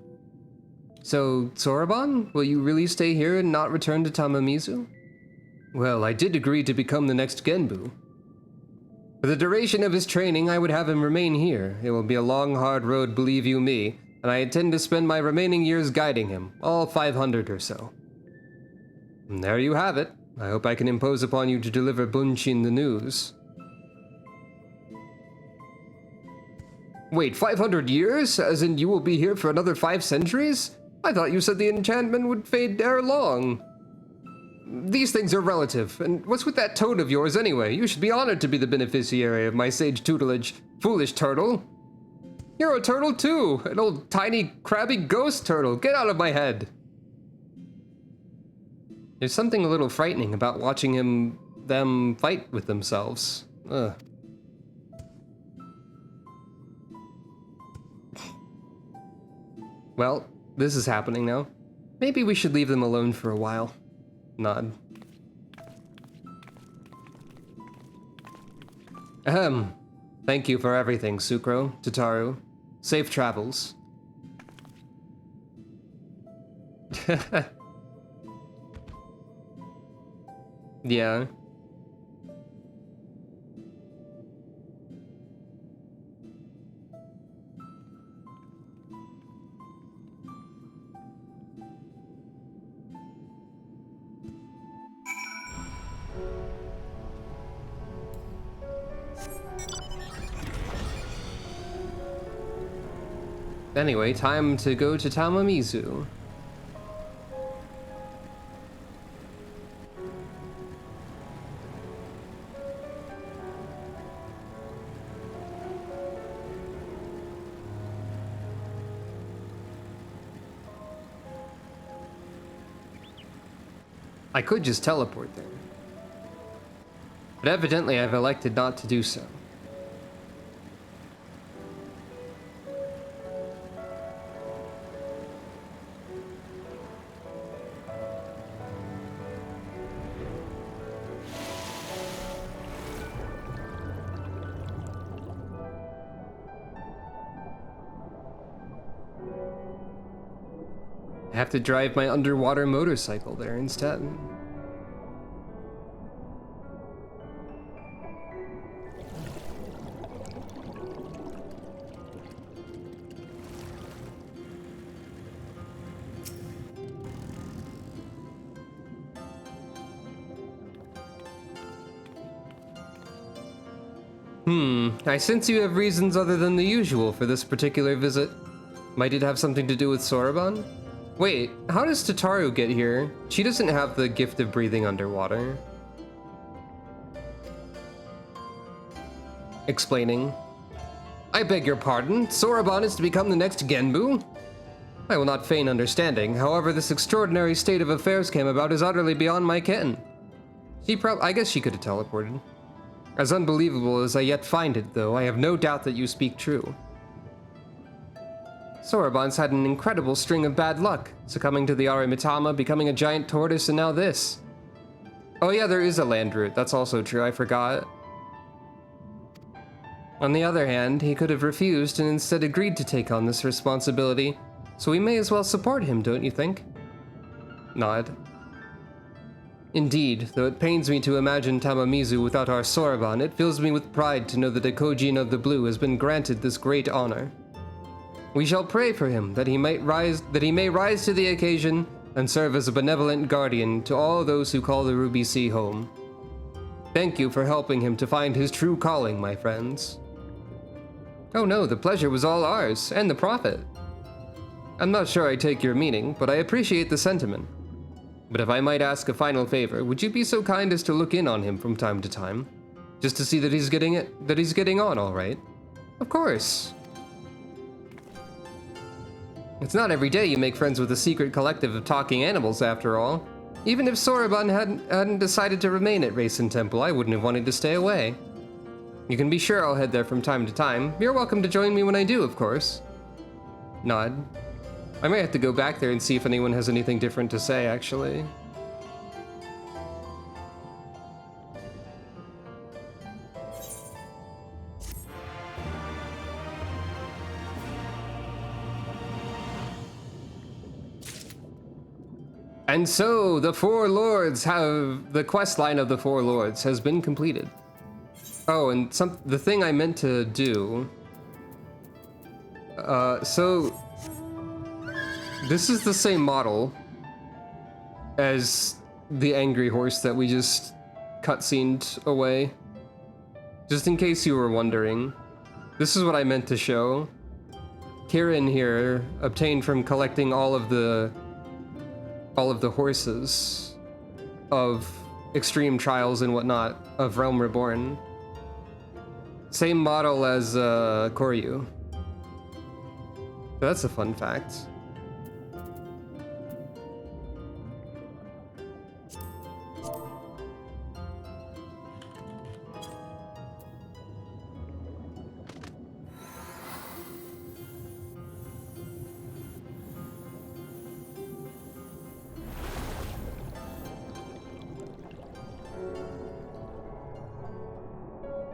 So, Soroban, will you really stay here and not return to Tamamizu? Well, I did agree to become the next Genbu. For the duration of his training, I would have him remain here. It will be a long, hard road, believe you me, and I intend to spend my remaining years guiding him, all 500 or so. And there you have it. I hope I can impose upon you to deliver Bunshin the news. Wait, 500 years? As in you will be here for another 5 centuries? I thought you said the enchantment would fade ere long. These things are relative, and what's with that toad of yours anyway? You should be honored to be the beneficiary of my sage tutelage, foolish turtle. You're a turtle too, an old tiny crabby ghost turtle. Get out of my head. There's something a little frightening about watching them fight with themselves. Ugh. Well, this is happening now. Maybe we should leave them alone for a while. Nod. Ahem. Thank you for everything, Sukro, Tataru. Safe travels. Yeah. Anyway, time to go to Tamamizu. I could just teleport there. But evidently I've elected not to do so. I have to drive my underwater motorcycle there instead. I sense you have reasons other than the usual for this particular visit. Might it have something to do with Soroban? Wait, how does Tataru get here? She doesn't have the gift of breathing underwater. Explaining. I beg your pardon, Soroban is to become the next Genbu? I will not feign understanding, however this extraordinary state of affairs came about is utterly beyond my ken. I guess she could have teleported. As unbelievable as I yet find it, though, I have no doubt that you speak true. Soroban's had an incredible string of bad luck, succumbing to the Arimitama, becoming a giant tortoise, and now this. Oh yeah, there is a land route, that's also true, I forgot. On the other hand, he could have refused and instead agreed to take on this responsibility, so we may as well support him, don't you think? Nod. Indeed, though it pains me to imagine Tamamizu without our Soroban, it fills me with pride to know that a Kojin of the Blue has been granted this great honor. We shall pray for him that he may rise to the occasion and serve as a benevolent guardian to all those who call the Ruby Sea home. Thank you for helping him to find his true calling, my friends. Oh no, the pleasure was all ours, and the profit. I'm not sure I take your meaning, but I appreciate the sentiment. But if I might ask a final favor, would you be so kind as to look in on him from time to time? Just to see that he's getting on all right? Of course. It's not every day you make friends with a secret collective of talking animals, after all. Even if Soroban hadn't decided to remain at Racing Temple, I wouldn't have wanted to stay away. You can be sure I'll head there from time to time. You're welcome to join me when I do, of course. Nod. I might have to go back there and see if anyone has anything different to say, actually. And so the four lords the quest line of the four lords has been completed. Oh, and the thing I meant to do. So this is the same model as the angry horse that we just cutscened away. Just in case you were wondering, this is what I meant to show. Kirin here obtained from collecting all of the horses of extreme trials and whatnot of Realm Reborn. Same model as Koryu. So that's a fun fact.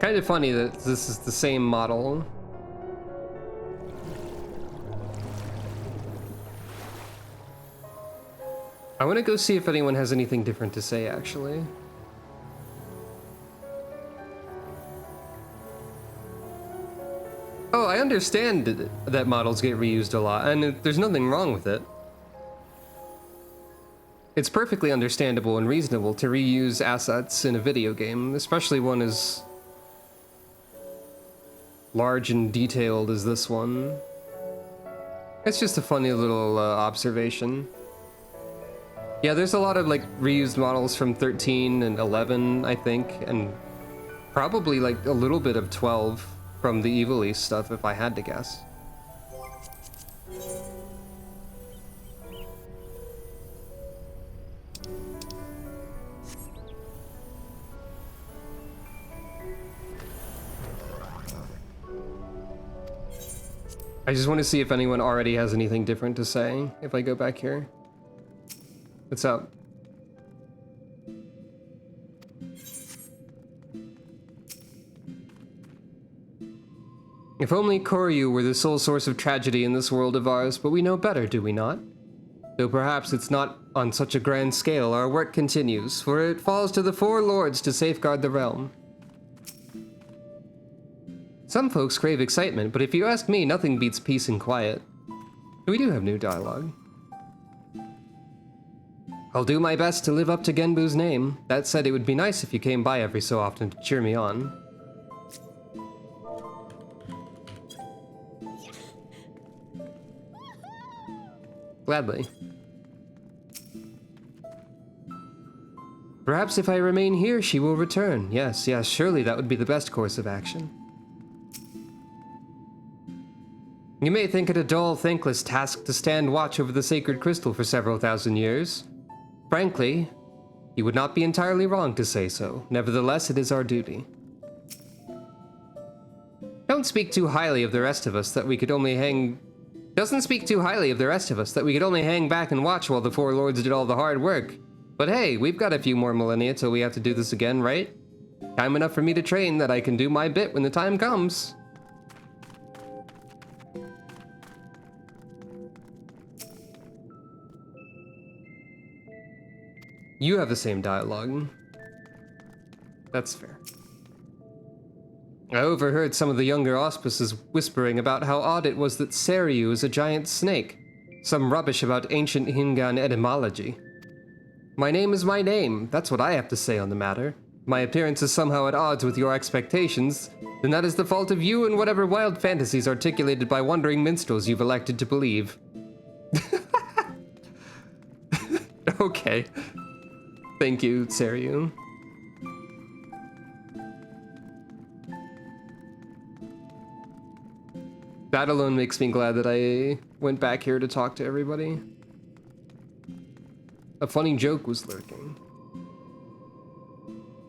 Kind of funny that this is the same model. I want to go see if anyone has anything different to say, actually. Oh, I understand that models get reused a lot, and there's nothing wrong with it. It's perfectly understandable and reasonable to reuse assets in a video game, especially one as large and detailed as this one. It's just a funny little observation. Yeah, there's a lot of like reused models from 13 and 11, I think, and probably like a little bit of 12 from the Evil East stuff, if I had to guess. I just want to see if anyone already has anything different to say if I go back here. What's up? If only Koryu were the sole source of tragedy in this world of ours, but we know better, do we not? Though perhaps it's not on such a grand scale, our work continues, for it falls to the four lords to safeguard the realm. Some folks crave excitement, but if you ask me, nothing beats peace and quiet. We do have new dialogue. I'll do my best to live up to Genbu's name. That said, it would be nice if you came by every so often to cheer me on. Gladly. Perhaps if I remain here, she will return. Yes, surely that would be the best course of action. You may think it a dull, thankless task to stand watch over the sacred crystal for several thousand years. Frankly, you would not be entirely wrong to say so. Nevertheless, it is our duty. Don't speak too highly of the rest of us that we could only hang... Doesn't speak too highly of the rest of us that we could only hang back and watch while the four lords did all the hard work. But hey, we've got a few more millennia till we have to do this again, right? Time enough for me to train that I can do my bit when the time comes. You have the same dialogue. That's fair. I overheard some of the younger auspices whispering about how odd it was that Seiryu is a giant snake. Some rubbish about ancient Hingan etymology. My name is my name. That's what I have to say on the matter. My appearance is somehow at odds with your expectations, then that is the fault of you and whatever wild fantasies articulated by wandering minstrels you've elected to believe. Okay. Thank you, Seiryu. That alone makes me glad that I went back here to talk to everybody. A funny joke was lurking.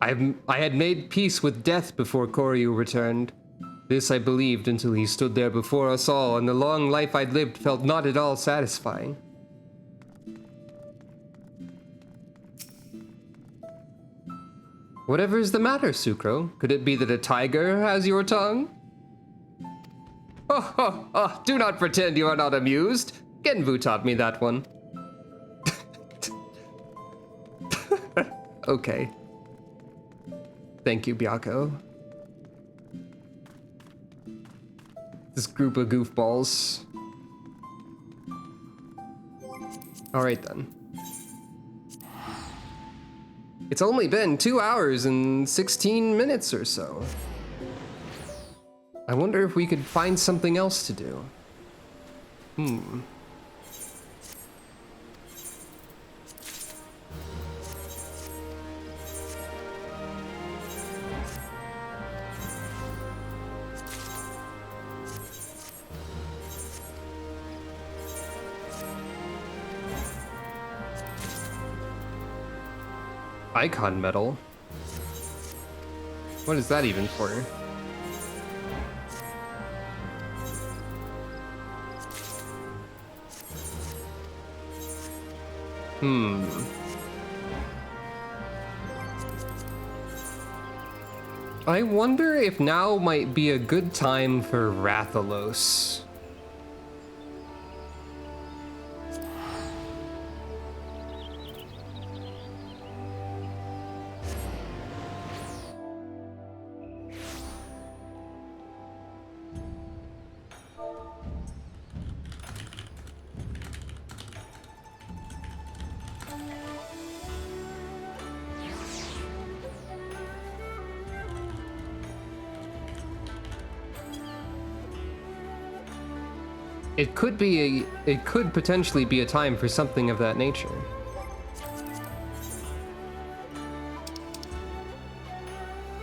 I had made peace with death before Koryu returned. This I believed until he stood there before us all, and the long life I'd lived felt not at all satisfying. Whatever is the matter, Sucro? Could it be that a tiger has your tongue? Do not pretend you are not amused. Genbu taught me that one. Okay. Thank you, Byako. This group of goofballs. Alright then. It's only been 2 hours and 16 minutes or so. I wonder if we could find something else to do. Icon medal? What is that even for? I wonder if now might be a good time for Rathalos. It could potentially be a time for something of that nature.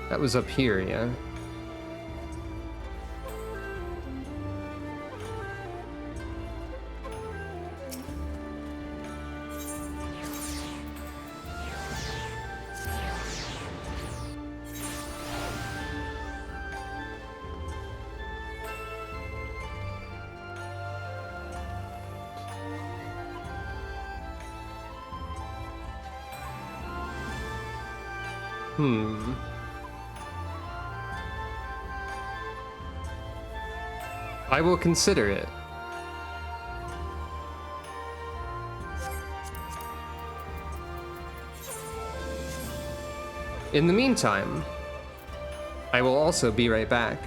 That was up here, yeah? I will consider it. In the meantime, I will also be right back.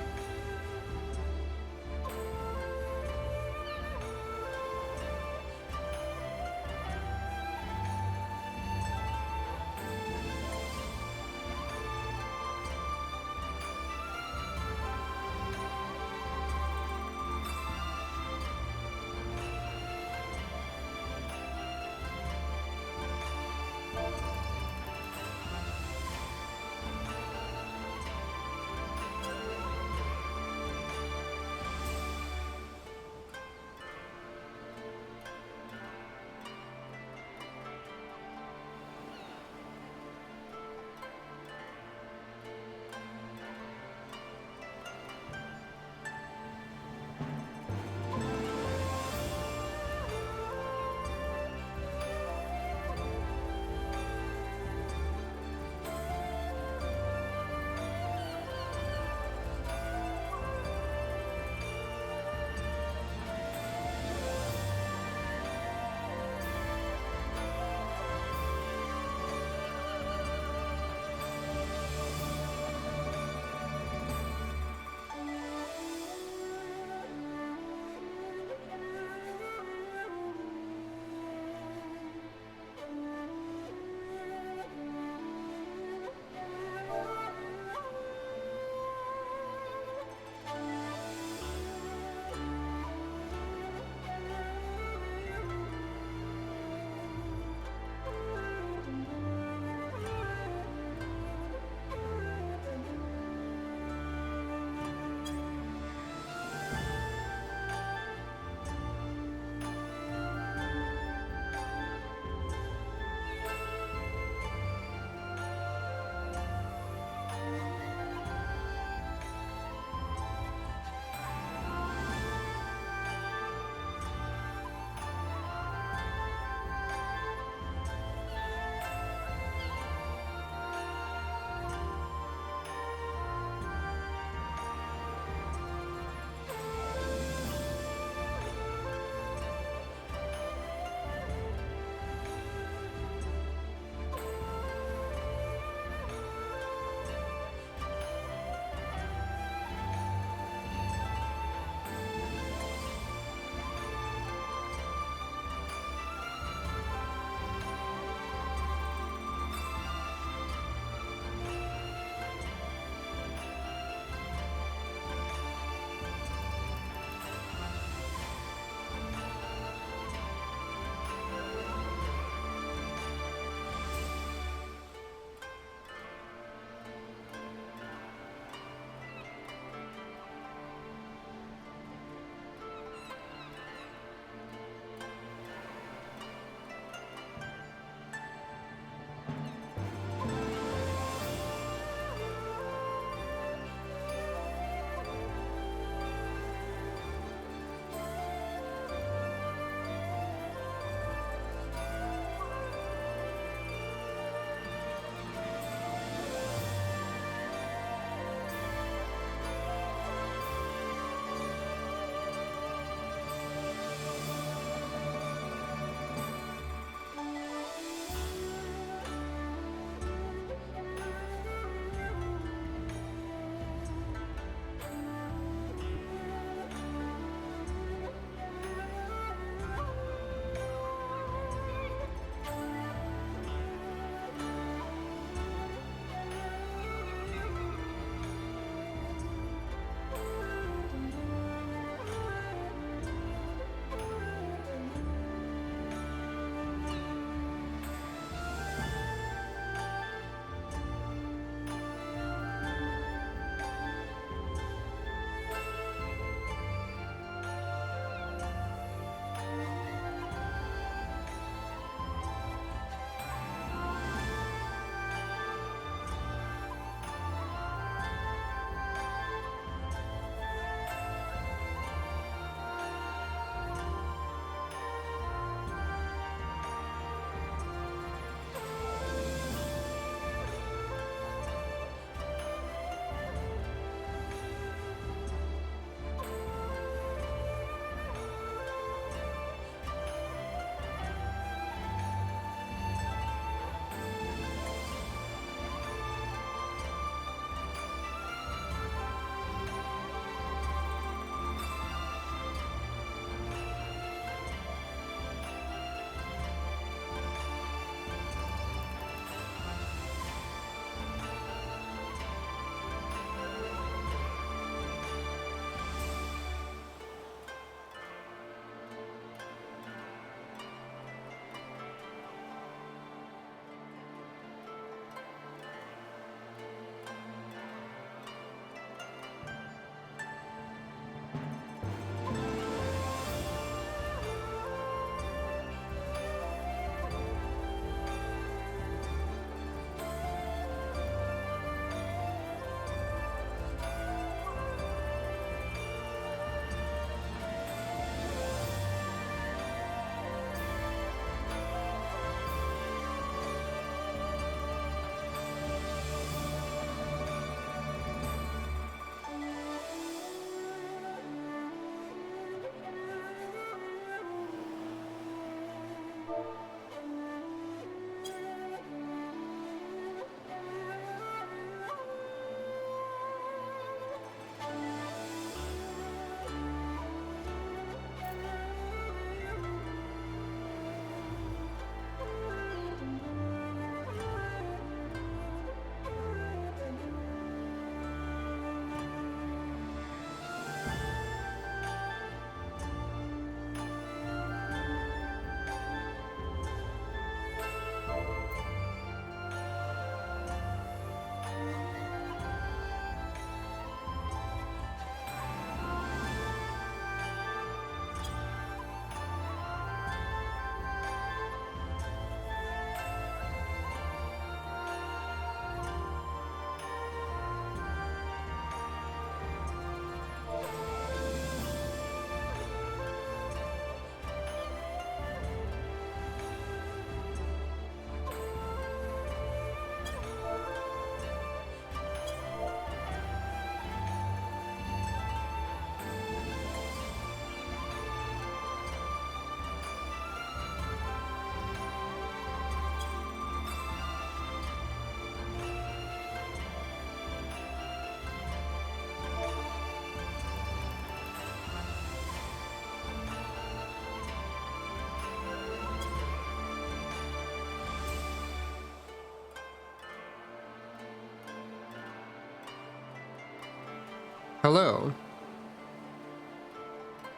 Hello.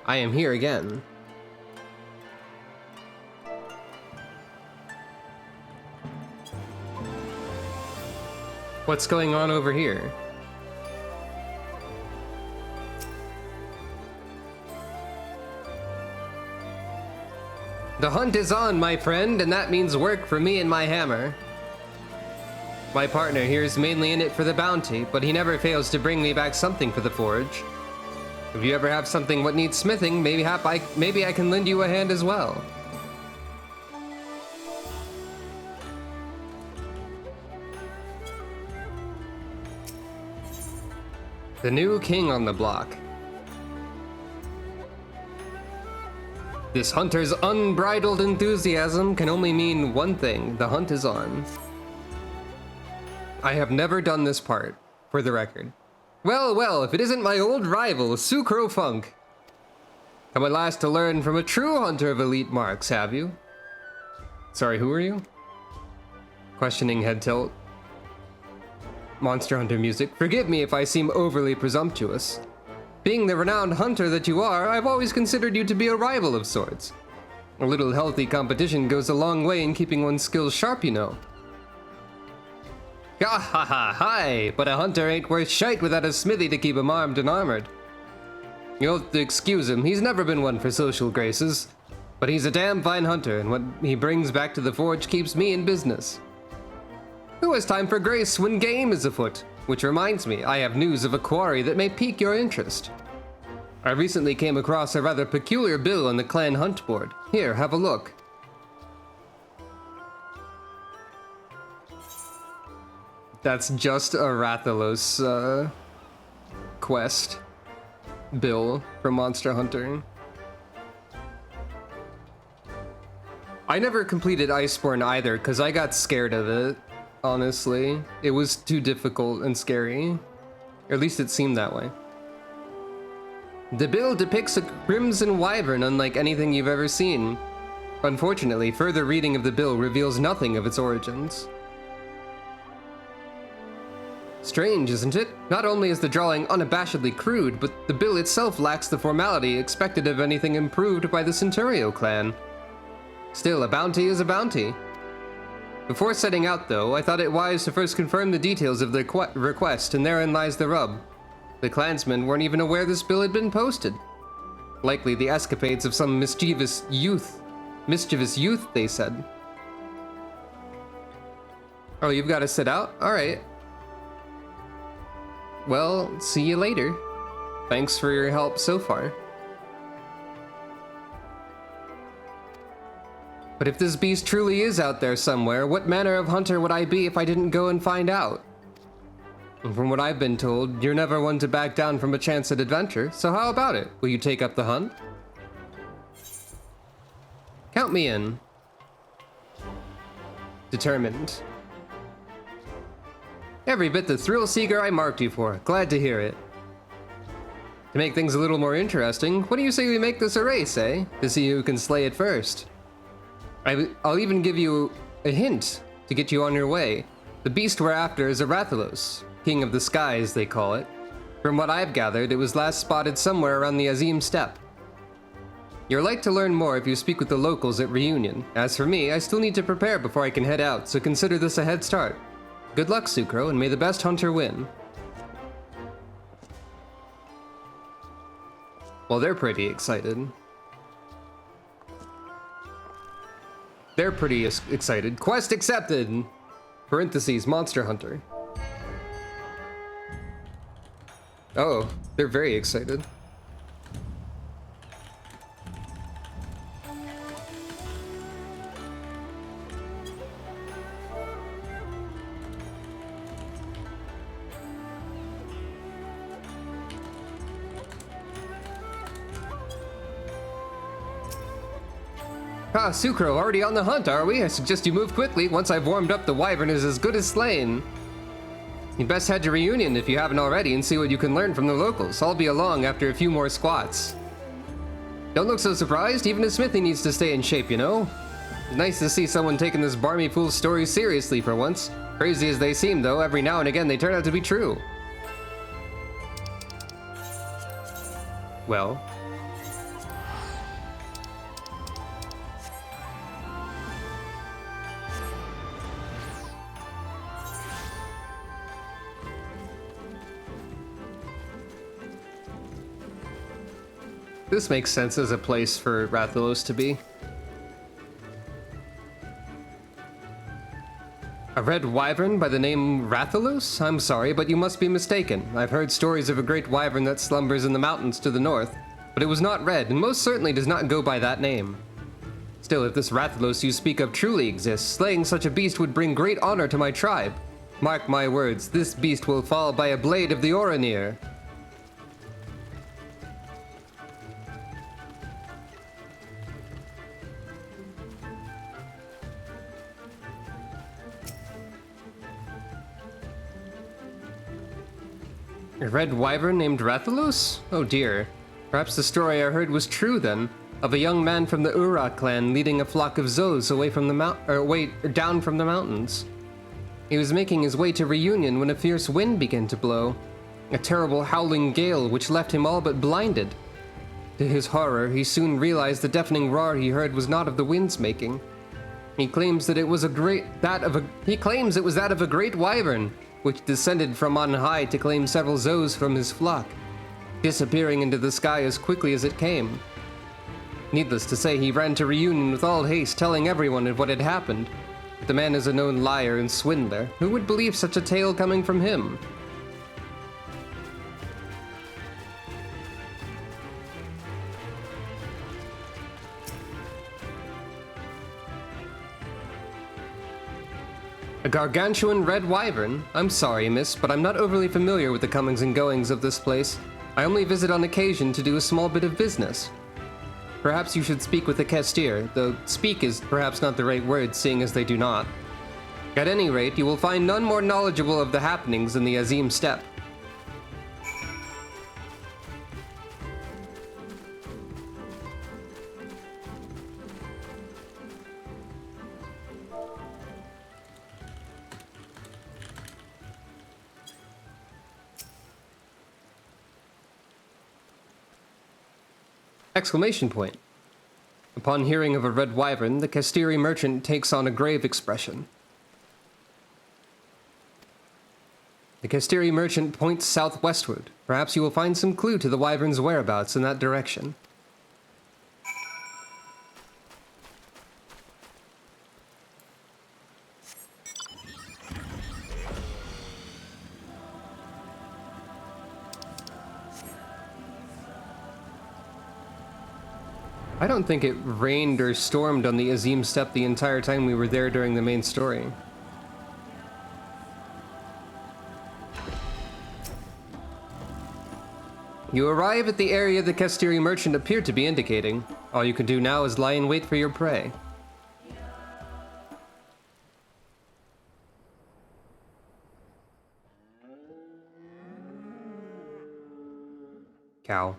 I am here again. What's going on over here? The hunt is on, my friend, and that means work for me and my hammer. My partner here is mainly in it for the bounty, but he never fails to bring me back something for the forge. If you ever have something what needs smithing, maybe I can lend you a hand as well. The new king on the block. This hunter's unbridled enthusiasm can only mean one thing: the hunt is on. I have never done this part, for the record. Well, well, if it isn't my old rival, Sucro Funk. Come at last to learn from a true hunter of elite marks, have you? Sorry, who are you? Questioning head tilt. Monster Hunter music. Forgive me if I seem overly presumptuous. Being the renowned hunter that you are, I've always considered you to be a rival of sorts. A little healthy competition goes a long way in keeping one's skills sharp, you know. Ha ha ha, hi! But a hunter ain't worth shite without a smithy to keep him armed and armored. You'll have to excuse him, he's never been one for social graces. But he's a damn fine hunter, and what he brings back to the forge keeps me in business. Who has time for grace when game is afoot? Which reminds me, I have news of a quarry that may pique your interest. I recently came across a rather peculiar bill on the clan hunt board. Here, have a look. That's just a Rathalos quest bill from Monster Hunter. I never completed Iceborne either, because I got scared of it. Honestly, it was too difficult and scary. Or at least it seemed that way. The bill depicts a crimson wyvern unlike anything you've ever seen. Unfortunately, further reading of the bill reveals nothing of its origins. Strange, isn't it? Not only is the drawing unabashedly crude, but the bill itself lacks the formality expected of anything improved by the Centurio clan. Still, a bounty is a bounty. Before setting out, though, I thought it wise to first confirm the details of the request, and therein lies the rub. The clansmen weren't even aware this bill had been posted. Likely the escapades of some mischievous youth, they said. Oh, you've got to sit out? Alright. Well, see you later. Thanks for your help so far. But if this beast truly is out there somewhere, what manner of hunter would I be if I didn't go and find out? And from what I've been told, you're never one to back down from a chance at adventure, so how about it? Will you take up the hunt? Count me in. Determined. Every bit the thrill seeker I marked you for. Glad to hear it. To make things a little more interesting, what do you say we make this a race, eh? To see who can slay it first. I'll even give you a hint to get you on your way. The beast we're after is a Rathalos, king of the skies, they call it. From what I've gathered, it was last spotted somewhere around the Azim steppe. You're like to learn more if you speak with the locals at Reunion. As for me, I still need to prepare before I can head out, so consider this a head start. Good luck, Sucro, and may the best hunter win. Well, they're pretty excited. They're pretty excited. Quest accepted! Parentheses, Monster Hunter. Oh, they're very excited. Ah, Sucro, already on the hunt, are we? I suggest you move quickly. Once I've warmed up, the wyvern is as good as slain. You'd best head to Reunion if you haven't already and see what you can learn from the locals. I'll be along after a few more squats. Don't look so surprised. Even a smithy needs to stay in shape, you know? It's nice to see someone taking this barmy fool's story seriously for once. Crazy as they seem, though, every now and again they turn out to be true. Well. This makes sense as a place for Rathalos to be. A red wyvern by the name Rathalos? I'm sorry, but you must be mistaken. I've heard stories of a great wyvern that slumbers in the mountains to the north, but it was not red, and most certainly does not go by that name. Still, if this Rathalos you speak of truly exists, slaying such a beast would bring great honor to my tribe. Mark my words, this beast will fall by a blade of the Oranir. A red wyvern named Rathalos? Oh dear. Perhaps the story I heard was true then, of a young man from the Ura clan leading a flock of Zos away from the down from the mountains. He was making his way to Reunion when a fierce wind began to blow, a terrible howling gale which left him all but blinded. To his horror, he soon realized the deafening roar he heard was not of the wind's making. He claims that it was that of a great wyvern, which descended from on high to claim several Zos from his flock, disappearing into the sky as quickly as it came. Needless to say, he ran to Reunion with all haste, telling everyone of what had happened. But the man is a known liar and swindler. Who would believe such a tale coming from him? A gargantuan red wyvern? I'm sorry, miss, but I'm not overly familiar with the comings and goings of this place. I only visit on occasion to do a small bit of business. Perhaps you should speak with the Kestir, though speak is perhaps not the right word, seeing as they do not. At any rate, you will find none more knowledgeable of the happenings than the Azim Steppe. Exclamation point. Upon hearing of a red wyvern, the Kestiri merchant takes on a grave expression. The Kestiri merchant points southwestward. Perhaps you will find some clue to the wyvern's whereabouts in that direction. I don't think it rained or stormed on the Azim Steppe the entire time we were there during the main story. You arrive at the area the Kestiri merchant appeared to be indicating. All you can do now is lie in wait for your prey. Cow.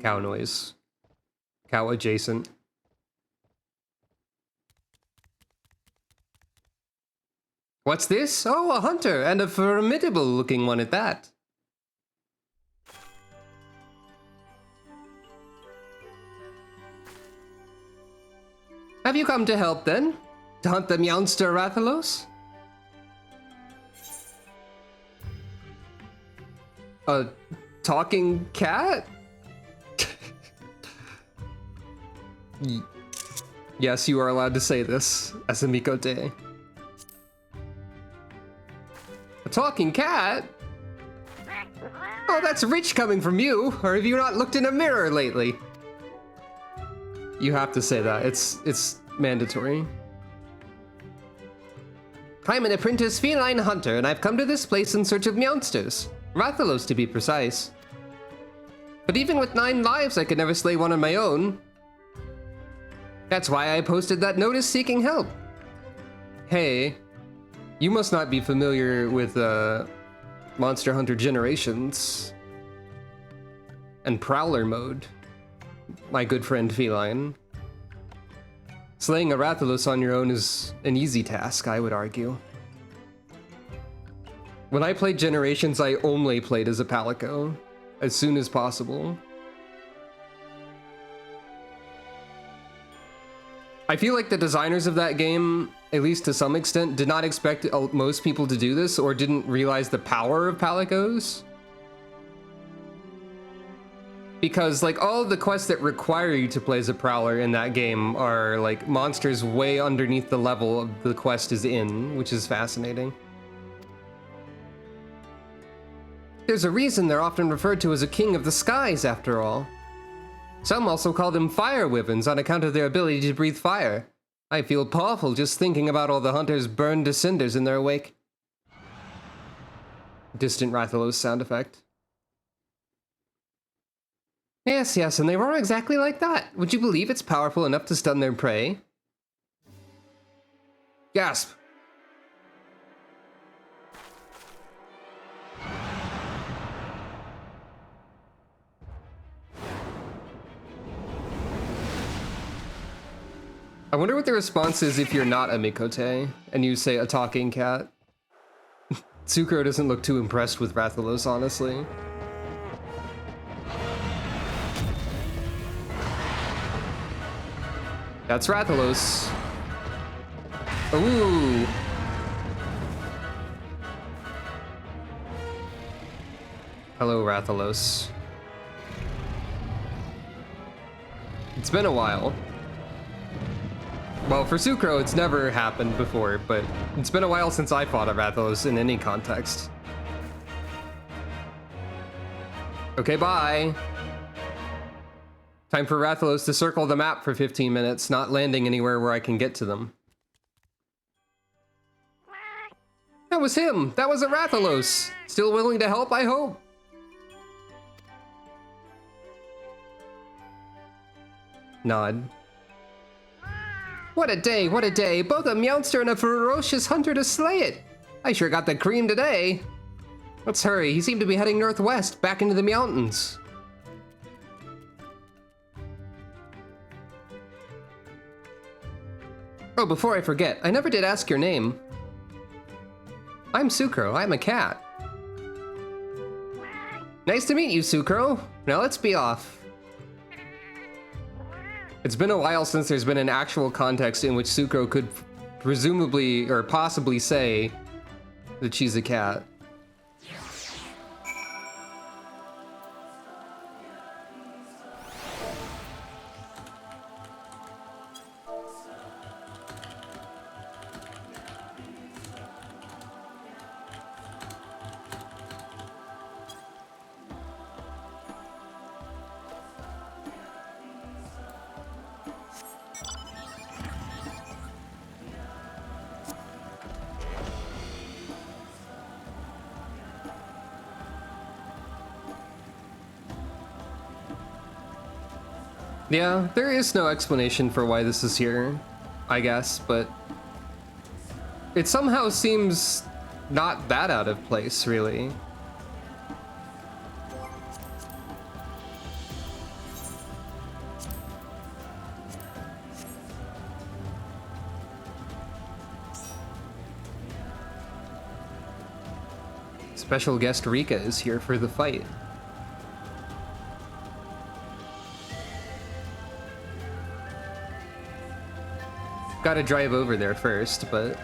Cow noise. Cow adjacent. What's this? Oh, a hunter, and a formidable looking one at that. Have you come to help then? To hunt the Meowster Rathalos? A talking cat? Yes, you are allowed to say this as a Mikote. A talking cat? Oh, that's rich coming from you, or have you not looked in a mirror lately? You have to say that, it's mandatory. I'm an apprentice feline hunter, and I've come to this place in search of Meowsters. Rathalos, to be precise. But even with 9 lives, I could never slay one on my own. That's why I posted that notice seeking help. Hey, you must not be familiar with Monster Hunter Generations and Prowler mode, my good friend Feline. Slaying a Rathalos on your own is an easy task, I would argue. When I played Generations, I only played as a Palico. as soon as possible. I feel like the designers of that game, at least to some extent, did not expect most people to do this or didn't realize the power of Palicos. Because like all of the quests that require you to play as a prowler in that game are like monsters way underneath the level the quest is in, which is fascinating. There's a reason they're often referred to as a king of the skies, after all. Some also call them fire wyverns on account of their ability to breathe fire. I feel powerful just thinking about all the hunters burned to cinders in their wake. Distant Rathalos sound effect. Yes, yes, and they roar exactly like that. Would you believe it's powerful enough to stun their prey? Gasp. I wonder what the response is if you're not a Mikote and you say a talking cat. Tsukuro doesn't look too impressed with Rathalos, honestly. That's Rathalos. Ooh. Hello, Rathalos. It's been a while. Well, for Tsukuro, it's never happened before, but it's been a while since I fought a Rathalos in any context. Okay, bye. Time for Rathalos to circle the map for 15 minutes, not landing anywhere where I can get to them. That was him! That was a Rathalos! Still willing to help, I hope? Nod. What a day, what a day! Both a meowster and a ferocious hunter to slay it! I sure got the cream today! Let's hurry, he seemed to be heading northwest, back into the mountains. Oh, before I forget, I never did ask your name. I'm Tsukuro, I'm a cat. Nice to meet you, Tsukuro. Now let's be off. It's been a while since there's been an actual context in which Tsukuro could presumably or possibly say that she's a cat. Yeah, there is no explanation for why this is here, I guess, but it somehow seems not that out of place, really. Special guest Rika is here for the fight. Gotta drive over there first, but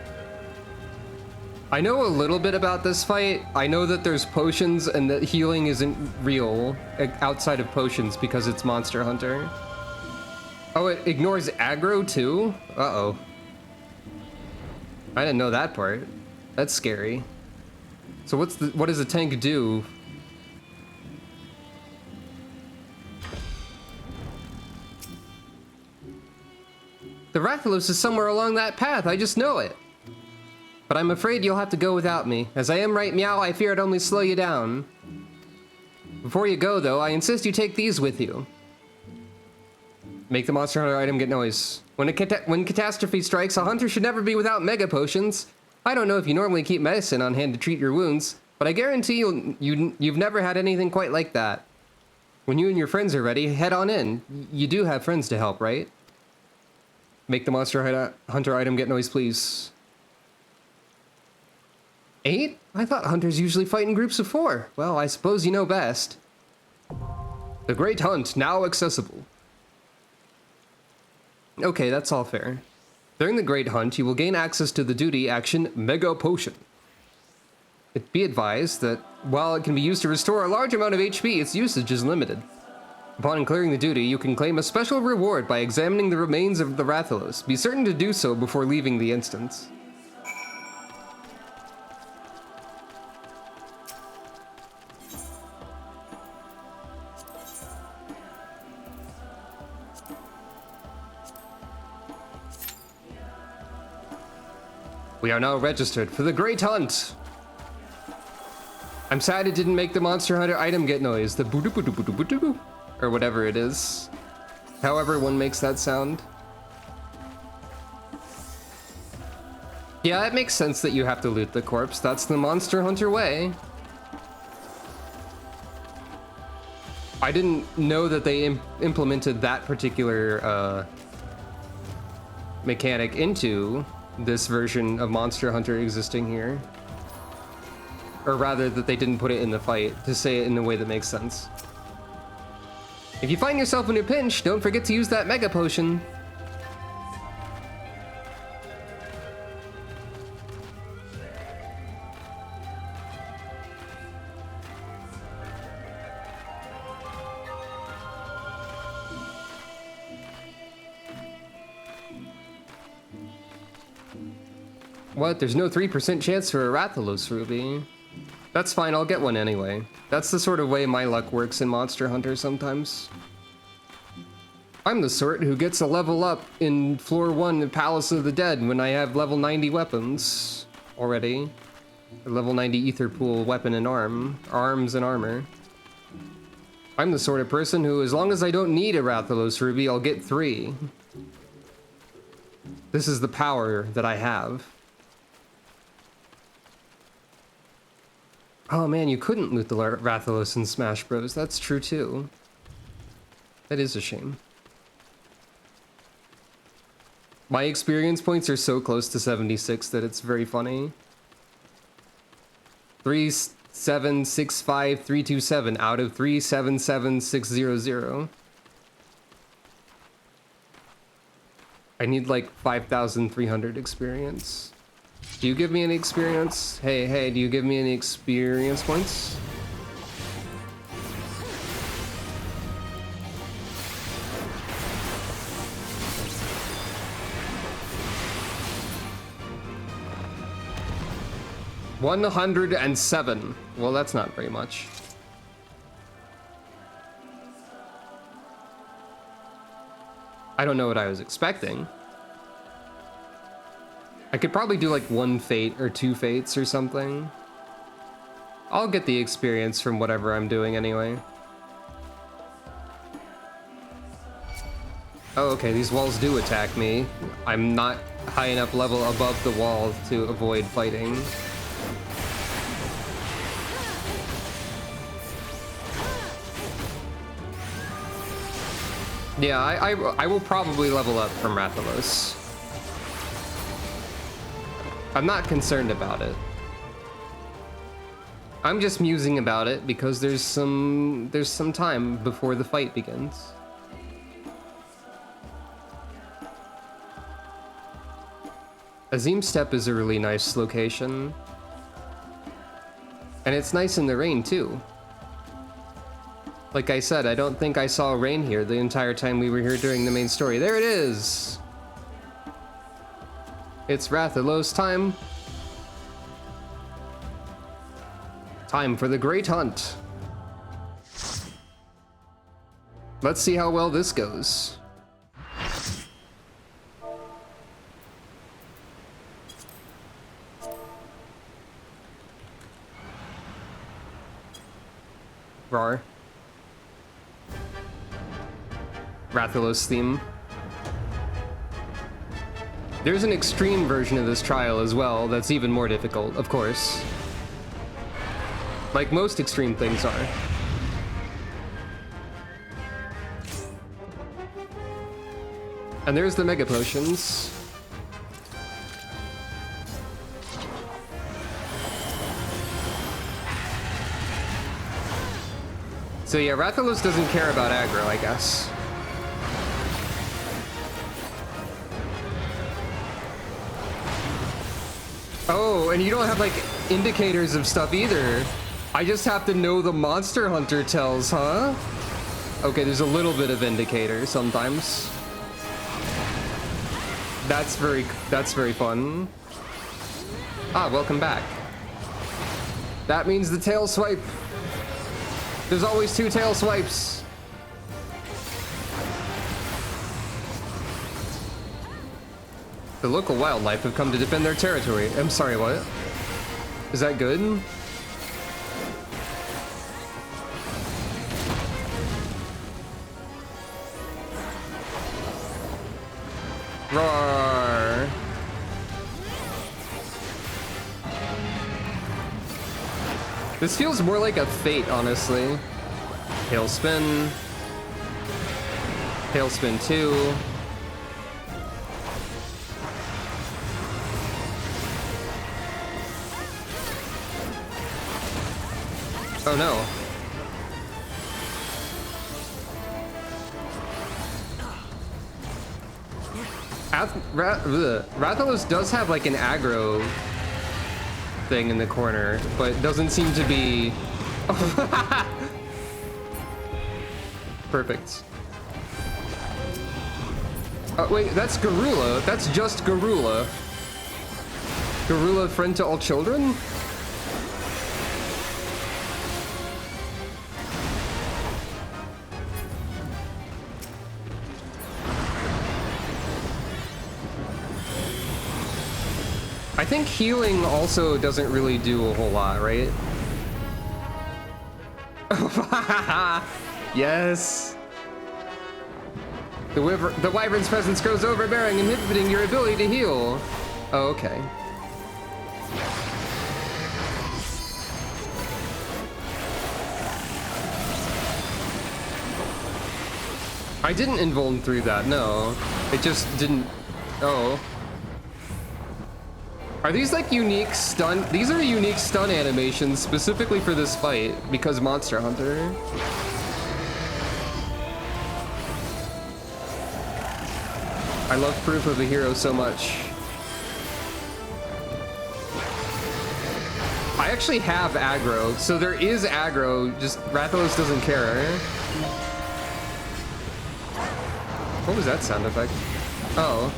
I know a little bit about this fight. I know that there's potions and that healing isn't real outside of potions because it's Monster Hunter. Oh, it ignores aggro too? Uh-oh. I didn't know that part. That's scary. So what does the tank do? The Rathalos is somewhere along that path, I just know it. But I'm afraid you'll have to go without me. As I am right meow, I fear it'd only slow you down. Before you go though, I insist you take these with you. Make the Monster Hunter item get noise. When catastrophe strikes, a hunter should never be without mega potions. I don't know if you normally keep medicine on hand to treat your wounds, but I guarantee you've never had anything quite like that. When you and your friends are ready, head on in. You do have friends to help, right? Make the Monster Hunter item get noise, please. 8? I thought hunters usually fight in groups of 4. Well, I suppose you know best. The Great Hunt, now accessible. Okay, that's all fair. During the Great Hunt, you will gain access to the duty action Mega Potion. Be advised that while it can be used to restore a large amount of HP, its usage is limited. Upon clearing the duty, you can claim a special reward by examining the remains of the Rathalos. Be certain to do so before leaving the instance. We are now registered for the Great Hunt! I'm sad it didn't make the Monster Hunter item get noise, the boo doo boo doo boo doo boo doo, or whatever it is. However one makes that sound. Yeah, it makes sense that you have to loot the corpse. That's the Monster Hunter way. I didn't know that they implemented that particular mechanic into this version of Monster Hunter existing here. Or rather, that they didn't put it in the fight, to say it in a way that makes sense. If you find yourself in a pinch, don't forget to use that Mega Potion. What? There's no 3% chance for a Rathalos ruby. That's fine, I'll get one anyway. That's the sort of way my luck works in Monster Hunter sometimes. I'm the sort who gets a level up in floor 1 of Palace of the Dead when I have level 90 weapons already. Or level 90 ether pool weapon and arms and armor. I'm the sort of person who, as long as I don't need a Rathalos ruby, I'll get 3. This is the power that I have. Oh man, you couldn't loot the Rathalos in Smash Bros. That's true too. That is a shame. My experience points are so close to 76 that it's very funny. 3765327 out of 377600. I need like 5,300 experience. Do you give me any experience? Hey, do you give me any experience points? $107. Well, that's not very much. I don't know what I was expecting. I could probably do like 1 fate or 2 fates or something. I'll get the experience from whatever I'm doing anyway. Oh, okay, these walls do attack me. I'm not high enough level above the wall to avoid fighting. Yeah, I will probably level up from Rathalos. I'm not concerned about it. I'm just musing about it because there's some time before the fight begins. Azim Steppe is a really nice location. And it's nice in the rain too. Like I said, I don't think I saw rain here the entire time we were here during the main story. There it is! It's Rathalos time. Time for the Great Hunt. Let's see how well this goes. Rar. Rathalos theme. There's an extreme version of this trial as well that's even more difficult, of course. Like most extreme things are. And there's the Mega Potions. So yeah, Rathalos doesn't care about aggro, I guess. Oh, and you don't have like indicators of stuff either. I just have to know the monster hunter tells, huh? Okay, there's a little bit of indicator sometimes. That's very fun. Ah, welcome back. That means the tail swipe. There's always 2 tail swipes. The local wildlife have come to defend their territory. I'm sorry, what? Is that good? Roar. This feels more like a fate, honestly. Tailspin. Tailspin 2. Oh no. Rathalos does have like an aggro thing in the corner, but doesn't seem to be... Perfect. Wait, that's Garula. That's just Garula. Garula, friend to all children? I think healing also doesn't really do a whole lot, right? Yes. The wyvern's presence grows overbearing, inhibiting your ability to heal. Oh, okay. I didn't invuln through that, no. It just didn't... Oh. Are these like unique stun? These are unique stun animations specifically for this fight because Monster Hunter. I love proof of a hero so much. I actually have aggro, so there is aggro, just Rathalos doesn't care. What was that sound effect? Oh.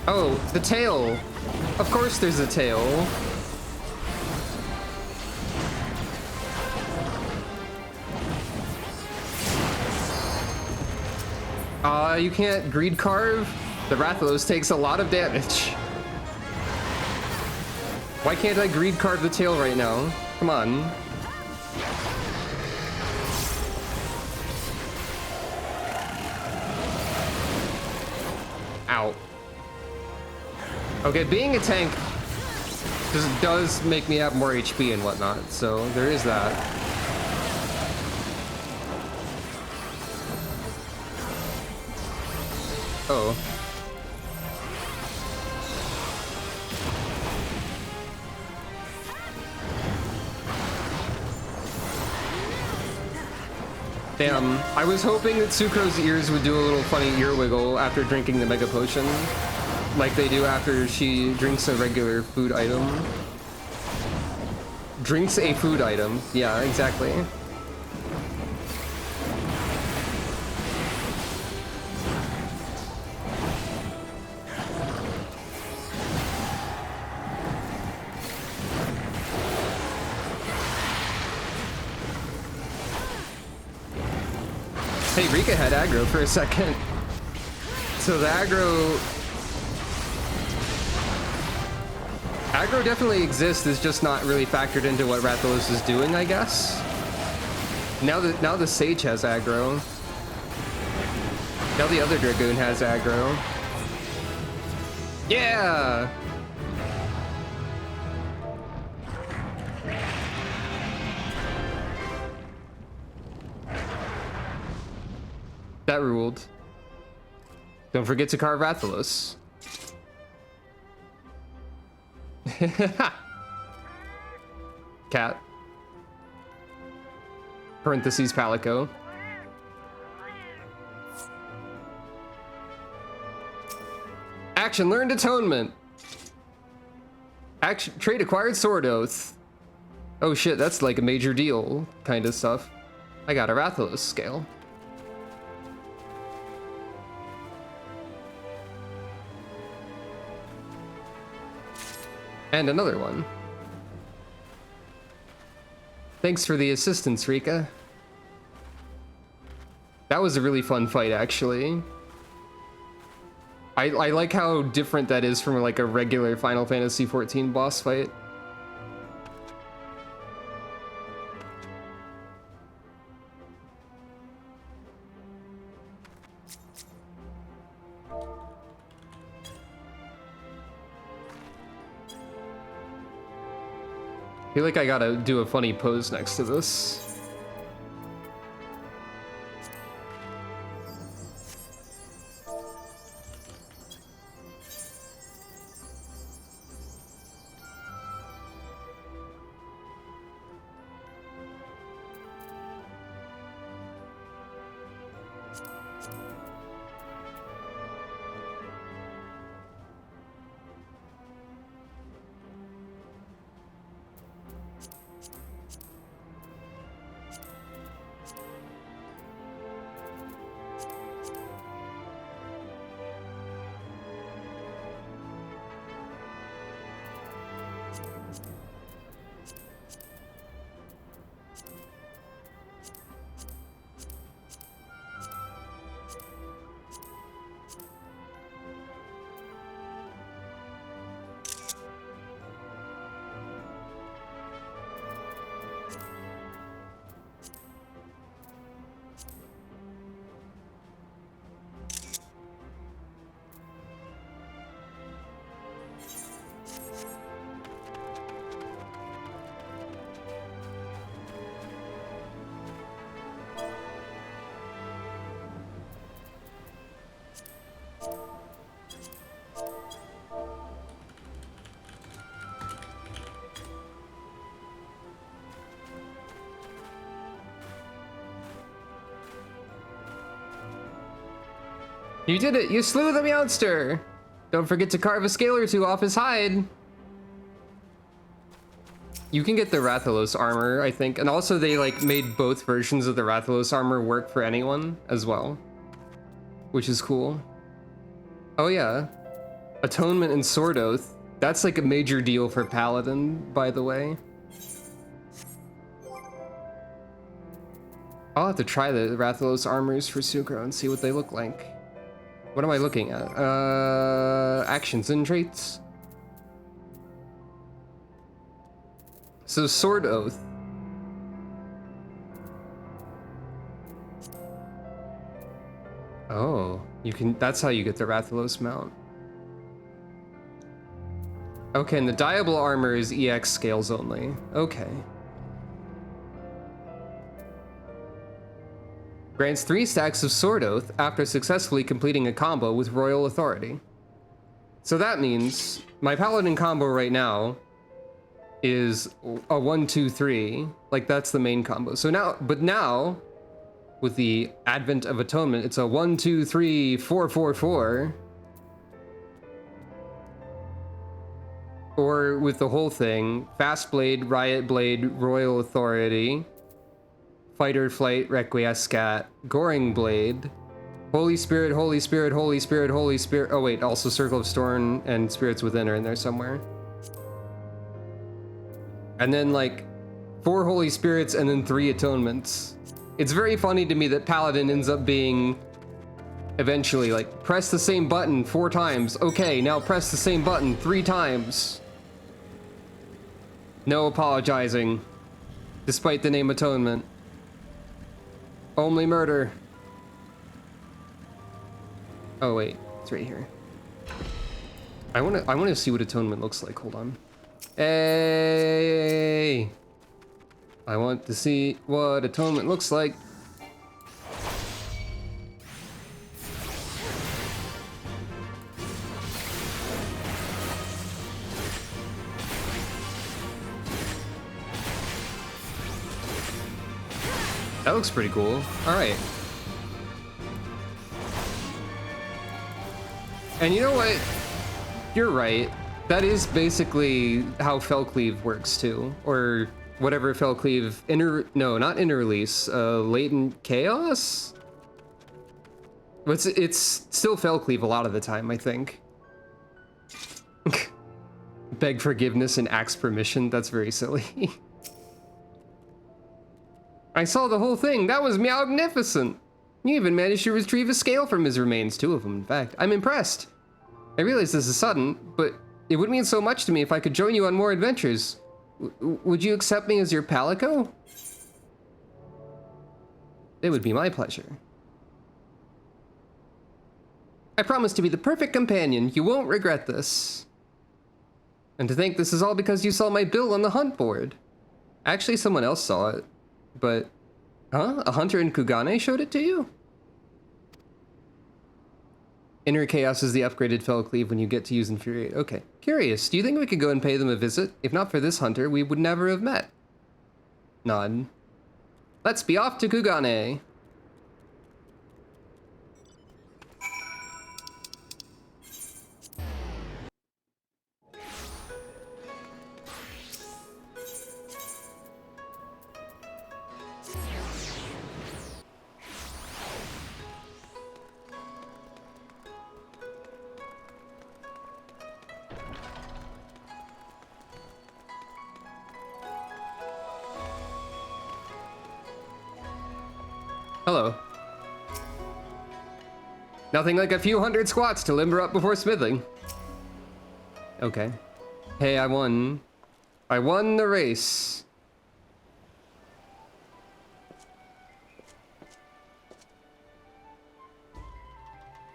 Oh, the tail. Of course there's a tail. You can't greed carve? The Rathalos takes a lot of damage. Why can't I greed carve the tail right now? Come on. Ow. Okay, being a tank does make me have more HP and whatnot, so there is that. Oh. Damn, I was hoping that Sucro's ears would do a little funny ear wiggle after drinking the Mega Potion, like they do after she drinks a regular food item. Drinks a food item. Yeah, exactly. Hey, Rika had aggro for a second. So the aggro definitely exists, is just not really factored into what Rathalos is doing, I guess. Now the Sage has aggro. Now the other Dragoon has aggro. Yeah! That ruled. Don't forget to carve Rathalos. Cat. Parentheses Palico. Action learned atonement. Action trait acquired sword oath. Oh shit, that's like a major deal kind of stuff. I got a Rathalos scale. And another one. Thanks for the assistance, Rika. That was a really fun fight, actually. I like how different that is from like a regular Final Fantasy XIV boss fight. I feel like I gotta do a funny pose next to this. You did it! You slew the monster! Don't forget to carve a scale or two off his hide! You can get the Rathalos armor, I think. And also they like made both versions of the Rathalos armor work for anyone as well. Which is cool. Oh yeah. Atonement and Sword Oath. That's like a major deal for Paladin, by the way. I'll have to try the Rathalos armors for Sucro and see what they look like. What am I looking at? Actions and traits. So Sword Oath. Oh, you can, that's how you get the Rathalos mount. Okay, and the Diable armor is EX scales only. Okay. Grants 3 stacks of Sword Oath after successfully completing a combo with Royal Authority. So that means my Paladin combo right now is a 1-2-3. Like that's the main combo. So now, but now with the advent of Atonement, it's a 1-2-3-4-4-4. Or with the whole thing, Fast Blade, Riot Blade, Royal Authority, Fighter Flight, Requiescat, Goring Blade, Holy Spirit, Holy Spirit, Holy Spirit, Holy Spirit. Oh wait, also Circle of Storm and Spirits Within are in there somewhere. And then like 4 Holy Spirits and then 3 Atonements. It's very funny to me that Paladin ends up being eventually like, press the same button 4 times. Okay, now press the same button 3 times. No apologizing, despite the name Atonement. Only murder. Oh wait, it's right here. I wanna see what Atonement looks like. Hold on. Hey! I want to see what Atonement looks like. That looks pretty cool. All right. And you know what? You're right. That is basically how Fellcleave works too, or whatever Fellcleave not interrelease, latent chaos. But it's still Fellcleave a lot of the time, I think. Beg forgiveness and ask permission. That's very silly. I saw the whole thing. That was magnificent. You even managed to retrieve a scale from his remains, 2 of them, in fact. I'm impressed. I realize this is sudden, but it would mean so much to me if I could join you on more adventures. Would you accept me as your palico? It would be my pleasure. I promise to be the perfect companion. You won't regret this. And to think this is all because you saw my bill on the hunt board. Actually, someone else saw it. But, huh? A hunter in Kugane showed it to you? Inner Chaos is the upgraded Fellcleave when you get to use Infuriate. Okay. Curious, do you think we could go and pay them a visit? If not for this hunter, we would never have met. Nod. Let's be off to Kugane. Hello. Nothing like a few hundred squats to limber up before smithing. Okay. Hey, I won. I won the race.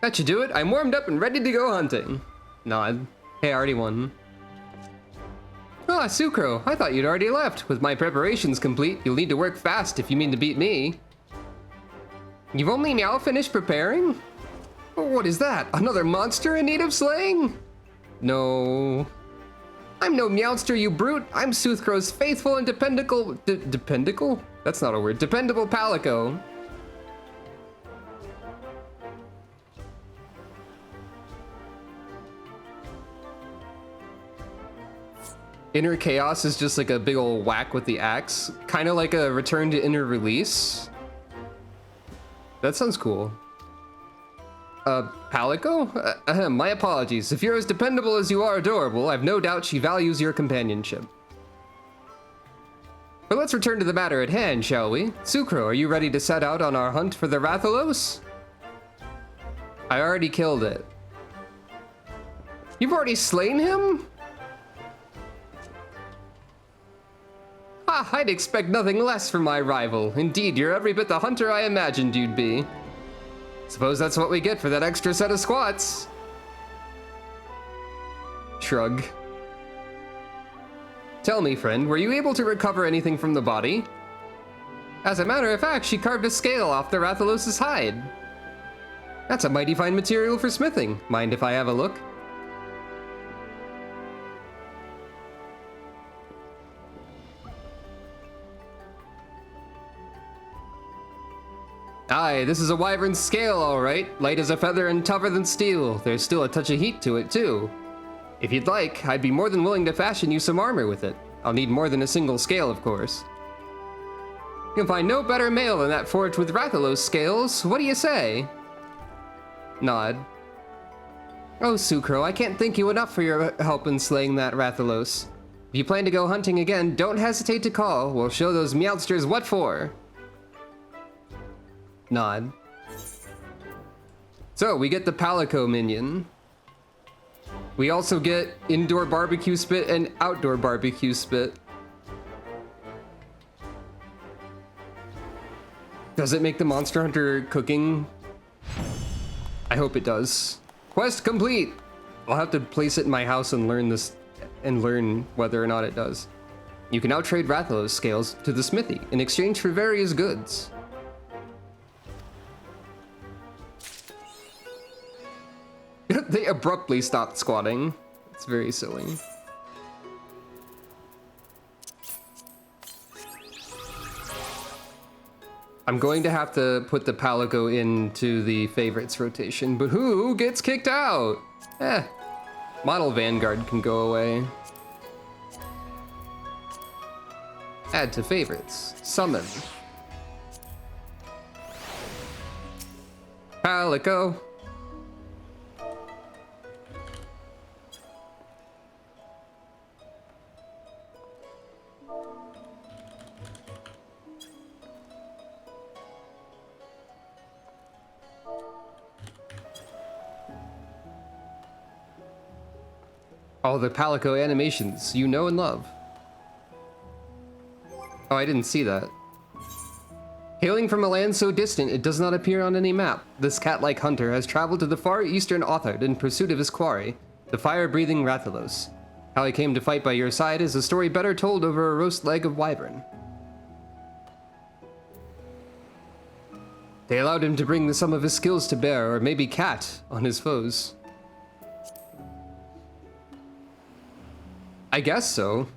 That should do it. I'm warmed up and ready to go hunting. Nod. Hey, I already won. Ah, Sucro, I thought you'd already left. With my preparations complete, you'll need to work fast if you mean to beat me. You've only now finished preparing? What is that? Another monster in need of slaying? No. I'm no meowster, you brute. I'm Soothcrow's faithful and dependable... dependable? That's not a word. Dependable palico. Inner Chaos is just like a big ol' whack with the axe. Kind of like a return to inner release. That sounds cool. Palico? My apologies. If you're as dependable as you are adorable, I've no doubt she values your companionship. But let's return to the matter at hand, shall we? Sucro, are you ready to set out on our hunt for the Rathalos? I already killed it. You've already slain him? Ah, I'd expect nothing less from my rival. Indeed, you're every bit the hunter I imagined you'd be. Suppose that's what we get for that extra set of squats. Shrug. Tell me, friend, were you able to recover anything from the body? As a matter of fact, she carved a scale off the Rathalos' hide. That's a mighty fine material for smithing. Mind if I have a look? Aye, this is a wyvern scale, all right. Light as a feather and tougher than steel. There's still a touch of heat to it, too. If you'd like, I'd be more than willing to fashion you some armor with it. I'll need more than a single scale, of course. You can find no better mail than that forged with Rathalos scales. What do you say? Nod. Oh, Sucro, I can't thank you enough for your help in slaying that Rathalos. If you plan to go hunting again, don't hesitate to call. We'll show those meowsters what for. Nod. So, we get the Palico minion. We also get indoor barbecue spit and outdoor barbecue spit. Does it make the Monster Hunter cooking? I hope it does. Quest complete! I'll have to place it in my house and learn this, and learn whether or not it does. You can now trade Rathalos scales to the smithy in exchange for various goods. They abruptly stopped squatting. It's very silly. I'm going to have to put the Palico into the favorites rotation, but who gets kicked out? Model Vanguard can go away. Add to favorites. Summon. Palico. All the Palico animations you know and love. Oh, I didn't see that. Hailing from a land so distant it does not appear on any map, this cat-like hunter has traveled to the far eastern Othard in pursuit of his quarry, the fire-breathing Rathalos. How he came to fight by your side is a story better told over a roast leg of wyvern. They allowed him to bring some of his skills to bear, or maybe cat, on his foes. I guess so.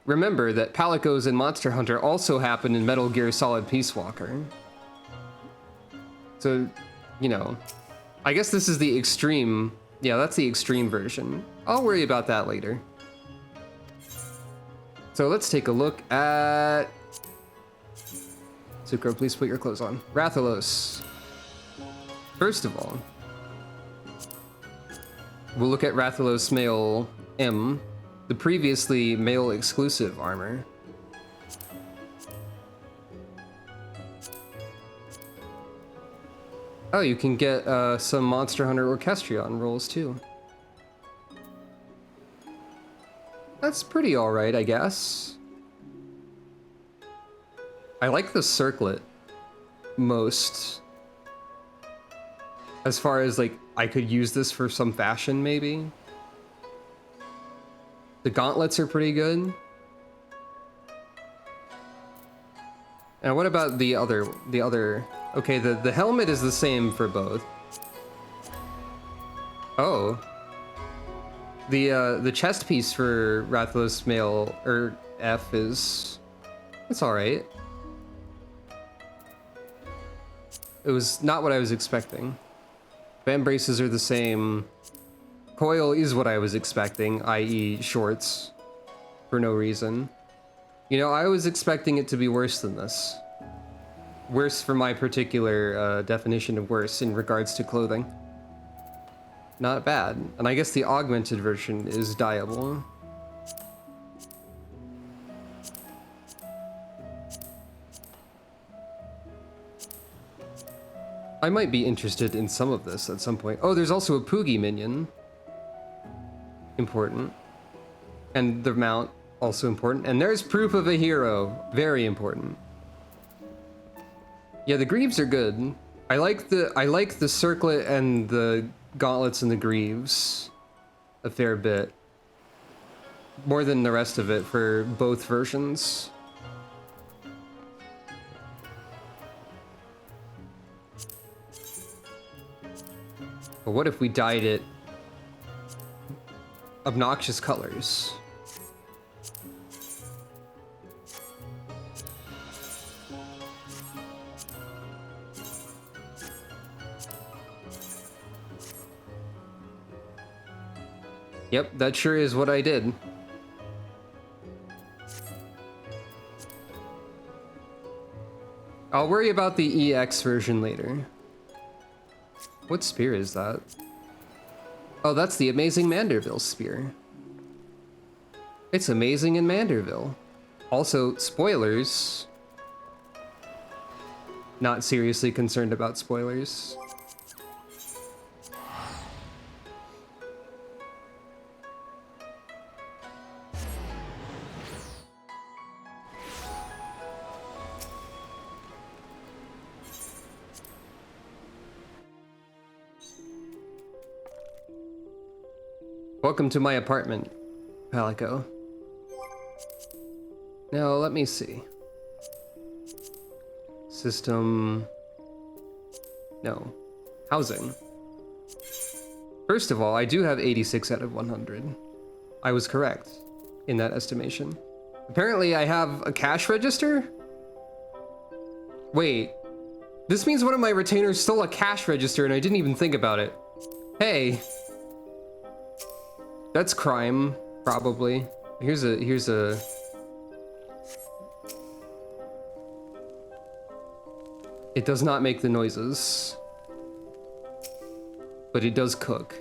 Remember that Palicos in Monster Hunter also happen in Metal Gear Solid Peace Walker. So, you know, I guess this is the extreme. Yeah, that's the extreme version. I'll worry about that later. So let's take a look at... Zuko, please put your clothes on. Rathalos. First of all, we'll look at Rathalos Male M, the previously male exclusive armor. Oh, you can get some Monster Hunter Orchestrion rolls too. That's pretty alright, I guess. I like the circlet most. As far as, like, I could use this for some fashion, maybe. The gauntlets are pretty good. And what about the other... Okay, the helmet is the same for both. Oh. The chest piece for Rathalos Male, or F, is... It's alright. It was not what I was expecting. Fan braces are the same. Coil is what I was expecting, i.e. shorts. For no reason. You know, I was expecting it to be worse than this. Worse for my particular definition of worse in regards to clothing. Not bad. And I guess the augmented version is dyeable. I might be interested in some of this at some point. Oh, there's also a Poogie minion. Important. And the mount, also important. And there's proof of a hero. Very important. Yeah, the greaves are good. I like the circlet and the gauntlets and the greaves a fair bit. More than the rest of it for both versions. But what if we dyed it obnoxious colors? Yep, that sure is what I did. I'll worry about the EX version later. What spear is that? Oh, that's the amazing Manderville spear. It's amazing in Manderville. Also, spoilers. Not seriously concerned about spoilers. Welcome to my apartment, Palico. Now, let me see. System... No. Housing. First of all, I do have 86 out of 100. I was correct in that estimation. Apparently, I have a cash register? Wait. This means one of my retainers stole a cash register and I didn't even think about it. Hey. That's crime, probably. Here's a... It does not make the noises. But it does cook.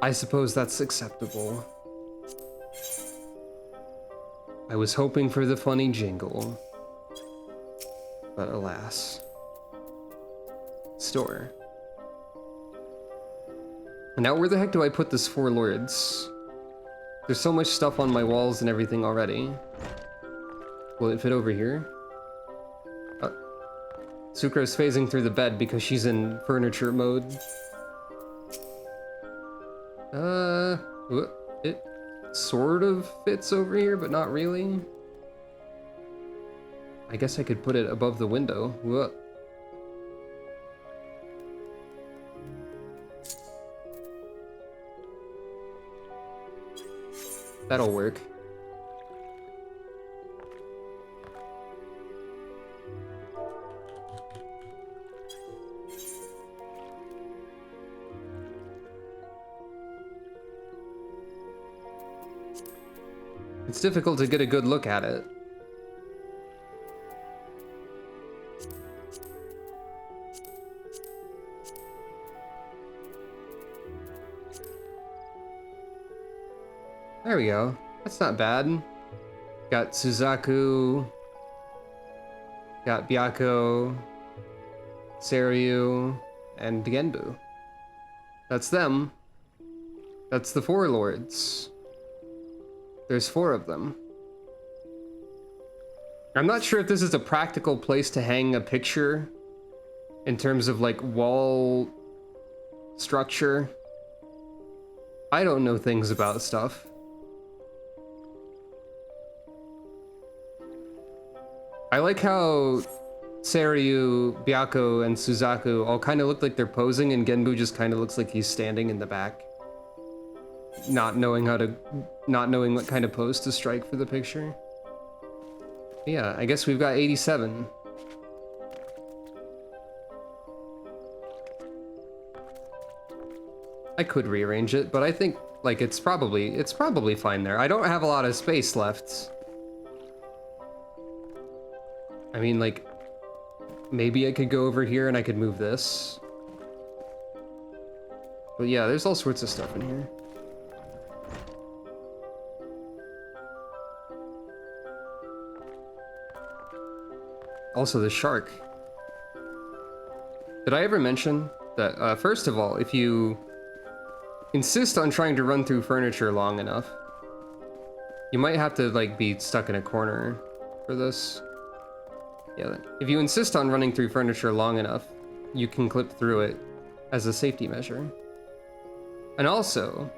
I suppose that's acceptable. I was hoping for the funny jingle. But alas. Store. Now where the heck do I put this Four Lords? There's so much stuff on my walls and everything already. Will it fit over here? Sucro's phasing through the bed because she's in furniture mode. It sort of fits over here, but not really. I guess I could put it above the window. Whoa. That'll work. It's difficult to get a good look at it. There we go. That's not bad. Got Suzaku. Got Byako. Seiryu. And Genbu. That's them. That's the Four Lords. There's 4 of them. I'm not sure if this is a practical place to hang a picture in terms of like wall structure. I don't know things about stuff. I like how Seiryu, Byako, and Suzaku all kind of look like they're posing, and Genbu just kind of looks like he's standing in the back. Not knowing what kind of pose to strike for the picture. Yeah, I guess we've got 87. I could rearrange it, but I think like it's probably fine there. I don't have a lot of space left. I mean, like, maybe I could go over here and I could move this. But yeah, there's all sorts of stuff in here. Also, the shark. Did I ever mention that, first of all, if you insist on trying to run through furniture long enough, you might have to, like, be stuck in a corner for this. Yeah, if you insist on running through furniture long enough, you can clip through it as a safety measure. And also,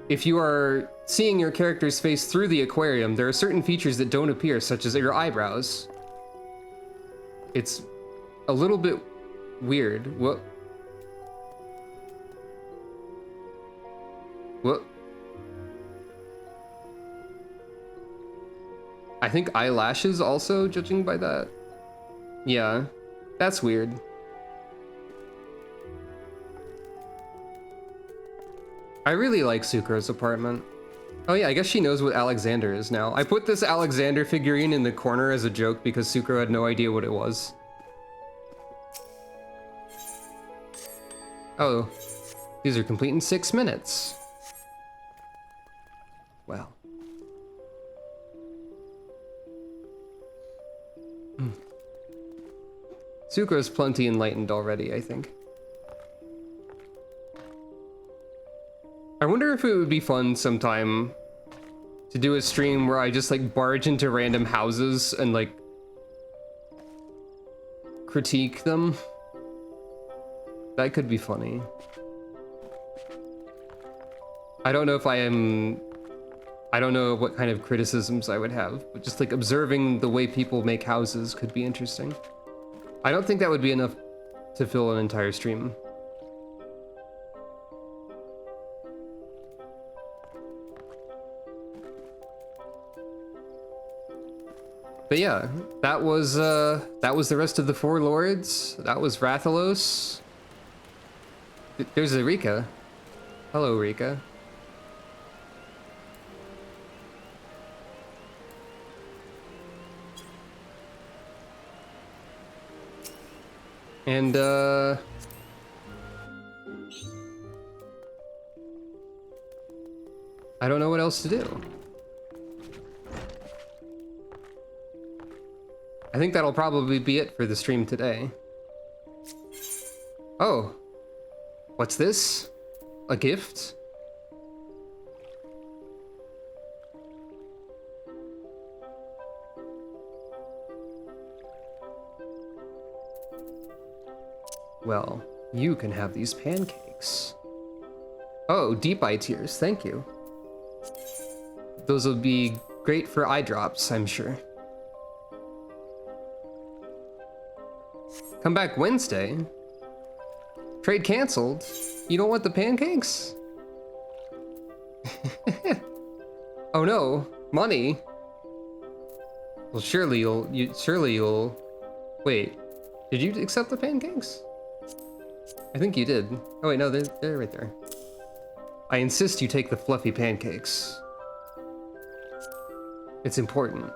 if you are seeing your character's face through the aquarium, there are certain features that don't appear, such as your eyebrows. It's a little bit weird. What? I think eyelashes also, judging by that. Yeah, that's weird. I really like Sucro's apartment. Oh yeah, I guess she knows what Alexander is now. I put this Alexander figurine in the corner as a joke because Sucro had no idea what it was. Oh, these are complete in 6 minutes. Well. Sucro's plenty enlightened already, I think. I wonder if it would be fun sometime to do a stream where I just like barge into random houses and like critique them. That could be funny. I don't know if I don't know what kind of criticisms I would have, but just like observing the way people make houses could be interesting. I don't think that would be enough to fill an entire stream. But yeah, that was the rest of the four lords. That was Rathalos. There's Rika. Hello, Rika. And I don't know what else to do. I think that'll probably be it for the stream today. Oh, what's this? A gift? Well, you can have these pancakes. Oh, deep eye tears, thank you. Those will be great for eye drops, I'm sure. Come back Wednesday? Trade canceled? You don't want the pancakes? Oh no, money. Well, surely you'll. Wait, did you accept the pancakes? I think you did. Oh wait, no, they're right there. I insist you take the fluffy pancakes. It's important.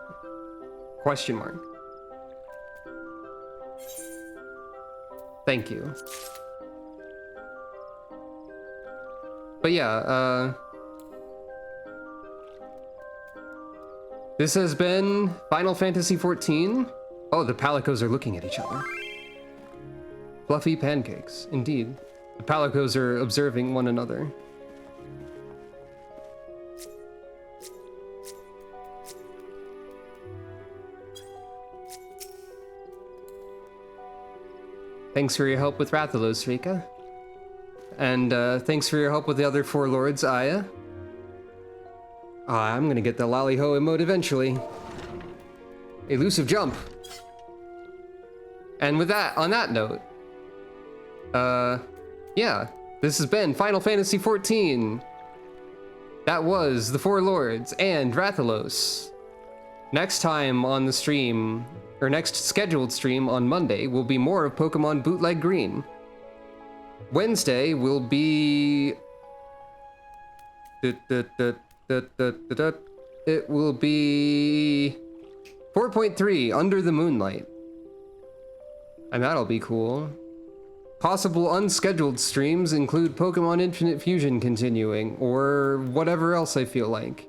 Question mark. Thank you. But yeah, this has been Final Fantasy XIV. Oh, the Palicos are looking at each other. Fluffy pancakes, indeed. The Palicos are observing one another. Thanks for your help with Rathalos, Rika. And thanks for your help with the other four lords, Aya. I'm gonna get the Lollyho emote eventually. Elusive jump. And with that, on that note, yeah, this has been Final Fantasy XIV. That was the Four Lords and Rathalos. Next time on the stream, or next scheduled stream on Monday, will be more of Pokemon Bootleg Green. Wednesday will be... It will be... 4.3, Under the Moonlight. And that'll be cool. Possible unscheduled streams include Pokemon Infinite Fusion continuing, or whatever else I feel like.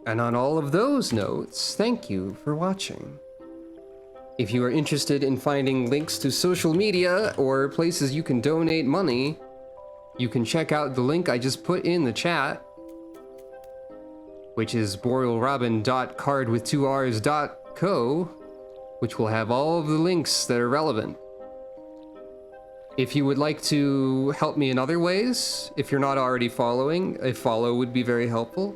And on all of those notes, thank you for watching. If you are interested in finding links to social media or places you can donate money, you can check out the link I just put in the chat, which is borealrobin.cardwith2rs.co, which will have all of the links that are relevant. If you would like to help me in other ways, if you're not already following, a follow would be very helpful.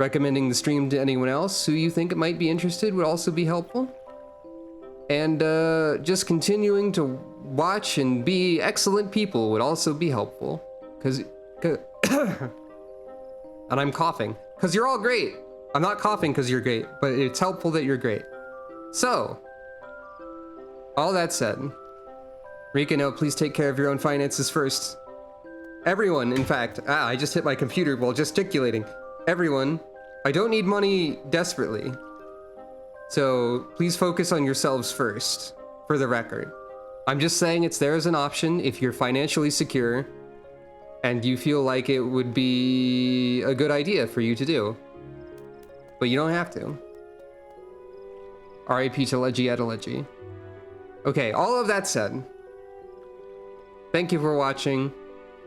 Recommending the stream to anyone else who you think might be interested would also be helpful. And just continuing to watch and be excellent people would also be helpful. And I'm coughing, because you're all great. I'm not coughing because you're great, but it's helpful that you're great. So, all that said, Rika, no, please take care of your own finances first. Everyone, in fact, I just hit my computer while gesticulating. Everyone, I don't need money desperately. So please focus on yourselves first, for the record. I'm just saying it's there as an option if you're financially secure and you feel like it would be a good idea for you to do. But you don't have to. R.I.P. to Leggy Adeleggy. Okay, all of that said, thank you for watching.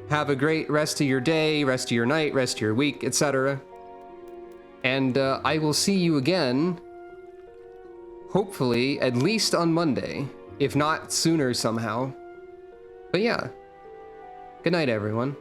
Have a great rest of your day, rest of your night, rest of your week, etc. And I will see you again, hopefully, at least on Monday, if not sooner somehow. But yeah, good night, everyone.